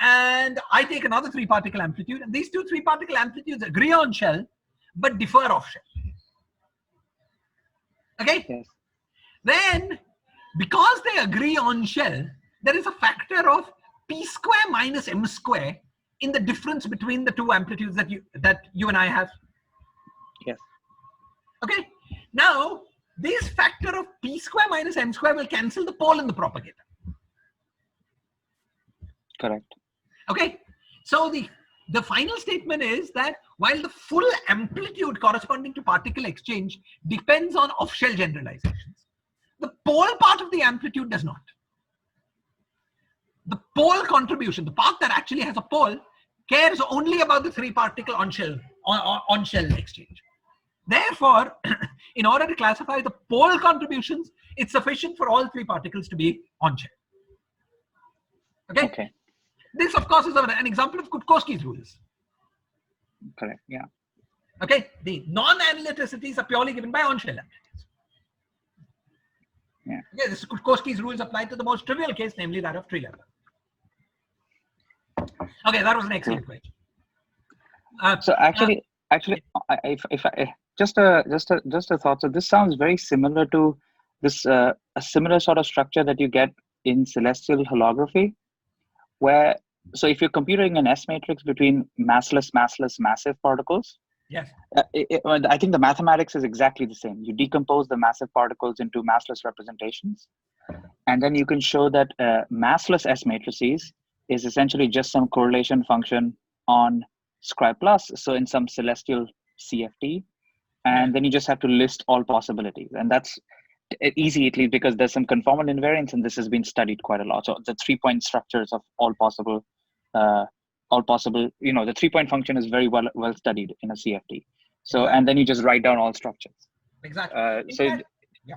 and I take another 3-particle amplitude, and these two 3-particle amplitudes agree on shell but differ off shell. Okay? Yes. Then, because they agree on shell, there is a factor of p square minus m square in the difference between the two amplitudes that you and I have. Yes. Okay? Now, this factor of p square minus m square will cancel the pole in the propagator. Correct. Okay? So the final statement is that while the full amplitude corresponding to particle exchange depends on off-shell generalizations, the pole part of the amplitude does not. The pole contribution, the part that actually has a pole, cares only about the 3-particle on-shell exchange. Therefore, in order to classify the pole contributions, it's sufficient for all 3 particles to be on-shell. Okay? This, of course, is an example of Kutkowski's rules. Correct. Yeah. Okay, the non-analyticities are purely given by on-shell amplitudes. Yeah. Okay, this Kutkowski's rules apply to the most trivial case, namely that of tree level. Okay, that was an excellent question. So actually, if I just a thought. So this sounds very similar to this a similar sort of structure that you get in celestial holography, where so if you're computing an S matrix between massless, massive particles. Yes. I think the mathematics is exactly the same. You decompose the massive particles into massless representations, and then you can show that massless S matrices is essentially just some correlation function on Scri plus, so in some celestial CFT, and then you just have to list all possibilities, and that's easy, at least because there's some conformal invariance, and this has been studied quite a lot. So the 3-point structures of all possible, the 3-point function is very well studied in a CFT. So Exactly. And then you just write down all structures. Exactly. Yeah.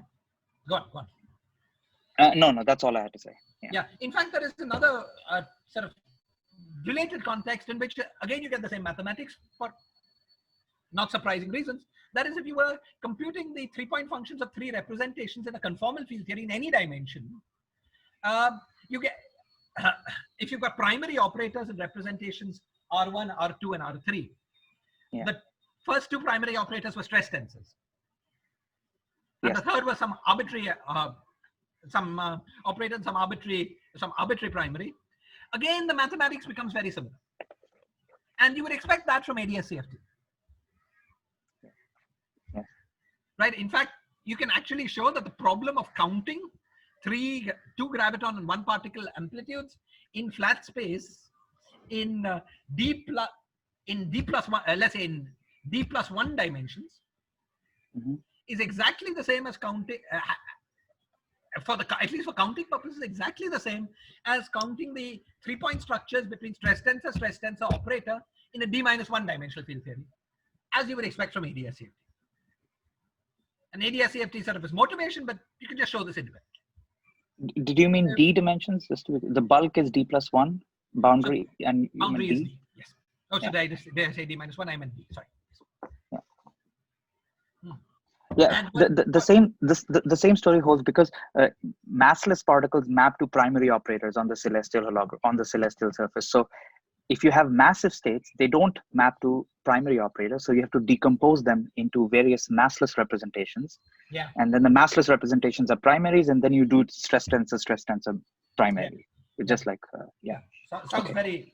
Go on. No, that's all I had to say. Yeah. In fact, there is another sort of related context in which, again, you get the same mathematics for not surprising reasons. That is, if you were computing the 3-point functions of 3 representations in a conformal field theory in any dimension, you get, if you've got primary operators and representations R1, R2, and R3, the first 2 primary operators were stress tensors. And the third was some arbitrary, operator and some arbitrary primary. Again, the mathematics becomes very similar. And you would expect that from ADS-CFT. Right? In fact, you can actually show that the problem of counting 2 graviton and 1 particle amplitudes in flat space in D plus 1, let's say in D plus 1 dimensions, is exactly the same as counting, at least for counting purposes, exactly the same as counting the 3-point structures between stress tensor operator in a D minus 1 dimensional field theory, as you would expect from ADS-CFT. And ADS-CFT sort of is motivation, but you can just show this independently. Did you mean D dimensions? The bulk is D plus 1, boundary and boundary is D? D. Yes. Oh, so did I say D minus 1? I meant D. Sorry. Yeah, the same story holds because massless particles map to primary operators on the celestial surface. So if you have massive states, they don't map to primary operators. So you have to decompose them into various massless representations. Yeah. And then the massless representations are primaries, and then you do stress tensor primary. Yeah. Just like Sounds very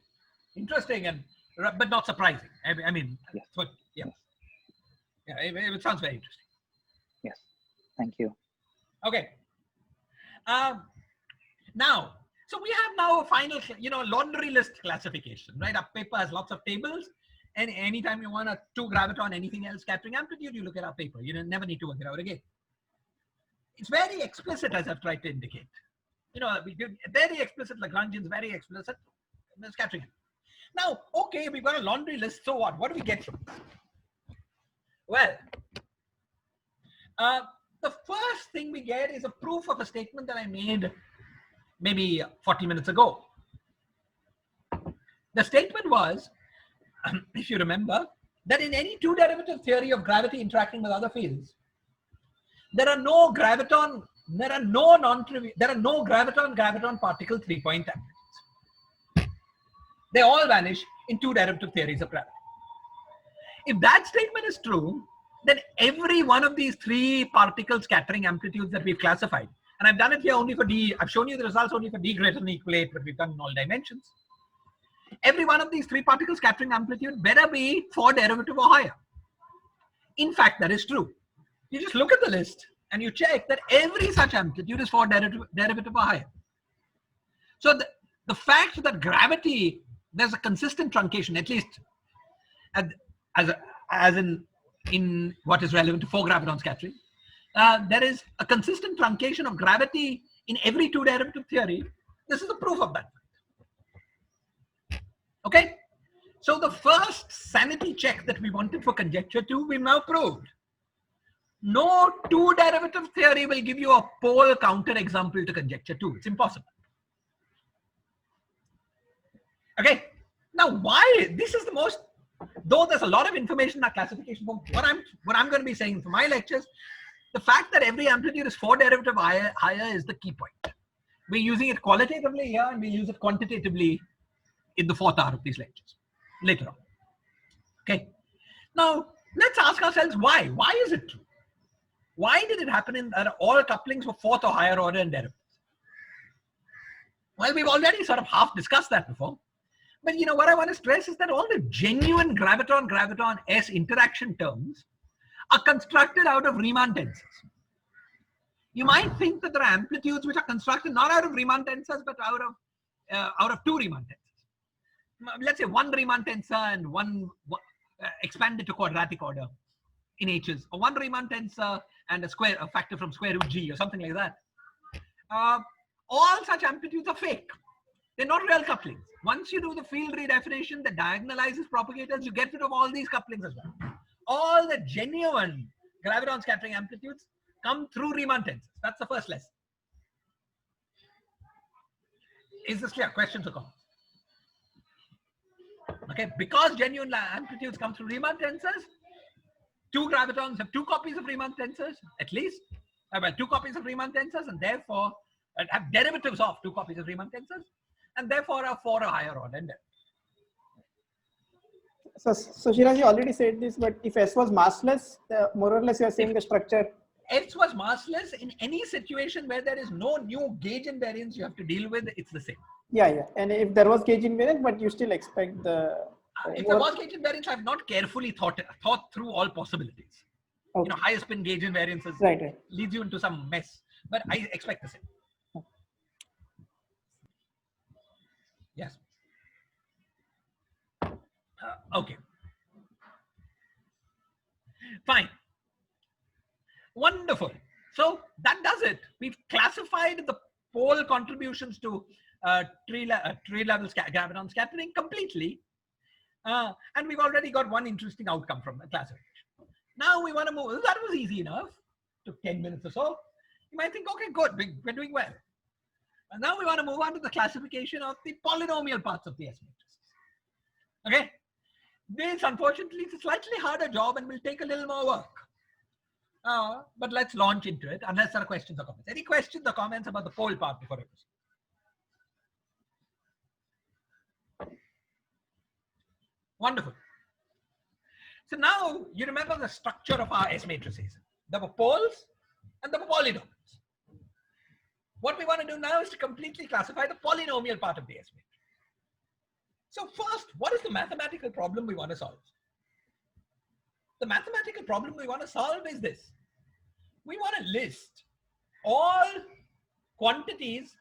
interesting but not surprising. I mean, it sounds very interesting. Yes. Thank you. Okay. Now, so we have now a final, laundry list classification, right? Our paper has lots of tables, and anytime you want a 2 graviton, anything else scattering amplitude, you look at our paper. You never need to work it out again. It's very explicit, as I've tried to indicate. Very explicit, Lagrangians, very explicit scattering. Now, okay, we've got a laundry list, so what? What do we get from this? Well, the first thing we get is a proof of a statement that I made maybe 40 minutes ago. The statement was, if you remember, that in any 2-derivative theory of gravity interacting with other fields, there are no graviton particle 3-point amplitudes. They all vanish in 2-derivative theories of gravity. If that statement is true, then every one of these 3 particle scattering amplitudes that we've classified, and I've done it here only for D, I've shown you the results only for D greater than or equal 8, but we've done in all dimensions. Every one of these 3 particle scattering amplitude better be 4 derivative or higher. In fact, that is true. You just look at the list and you check that every such amplitude is 4 derivative or higher. So the fact that gravity, there's a consistent truncation, at least as in what is relevant to 4 graviton scattering, there is a consistent truncation of gravity in every 2-derivative theory. This is a proof of that. Okay, so the first sanity check that we wanted for conjecture 2, we've now proved. No 2-derivative theory will give you a pole counter example to conjecture 2. It's impossible. Okay, now why? This is the most, though there's a lot of information in our classification form, what I'm going to be saying for my lectures, the fact that every amplitude is 4 derivative higher is the key point. We're using it qualitatively here, and we use it quantitatively in the 4th hour of these lectures later on. Okay, now let's ask ourselves why. Why is it true? Why did it happen in that all couplings were 4th or higher order in derivatives? Well, we've already sort of half discussed that before. But what I want to stress is that all the genuine graviton S interaction terms are constructed out of Riemann tensors. You might think that there are amplitudes which are constructed not out of Riemann tensors, but out of 2 Riemann tensors. Let's say 1 Riemann tensor and one expanded to quadratic order in H's, or 1 Riemann tensor and a factor from square root G or something like that. All such amplitudes are fake. They're not real couplings. Once you do the field redefinition that diagonalizes propagators, you get rid of all these couplings as well. All the genuine graviton scattering amplitudes come through Riemann tensors. That's the first lesson. Is this clear? Questions or comments? Okay, because genuine amplitudes come through Riemann tensors, 2 gravitons have 2 copies of Riemann tensors, at least. 2 copies of Riemann tensors, and therefore have derivatives of 2 copies of Riemann tensors, and therefore are 4 or higher order. So Shiraz, you already said this, but if S was massless, more or less you are saying the structure. S was massless in any situation where there is no new gauge invariance you have to deal with, it's the same. Yeah. And if there was gauge invariance, but you still expect the... if there was gauge invariance, I have not carefully thought through all possibilities. Okay. Higher spin gauge invariances leads you into some mess, but I expect the same. Yes. Okay. Fine. Wonderful. So that does it. We've classified the pole contributions to tree-level graviton scattering completely. And we've already got one interesting outcome from the classification. Now we want to move. That was easy enough. Took 10 minutes or so. You might think, okay, good, we're doing well. And now we want to move on to the classification of the polynomial parts of the S matrices. Okay? This, unfortunately, is a slightly harder job and will take a little more work. But let's launch into it, unless there are questions or comments. Any questions or comments about the pole part before I proceed? Wonderful. So now you remember the structure of our S matrices. There were poles and there were polynomials. What we want to do now is to completely classify the polynomial part of the S matrix. So first, what is the mathematical problem we want to solve? The mathematical problem we want to solve is this. We want to list all quantities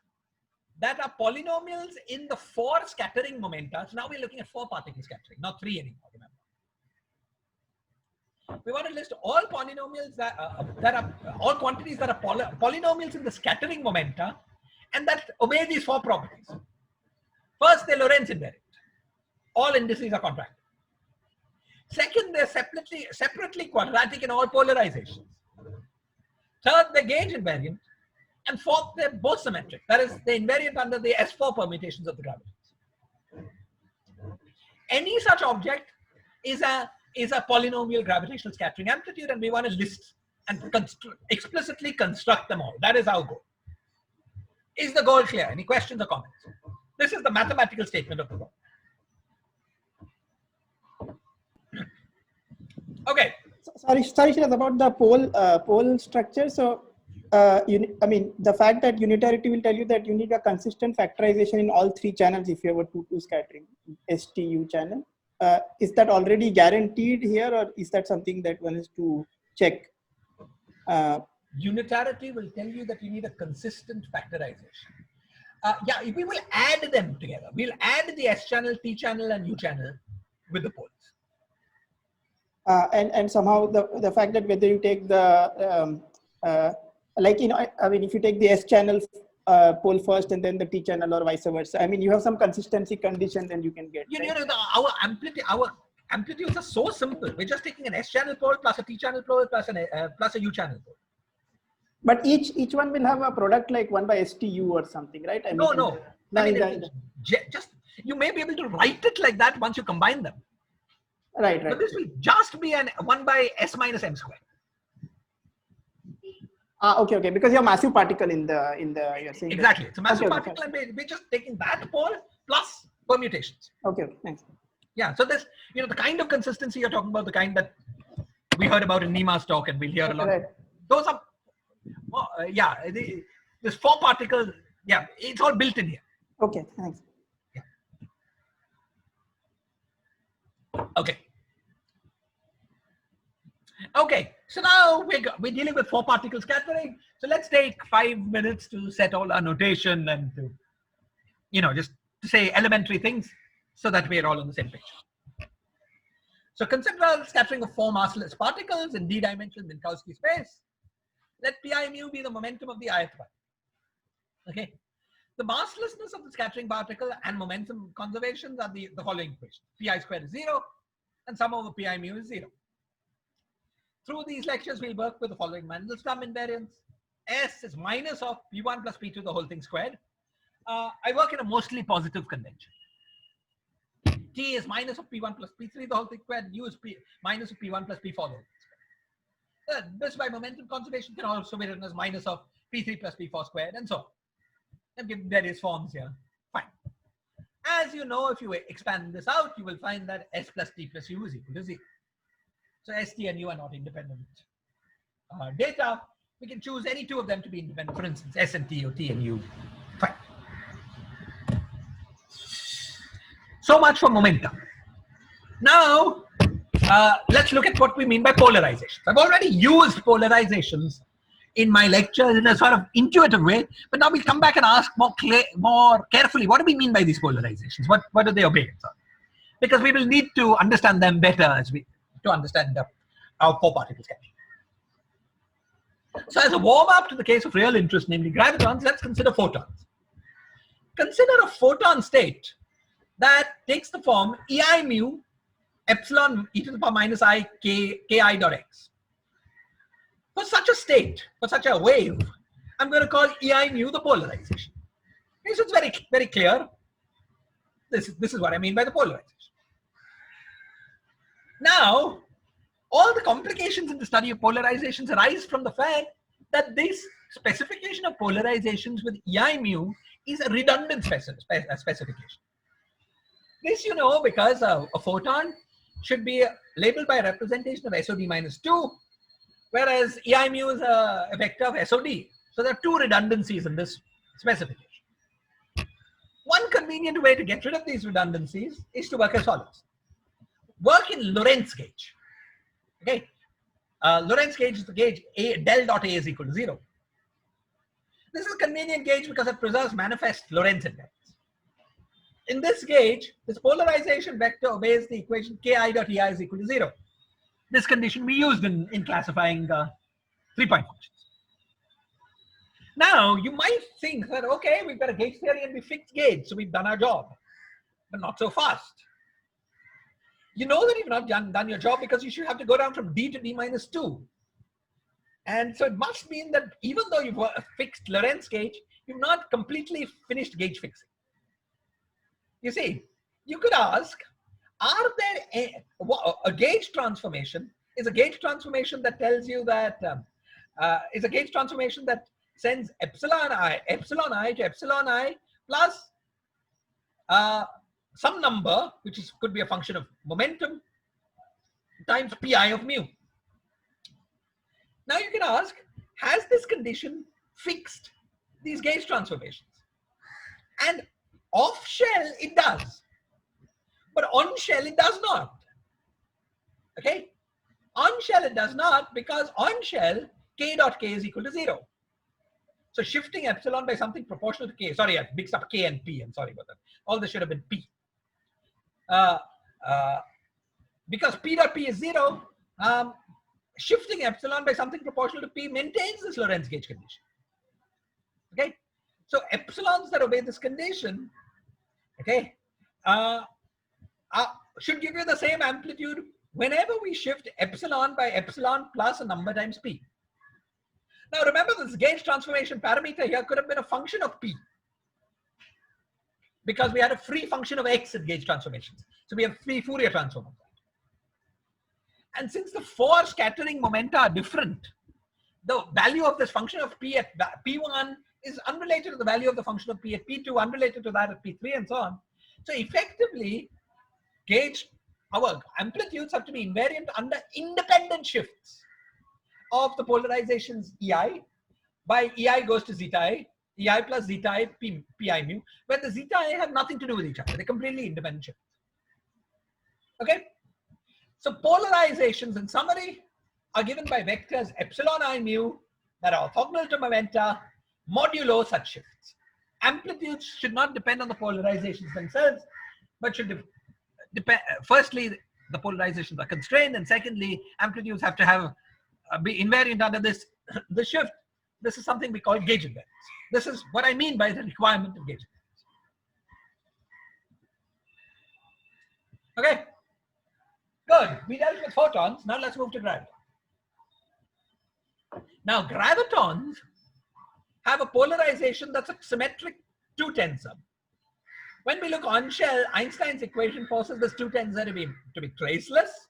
that are polynomials in the 4 scattering momenta. So now we're looking at 4 particle scattering, not 3 anymore, remember. We want to list all polynomials that are all quantities that are polynomials in the scattering momenta and that obey these 4 properties. First, they're Lorentz invariant. All indices are contracted. Second, they're separately quadratic in all polarizations. Third, they're gauge invariant. And fourth, they're both symmetric. That is, they're invariant under the S4 permutations of the gravitons. Any such object is a polynomial gravitational scattering amplitude, and we want to list and explicitly construct them all. That is our goal. Is the goal clear? Any questions or comments? This is the mathematical statement of the goal. Okay. Sorry, Shiraz, about the pole structure. So, the fact that unitarity will tell you that you need a consistent factorization in all 3 channels if you have a 2-2 scattering STU channel. Is that already guaranteed here, or is that something that one is to check? Unitarity will tell you that you need a consistent factorization. Yeah, we will add them together. We'll add the S channel, T channel, and U channel with the poles. And somehow the fact that whether you take the if you take the S channel pole first and then the T channel or vice versa, you have some consistency condition, then you can get. Our amplitudes are so simple. We're just taking an S channel pole plus a T channel pole plus a U channel pole. But each one will have a product like 1 by STU or something, right? No. Just you may be able to write it like that once you combine them. Right. But this will just be an 1 by S minus M squared. Okay. Because you have massive particle in the you're saying exactly. It's a massive okay, particle, and we're just taking that pole plus permutations. Okay. Thanks. Yeah. So this, the kind of consistency you're talking about, the kind that we heard about in Nima's talk, and we'll hear a lot. Right. Those are, this 4 particles. Yeah, it's all built in here. Okay. Thanks. Yeah. Okay. Okay, so now we're dealing with 4 particle scattering. So let's take 5 minutes to set all our notation and to, just to say elementary things so that we're all on the same page. So consider scattering of 4 massless particles in d-dimensional Minkowski space. Let pi mu be the momentum of the ith one. Okay, the masslessness of the scattering particle and momentum conservations are the following equation: pi squared is 0, and sum over pi mu is 0. Through these lectures, we'll work with the following Mandelstam invariants. S is minus of P1 plus P2, the whole thing squared. I work in a mostly positive convention. T is minus of P1 plus P3, the whole thing squared. U is minus of P1 plus P4, the whole thing squared. This by momentum conservation can also be written as minus of P3 plus P4 squared, and so on. And give various forms here. Fine. As you know, if you expand this out, you will find that S plus T plus U is equal to 0. So S, T, and U are not independent data. We can choose any 2 of them to be independent. For instance, S and T or T and U. Fine. So much for momentum. Now, let's look at what we mean by polarizations. I've already used polarizations in my lecture in a sort of intuitive way, but now we'll come back and ask more carefully, what do we mean by these polarizations? What do they obey? Because we will need to understand them better to understand our 4 particle scattering. So as a warm-up to the case of real interest, namely gravitons, let's consider photons. Consider a photon state that takes the form ei mu epsilon e to the power minus I ki dot x. For such a state, for such a wave, I'm going to call ei mu the polarization. Okay, so it's very, very clear. This is what I mean by the polarization. Now, all the complications in the study of polarizations arise from the fact that this specification of polarizations with ei mu is a redundant specification. This you know because a photon should be labeled by a representation of SOD minus 2, whereas ei mu is a vector of SOD. So there are 2 redundancies in this specification. One convenient way to get rid of these redundancies is to work as follows. Work in Lorentz gauge. Okay, Lorentz gauge is the gauge del dot A is equal to 0. This is a convenient gauge because it preserves manifest Lorentz invariance. In this gauge, this polarization vector obeys the equation ki dot ei is equal to 0. This condition we used in classifying 3-point functions. Now, you might think that, okay, we've got a gauge theory and we fixed gauge, so we've done our job, but not so fast. You know that you've not done your job because you should have to go down from d to d minus 2. And so it must mean that even though you've fixed Lorentz gauge, you've not completely finished gauge fixing. You see, you could ask, are there a gauge transformation is a gauge transformation that tells you that is a gauge transformation that sends epsilon I to epsilon I plus some number, which could be a function of momentum, times pi of mu. Now you can ask, has this condition fixed these gauge transformations? And off shell it does, but on shell it does not. Okay, on shell it does not because on shell k dot k is equal to 0. So shifting epsilon by something proportional to k. Sorry, I mixed up k and p. I'm sorry about that. All this should have been p. Because p dot p is 0, shifting epsilon by something proportional to p maintains this Lorentz gauge condition. Okay, so epsilons that obey this condition, okay, should give you the same amplitude whenever we shift epsilon by epsilon plus a number times p. Now remember, this gauge transformation parameter here could have been a function of p, because we had a free function of x in gauge transformations. So we have free Fourier transform of that. And since the four scattering momenta are different, the value of this function of p at p1 is unrelated to the value of the function of p at p2, unrelated to that at p3, and so on. So effectively, our amplitudes have to be invariant under independent shifts of the polarizations ei by ei goes to zeta I, ei plus zeta I pi mu, where the zeta I have nothing to do with each other. They're completely independent shifts. Okay? So polarizations, in summary, are given by vectors epsilon I mu that are orthogonal to momenta modulo such shifts. Amplitudes should not depend on the polarizations themselves, but should depend. Firstly, the polarizations are constrained, and secondly, amplitudes have to have be invariant under this the shift. This is something we call gauge invariance. This is what I mean by the requirement of gauge invariance. Okay, good. We dealt with photons. Now let's move to gravitons. Now gravitons have a polarization that's a symmetric 2 tensor. When we look on shell, Einstein's equation forces this 2 tensor to be traceless,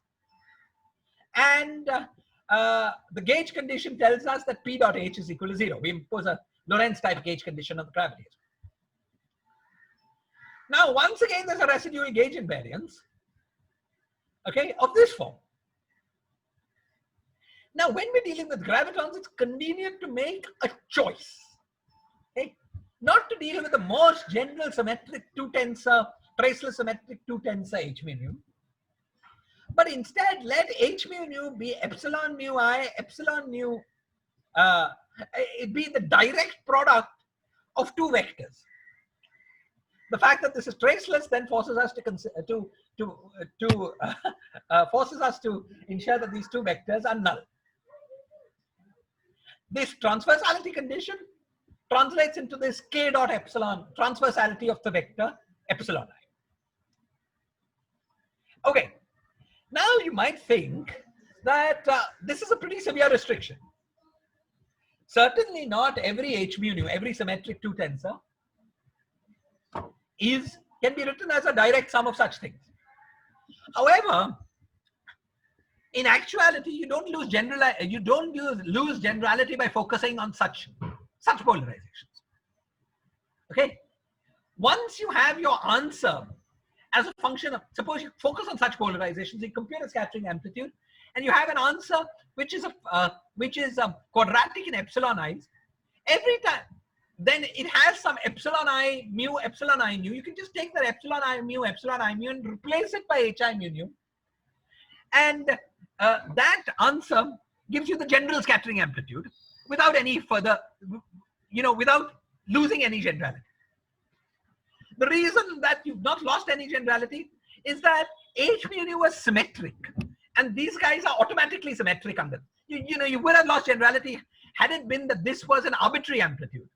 and the gauge condition tells us that p dot h is equal to 0. We impose a Lorentz type gauge condition on the gravity. Now, once again, there's a residual gauge invariance, okay, of this form. Now, when we're dealing with gravitons, it's convenient to make a choice, okay? Not to deal with the most general symmetric 2 tensor, traceless symmetric 2 tensor h mu nu, but instead let h mu nu be epsilon mu I, epsilon mu, it be the direct product of 2 vectors. The fact that this is traceless then forces us forces us to ensure that these 2 vectors are null. This transversality condition translates into this k dot epsilon transversality of the vector epsilon I. Okay, now you might think that this is a pretty severe restriction. Certainly not every h mu nu, every symmetric 2 tensor can be written as a direct sum of such things. However, in actuality, you don't lose generality by focusing on such polarizations. Okay, once you have your answer as a function of, suppose you focus on such polarizations, you compute a scattering amplitude, and you have an answer which is quadratic in epsilon i's. Every time, then it has some epsilon I mu, you can just take that epsilon I mu, and replace it by hi mu nu, and that answer gives you the general scattering amplitude without any further, without losing any generality. The reason that you've not lost any generality is that H mu nu was symmetric, and these guys are automatically symmetric under. You would have lost generality had it been that this was an arbitrary amplitude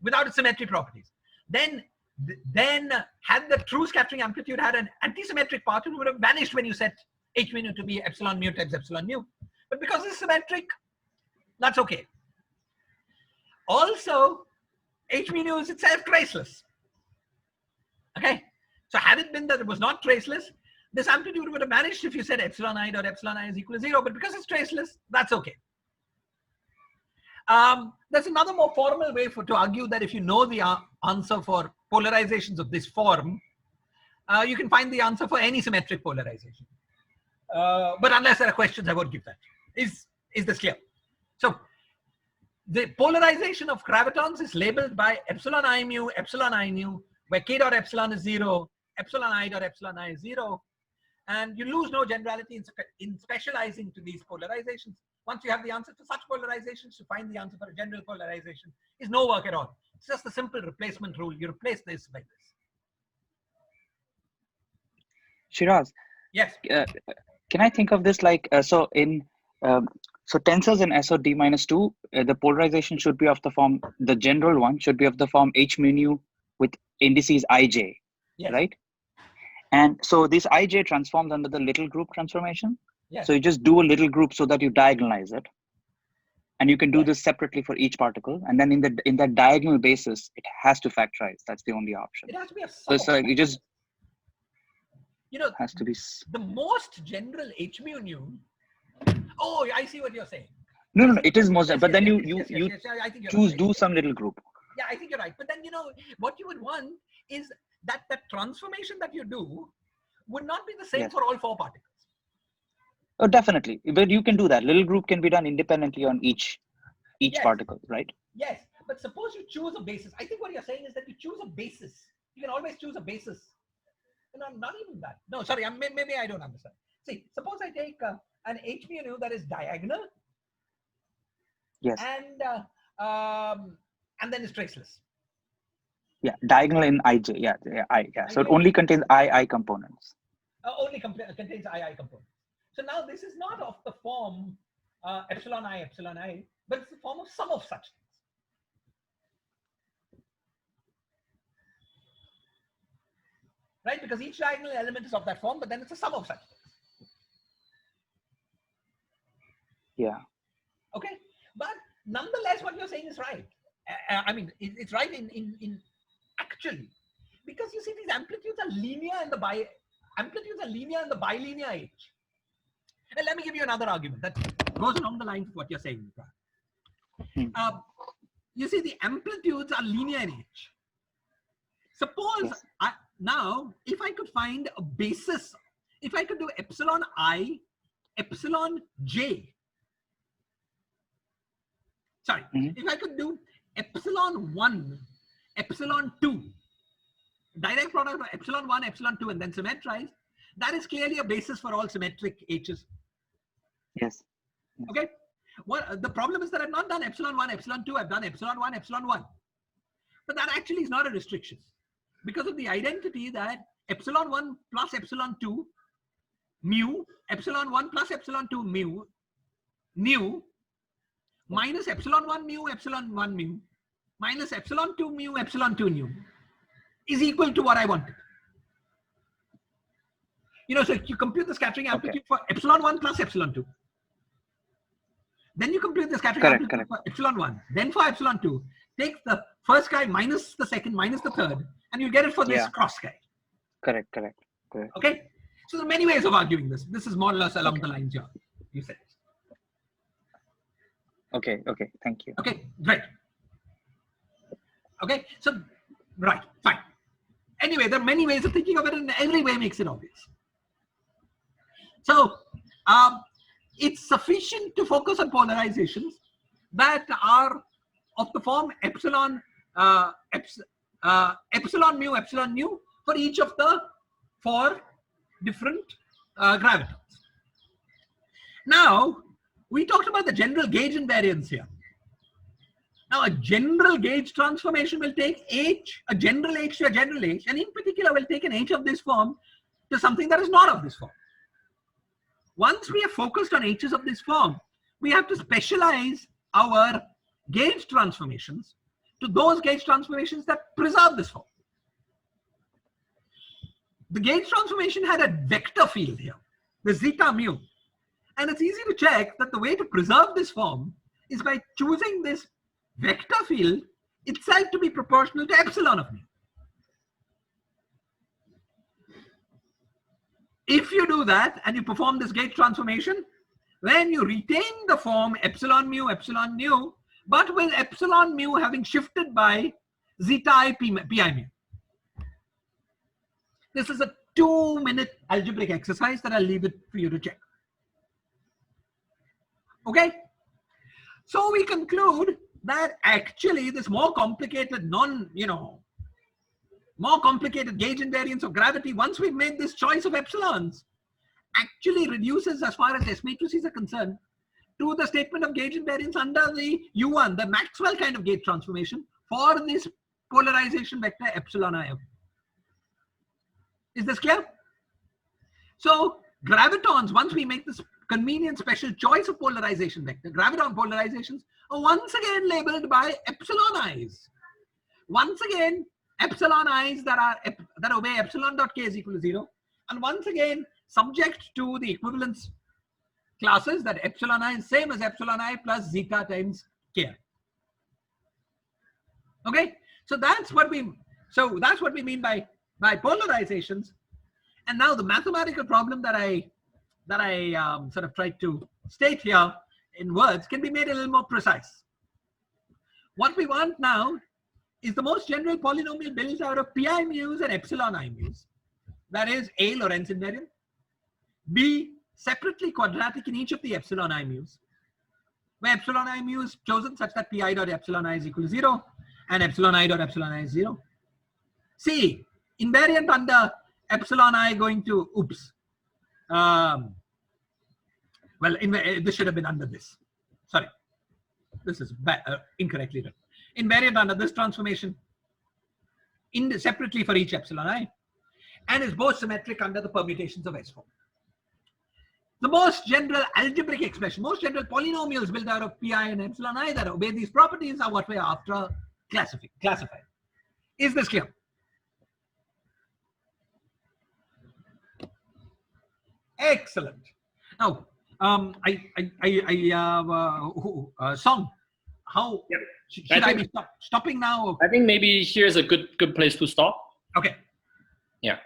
without its symmetry properties. Then had the true scattering amplitude had an antisymmetric part, it would have vanished when you set H mu nu to be epsilon mu times epsilon mu. But because it's symmetric, that's okay. Also, H mu nu is itself traceless. Okay, so had it been that it was not traceless, this amplitude would have vanished if you said epsilon I dot epsilon I is equal to 0. But because it's traceless, that's okay. There's another more formal way to argue that if you know the answer for polarizations of this form, you can find the answer for any symmetric polarization. But unless there are questions, I won't give that. Is this clear? So the polarization of gravitons is labeled by epsilon I mu, where k dot epsilon is 0, epsilon I dot epsilon I is 0. And you lose no generality in specializing to these polarizations. Once you have the answer to such polarizations, to find the answer for a general polarization is no work at all. It's just a simple replacement rule. You replace this by this. Shiraz. Yes. Can I think of this like, so tensors in SO d-2, the polarization should be of the form, the general one should be of the form H mu nu with indices ij, yes. right? And so this ij transforms under the little group transformation. Yes. So you just do a little group so that you diagonalize it. And you can do this separately for each particle. And then in that diagonal basis, it has to factorize. That's the only option. It has to be a so it's like you just, has to be the most general H mu nu. Oh, I see what you're saying. No, it is most, but then you I think choose, right. do some little group. Yeah, I think you're right. But then, what you would want is that transformation that you do would not be the same for all 4 particles. Oh, definitely. But you can do that. Little group can be done independently on each particle, right? Yes, but suppose you choose a basis. I think what you're saying is that you choose a basis. You can always choose a basis. Not even that. No, sorry, maybe I don't understand. See, suppose I take an H mu nu that is diagonal. Yes. And then it's traceless. Yeah, diagonal in ij. Yeah. So it only contains I components. Only contains I components. So now this is not of the form epsilon I, but it's the form of sum of such things. Right? Because each diagonal element is of that form, but then it's a sum of such things. Yeah. Okay. But nonetheless, what you're saying is right. I mean, it's right in actually, because you see these amplitudes are linear in the bilinear age. And let me give you another argument that goes along the lines of what you're saying. You see, the amplitudes are linear in age. Suppose now, if I could find a basis, if I could do epsilon I, epsilon j. Sorry, if I could do epsilon 1, epsilon 2, direct product of epsilon 1, epsilon 2, and then symmetrize, that is clearly a basis for all symmetric H's. Yes. Okay. Well, the problem is that I've not done epsilon 1, epsilon 2, I've done epsilon 1, epsilon 1. But that actually is not a restriction because of the identity that epsilon 1 plus epsilon 2 mu, epsilon 1 plus epsilon 2 mu, nu, minus epsilon 1 mu, epsilon 1 mu, minus epsilon 2 mu, epsilon 2 nu is equal to what I wanted. So you compute the scattering amplitude for epsilon 1 plus epsilon 2. Then you compute the scattering amplitude for epsilon 1. Then for epsilon 2, take the first guy minus the second minus the third, and you get it for this cross guy. Correct. Okay. So there are many ways of arguing this. This is more or less along the lines you said. Okay. Thank you. Okay, great. Okay, so right, fine. Anyway, there are many ways of thinking of it, and every way makes it obvious. So it's sufficient to focus on polarizations that are of the form epsilon mu, epsilon nu for each of the 4 different gravitons. Now, we talked about the general gauge invariance here. Now, a general gauge transformation will take H, a general H to a general H, and in particular will take an H of this form to something that is not of this form. Once we are focused on H's of this form, we have to specialize our gauge transformations to those gauge transformations that preserve this form. The gauge transformation had a vector field here, the zeta mu. And it's easy to check that the way to preserve this form is by choosing this vector field itself to be proportional to epsilon of mu. If you do that and you perform this gauge transformation, then you retain the form epsilon mu, but with epsilon mu having shifted by zeta I pi mu. This is a 2-minute algebraic exercise that I'll leave it for you to check. Okay? So we conclude that actually this more complicated more complicated gauge invariance of gravity, once we've made this choice of epsilons, actually reduces, as far as S matrices are concerned, to the statement of gauge invariance under the U1, the Maxwell kind of gauge transformation for this polarization vector epsilon I. Is this clear? So gravitons, once we make this convenient special choice of polarization vector, graviton polarizations are once again labeled by epsilon i's. Once again, epsilon i's that obey epsilon dot k is equal to 0, and once again subject to the equivalence classes that epsilon I is same as epsilon I plus zeta times k. Okay, so that's what we mean by polarizations. And now the mathematical problem that I sort of tried to state here in words can be made a little more precise. What we want now is the most general polynomial built out of pi mu's and epsilon I mu's. That is A, Lorentz invariant, B, separately quadratic in each of the epsilon I mu's, where epsilon I mu is chosen such that pi dot epsilon I is equal to 0 and epsilon I dot epsilon I is 0. C, invariant under epsilon I going to, this should have been under this. Sorry, this is incorrectly written. Invariant under this transformation separately for each epsilon I, and is both symmetric under the permutations of S form. The most general algebraic expression, most general polynomials built out of pi and epsilon I that obey these properties are what we are after classifying. Is this clear? Excellent. Now, Song, how should I be stopping now? I think maybe here's a good place to stop. Okay. Yeah.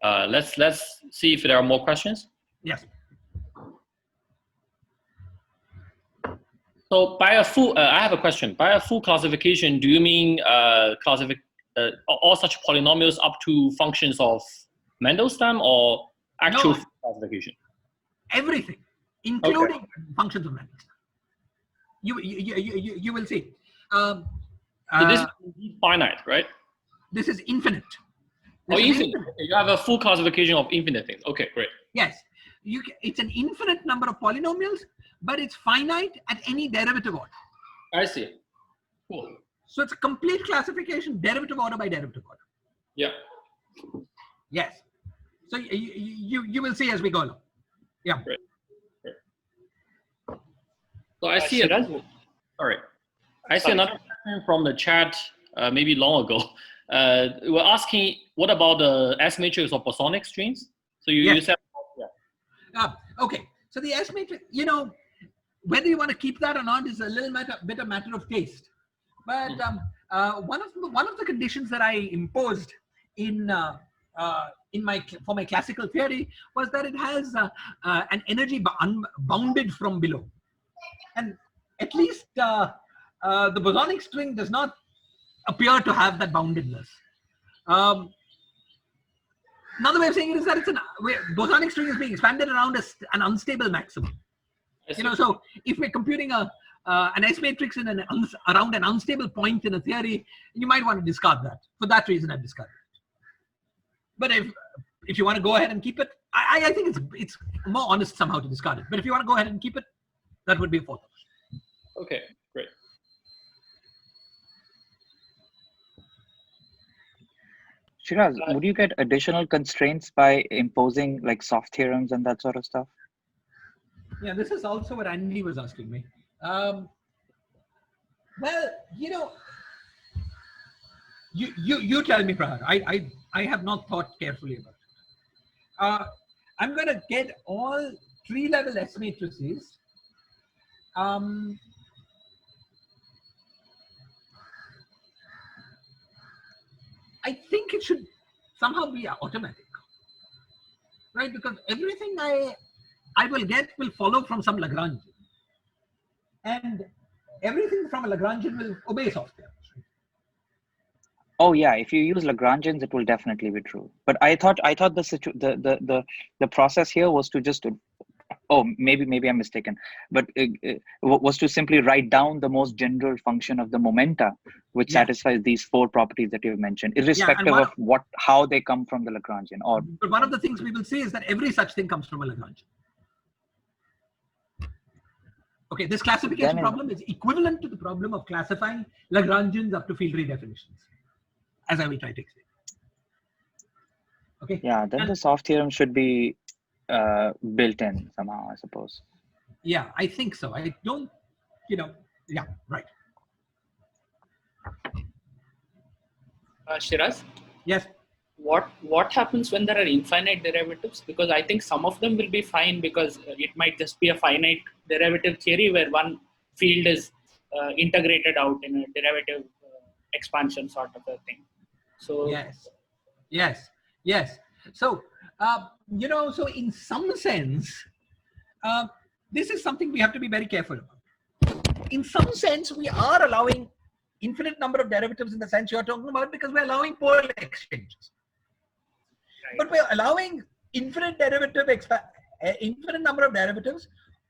Let's see if there are more questions. Yes. So by a full, I have a question. By a full classification, do you mean all such polynomials up to functions of Mandelstam or actual classification? Everything, including functions of Mandelstam. You will see. So this is finite, right? This is infinite. Infinite. Okay, you have a full classification of infinite things. Okay, great. Yes, it's an infinite number of polynomials, but it's finite at any derivative order. I see. Cool. So it's a complete classification, derivative order by derivative order. Yeah. Yes. So you will see as we go along. Yeah. Great. So I see another question from the chat maybe long ago. We're asking, what about the S matrix of bosonic strings? So you said, okay. So the S matrix, whether you want to keep that or not is a little bit a matter of taste. But one of the conditions that I imposed for my classical theory was that it has an energy bounded from below. And at least the bosonic string does not appear to have that boundedness. Another way of saying it is that bosonic string is being expanded around an unstable maximum. So if we're computing an S matrix around an unstable point in a theory, you might want to discard that. For that reason, I've discarded it. But if you want to go ahead and keep it, I think it's more honest somehow to discard it. But if you want to go ahead and keep it, that would be a fourth option. Okay, great. Shiraz, would you get additional constraints by imposing like soft theorems and that sort of stuff? Yeah, this is also what Andy was asking me. Well, you know, you tell me, Prahar. I have not thought carefully about it. I'm going to get all tree-level S matrices. I think it should somehow be automatic, right? Because everything I will get will follow from some Lagrangian, and everything from a Lagrangian will obey soft theorems. Right? Oh yeah, if you use Lagrangians, it will definitely be true. But I thought the process here was to just maybe I'm mistaken, but was to simply write down the most general function of the momenta, which satisfies these 4 properties that you've mentioned, irrespective of how they come from the Lagrangian. Or but one of the things we will say is that every such thing comes from a Lagrangian. Okay, this classification problem is equivalent to the problem of classifying Lagrangians up to field redefinitions, as I will try to explain. Okay. Yeah, then the soft theorem should be built in somehow, I suppose. Yeah, I think so. I don't, yeah, right. Shiraz? Yes. What happens when there are infinite derivatives? Because I think some of them will be fine because it might just be a finite derivative theory where one field is integrated out in a derivative expansion sort of a thing. So yes. So so in some sense, this is something we have to be very careful about. In some sense, we are allowing infinite number of derivatives in the sense you're talking about because we're allowing pole exchanges. Right. But we're allowing infinite number of derivatives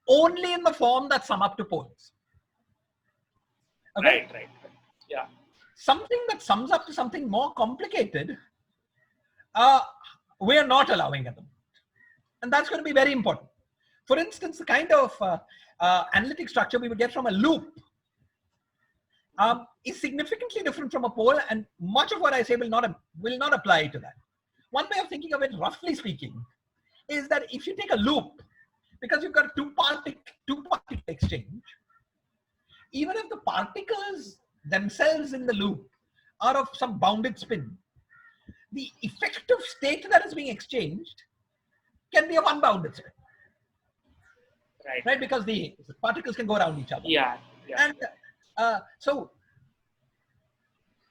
only in the form that sum up to poles. Okay? Right. Yeah. Something that sums up to something more complicated, we are not allowing at the moment. And that's going to be very important. For instance, the kind of analytic structure we would get from a loop is significantly different from a pole, and much of what I say will not apply to that. One way of thinking of it, roughly speaking, is that if you take a loop, because you've got a two-particle exchange, even if the particles themselves in the loop are of some bounded spin, the effective state that is being exchanged can be of unbounded spin. Right? Because the particles can go around each other. Yeah. And so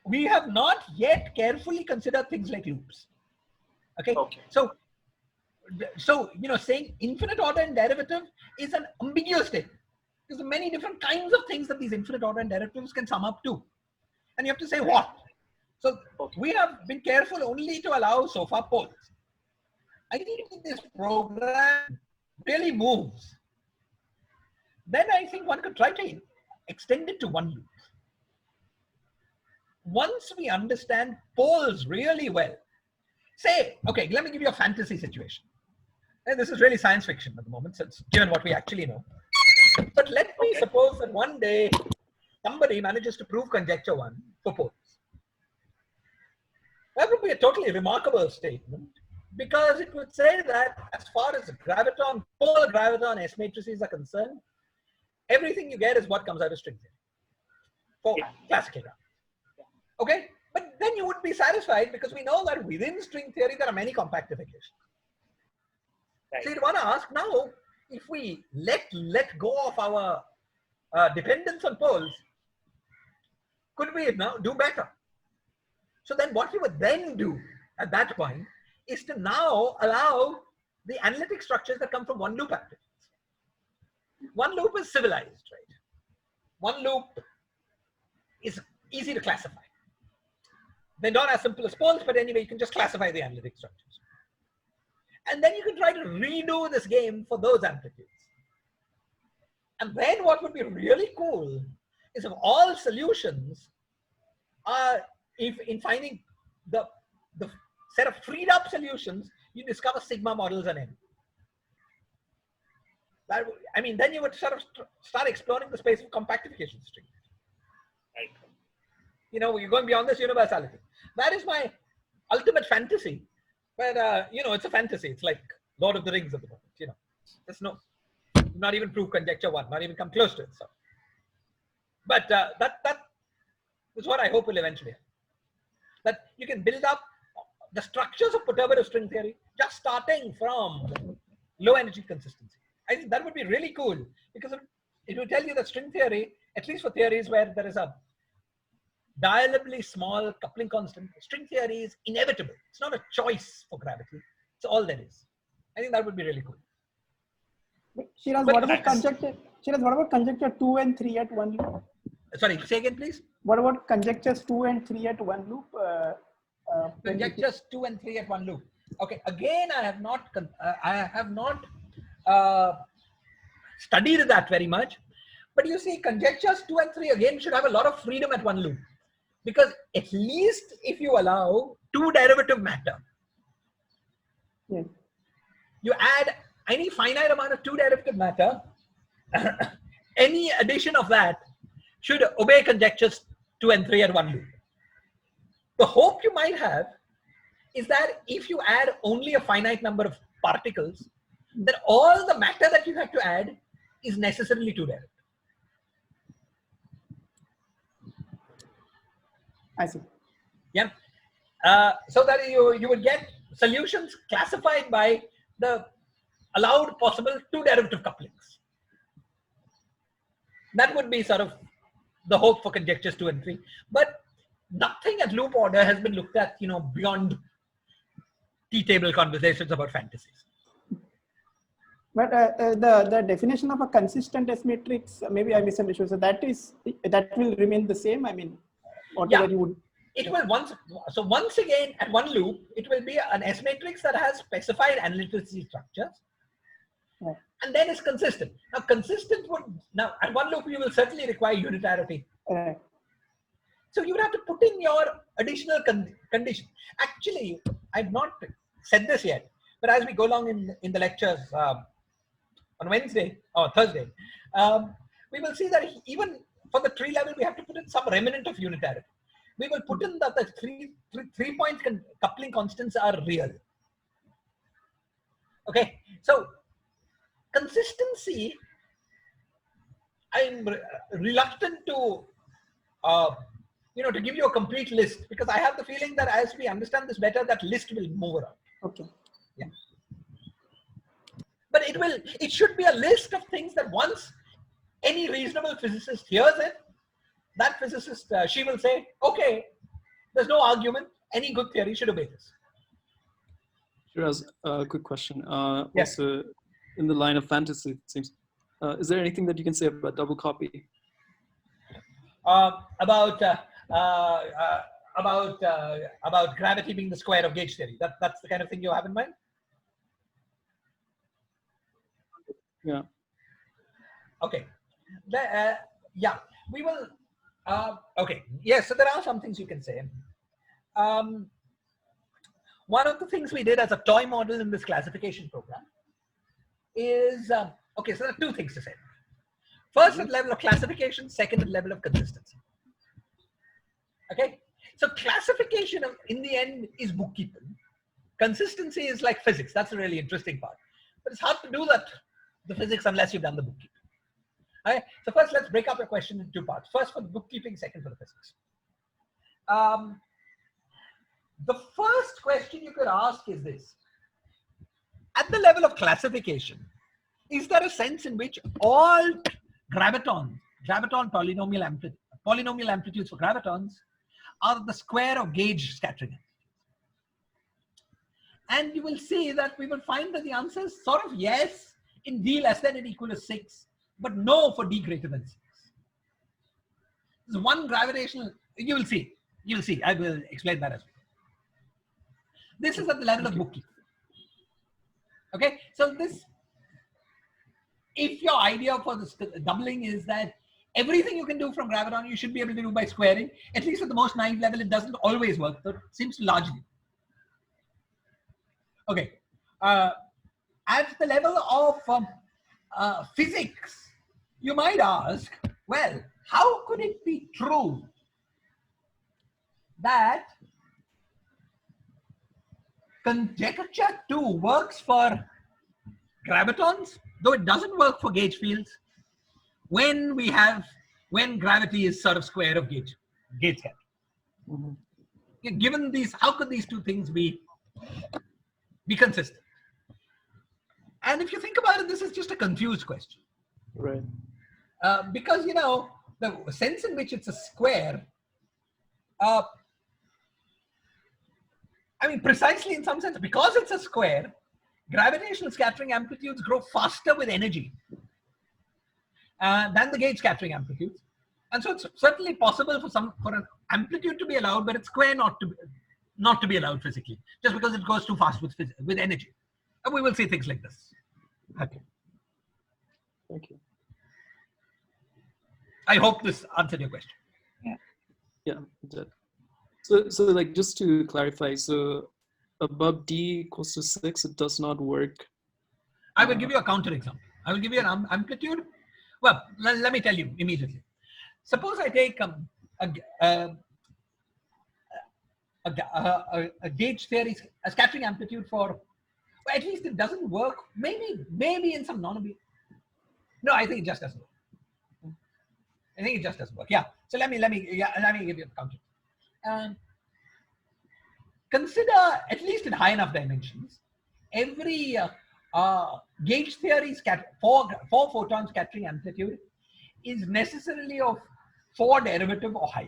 we have not yet carefully considered things like loops. Okay. So saying infinite order and derivative is an ambiguous statement. Because there are many different kinds of things that these infinite order and derivatives can sum up to. And you have to say what? So we have been careful only to allow so far poles. I think if this program really moves, then I think one could try to extend it to one loop. Once we understand poles really well, say, okay, let me give you a fantasy situation. And this is really science fiction at the moment, since given what we actually know. But let me suppose that one day somebody manages to prove conjecture 1 for poles. That would be a totally remarkable statement because it would say that as far as graviton, pole graviton S matrices are concerned, everything you get is what comes out of string theory for classical graviton. Okay? But then you would be satisfied because we know that within string theory there are many compactifications. Right. So you'd want to ask now, if we let go of our dependence on poles, could we now do better? So then what you would then do at that point is to now allow the analytic structures that come from one loop activities. One loop is civilized, right? One loop is easy to classify. They're not as simple as poles, but anyway, you can just classify the analytic structures. And then you can try to redo this game for those amplitudes. And then what would be really cool is if all solutions are, if in finding the set of freed up solutions, you discover sigma models and n. I mean, then you would sort of start exploring the space of compactification strings. Right. You're going beyond this universality. That is my ultimate fantasy, where it's a fantasy. It's like Lord of the Rings at the moment. There's not even prove conjecture 1, not even come close to it. So, but that is what I hope will eventually happen. That you can build up the structures of perturbative string theory just starting from low energy consistency. I think that would be really cool, because it will tell you that string theory, at least for theories where there is a dialably small coupling constant, string theory is inevitable. It's not a choice for gravity. It's all there is. I think that would be really cool. Shiraz, what about conjecture? Shiraz, what about conjecture 2 and 3 at one loop? Sorry, say again, please. What about conjectures 2 and 3 at one loop? Conjectures 2 and 3 at one loop. Okay, again, I have not studied that very much, but you see, conjectures 2 and 3 again should have a lot of freedom at one loop, because at least if you allow 2 derivative matter, yes, you add any finite amount of 2 derivative matter, any addition of that should obey conjectures 2 and 3 at one loop. The hope you might have is that if you add only a finite number of particles, then all the matter that you have to add is necessarily 2 derivative. I see. Yeah. So that you would get solutions classified by the allowed possible 2 derivative couplings. That would be sort of the hope for conjectures 2 and 3. But nothing at loop order has been looked at, beyond T-table conversations about fantasies. But the definition of a consistent S matrix, maybe I misunderstood. So that will remain the same. I mean, whatever you would. It will once again at one loop, it will be an S matrix that has specified analyticity structures, right, and then it's consistent. Now at one loop you will certainly require unitarity. Right. So you would have to put in your additional condition. Actually, I've not said this yet, but as we go along in the lectures on Wednesday or Thursday, we will see that even for the tree level, we have to put in some remnant of unitarity. We will put in that the three point coupling constants are real. Okay, so consistency, I'm reluctant to to give you a complete list, because I have the feeling that as we understand this better, that list will move around. Okay. Yeah. But it should be a list of things that once any reasonable physicist hears it, that physicist, she will say, okay, there's no argument. Any good theory should obey this. Shiraz, quick question. Yes. Also, in the line of fantasy, it seems, is there anything that you can say about double copy? About gravity being the square of gauge theory. That's the kind of thing you have in mind? Yeah. Okay. Yeah, we will. Okay. Yes, so there are some things you can say. One of the things we did as a toy model in this classification program is, okay, so there are 2 things to say. First at the level of classification, second at the level of consistency. Okay, so classification in the end is bookkeeping. Consistency is like physics. That's a really interesting part. But it's hard to do that, the physics, unless you've done the bookkeeping. Okay, so first let's break up your question into 2 parts. First for the bookkeeping, second for the physics. The first question you could ask is this. At the level of classification, is there a sense in which all graviton polynomial amplitudes for gravitons are the square of gauge scattering? And you will see that we will find that the answer is sort of yes in d less than or equal to 6, but no for d greater than 6. There's one gravitational, you will see, I will explain that as well. This is at the level of bookkeeping. Okay, so this, if your idea for this doubling is that everything you can do from graviton, you should be able to do by squaring, at least at the most naive level, it doesn't always work, but it seems to largely. Okay, at the level of physics, you might ask, well, how could it be true that Conjecture 2 works for gravitons, though it doesn't work for gauge fields when gravity is sort of square of gauge scattering. Mm-hmm. Given these, how could these two things be consistent? And if you think about it, this is just a confused question. Right. Because, the sense in which it's a square, precisely in some sense, because it's a square, gravitational scattering amplitudes grow faster with energy than the gauge scattering amplitudes. And so it's certainly possible for an amplitude to be allowed, but its square not to be allowed physically, just because it goes too fast with energy. And we will see things like this. Okay. Thank you. I hope this answered your question. Yeah, it did. So like, just to clarify, so above d equals to 6, it does not work. I will give you a counter example. I will give you an amplitude. Well, let me tell you immediately. Suppose I take a gauge theory, a scattering amplitude for, well, at least it doesn't work. Maybe in some non-obvious. No, I think it just doesn't work. I think it just doesn't work. Yeah. So let me give you a counter. Consider, at least in high enough dimensions, every gauge theory four photon scattering amplitude is necessarily of 4 derivative or higher.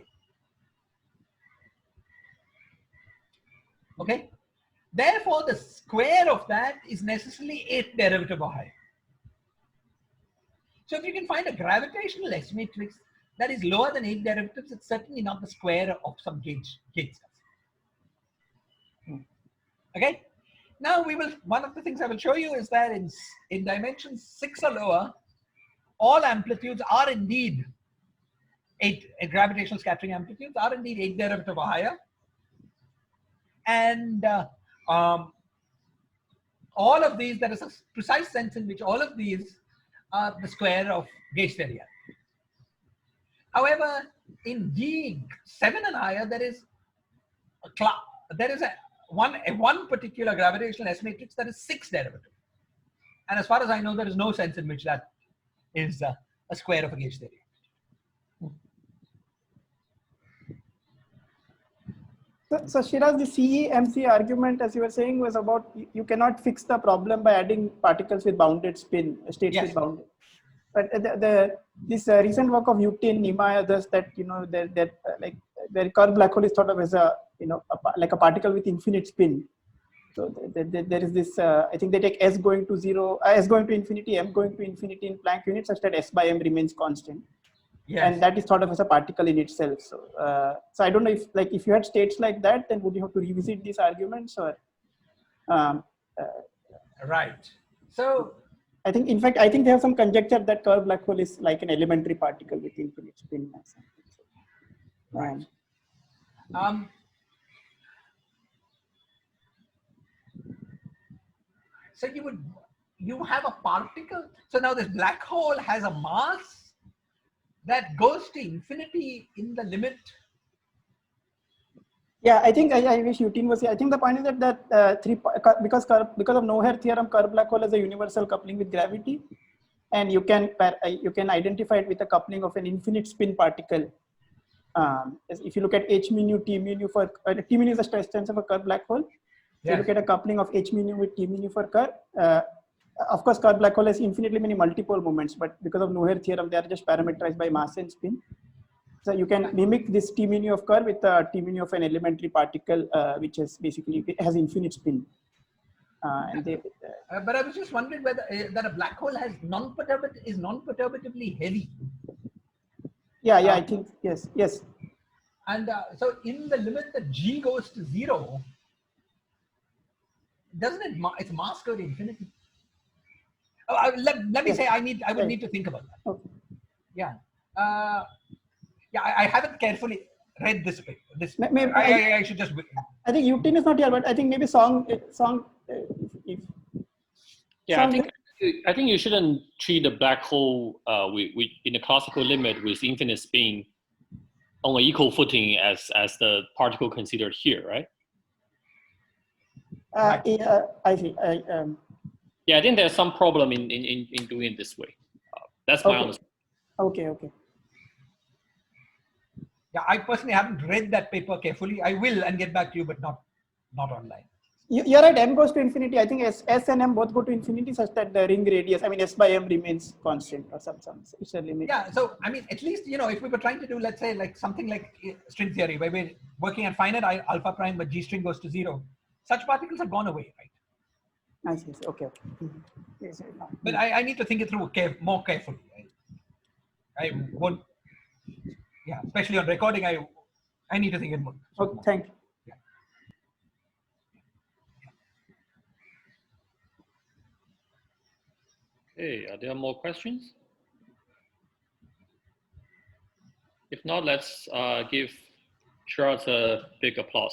Okay. Therefore, the square of that is necessarily 8 derivative or higher. So if you can find a gravitational S matrix that is lower than 8 derivatives, it's certainly not the square of some gauge stuff. Okay. Now one of the things I will show you is that in dimensions 6 or lower, all amplitudes are indeed 8 gravitational scattering amplitudes are indeed 8 derivative or higher. And all of these, there is a precise sense in which all of these are the square of gauge theory. However, in D7 and higher, there is one particular gravitational S matrix that is 6 derivative. And as far as I know, there is no sense in which that is a square of a gauge theory. So Shiraz, the CEMZ argument, as you were saying, was about you cannot fix the problem by adding particles with bounded spin, states with bounded. But this recent work of Utin, Nima, others, that like the curved black hole is thought of as like a particle with infinite spin. So there is this. I think they take S going to 0, S going to infinity, M going to infinity in Planck units, such that S by M remains constant. Yes. And that is thought of as a particle in itself. So, so I don't know if you had states like that, then would you have to revisit these arguments or? Right. So I think, in fact, I think they have some conjecture that curved black hole is like an elementary particle with infinite spin mass. Right. So you have a particle. So now this black hole has a mass that goes to infinity in the limit. Yeah, I think I wish Utin was here. I think the point is that because of no-hair theorem, curved black hole has a universal coupling with gravity, and you can identify it with a coupling of an infinite spin particle. If you look at h mu nu, t mu nu for t mu nu is a stress tensor for curved black hole. So you look at a coupling of h mu nu with t mu nu for curve. Of course, curved black hole has infinitely many multipole moments, but because of no-hair theorem, they are just parameterized by mass and spin. So you can mimic this t mu nu of curve with the t mu nu of an elementary particle, which is basically it has infinite spin. But I was just wondering whether that a black hole has non-perturbatively heavy. Yeah, I think yes. And so in the limit that G goes to 0, doesn't its mass go to infinity? Let me say I would need to think about that. Okay. Yeah. I haven't carefully read this paper. Maybe I should just. I think Utin is not here, but I think maybe Song. Yeah, I think you shouldn't treat the black hole in the classical limit with infinite spin on an equal footing as the particle considered here, right? Yeah, I see. Yeah, I think there's some problem in doing it this way. That's my understanding. Okay. Yeah, I personally haven't read that paper carefully. I will and get back to you, but not online. You're right, m goes to infinity. I think S and M both go to infinity such that the ring radius, I mean, S by M remains constant or some it's a limit. Yeah, so I mean, at least, if we were trying to do, let's say, like something like string theory, where we're working at finite alpha prime, but G string goes to 0, such particles have gone away, right? I see. Okay. Yes, But I need to think it through more carefully. Right? I won't, yeah, especially on recording, I need to think it more. Okay, thank you. Okay, are there more questions? If not, let's give Shiraz a big applause.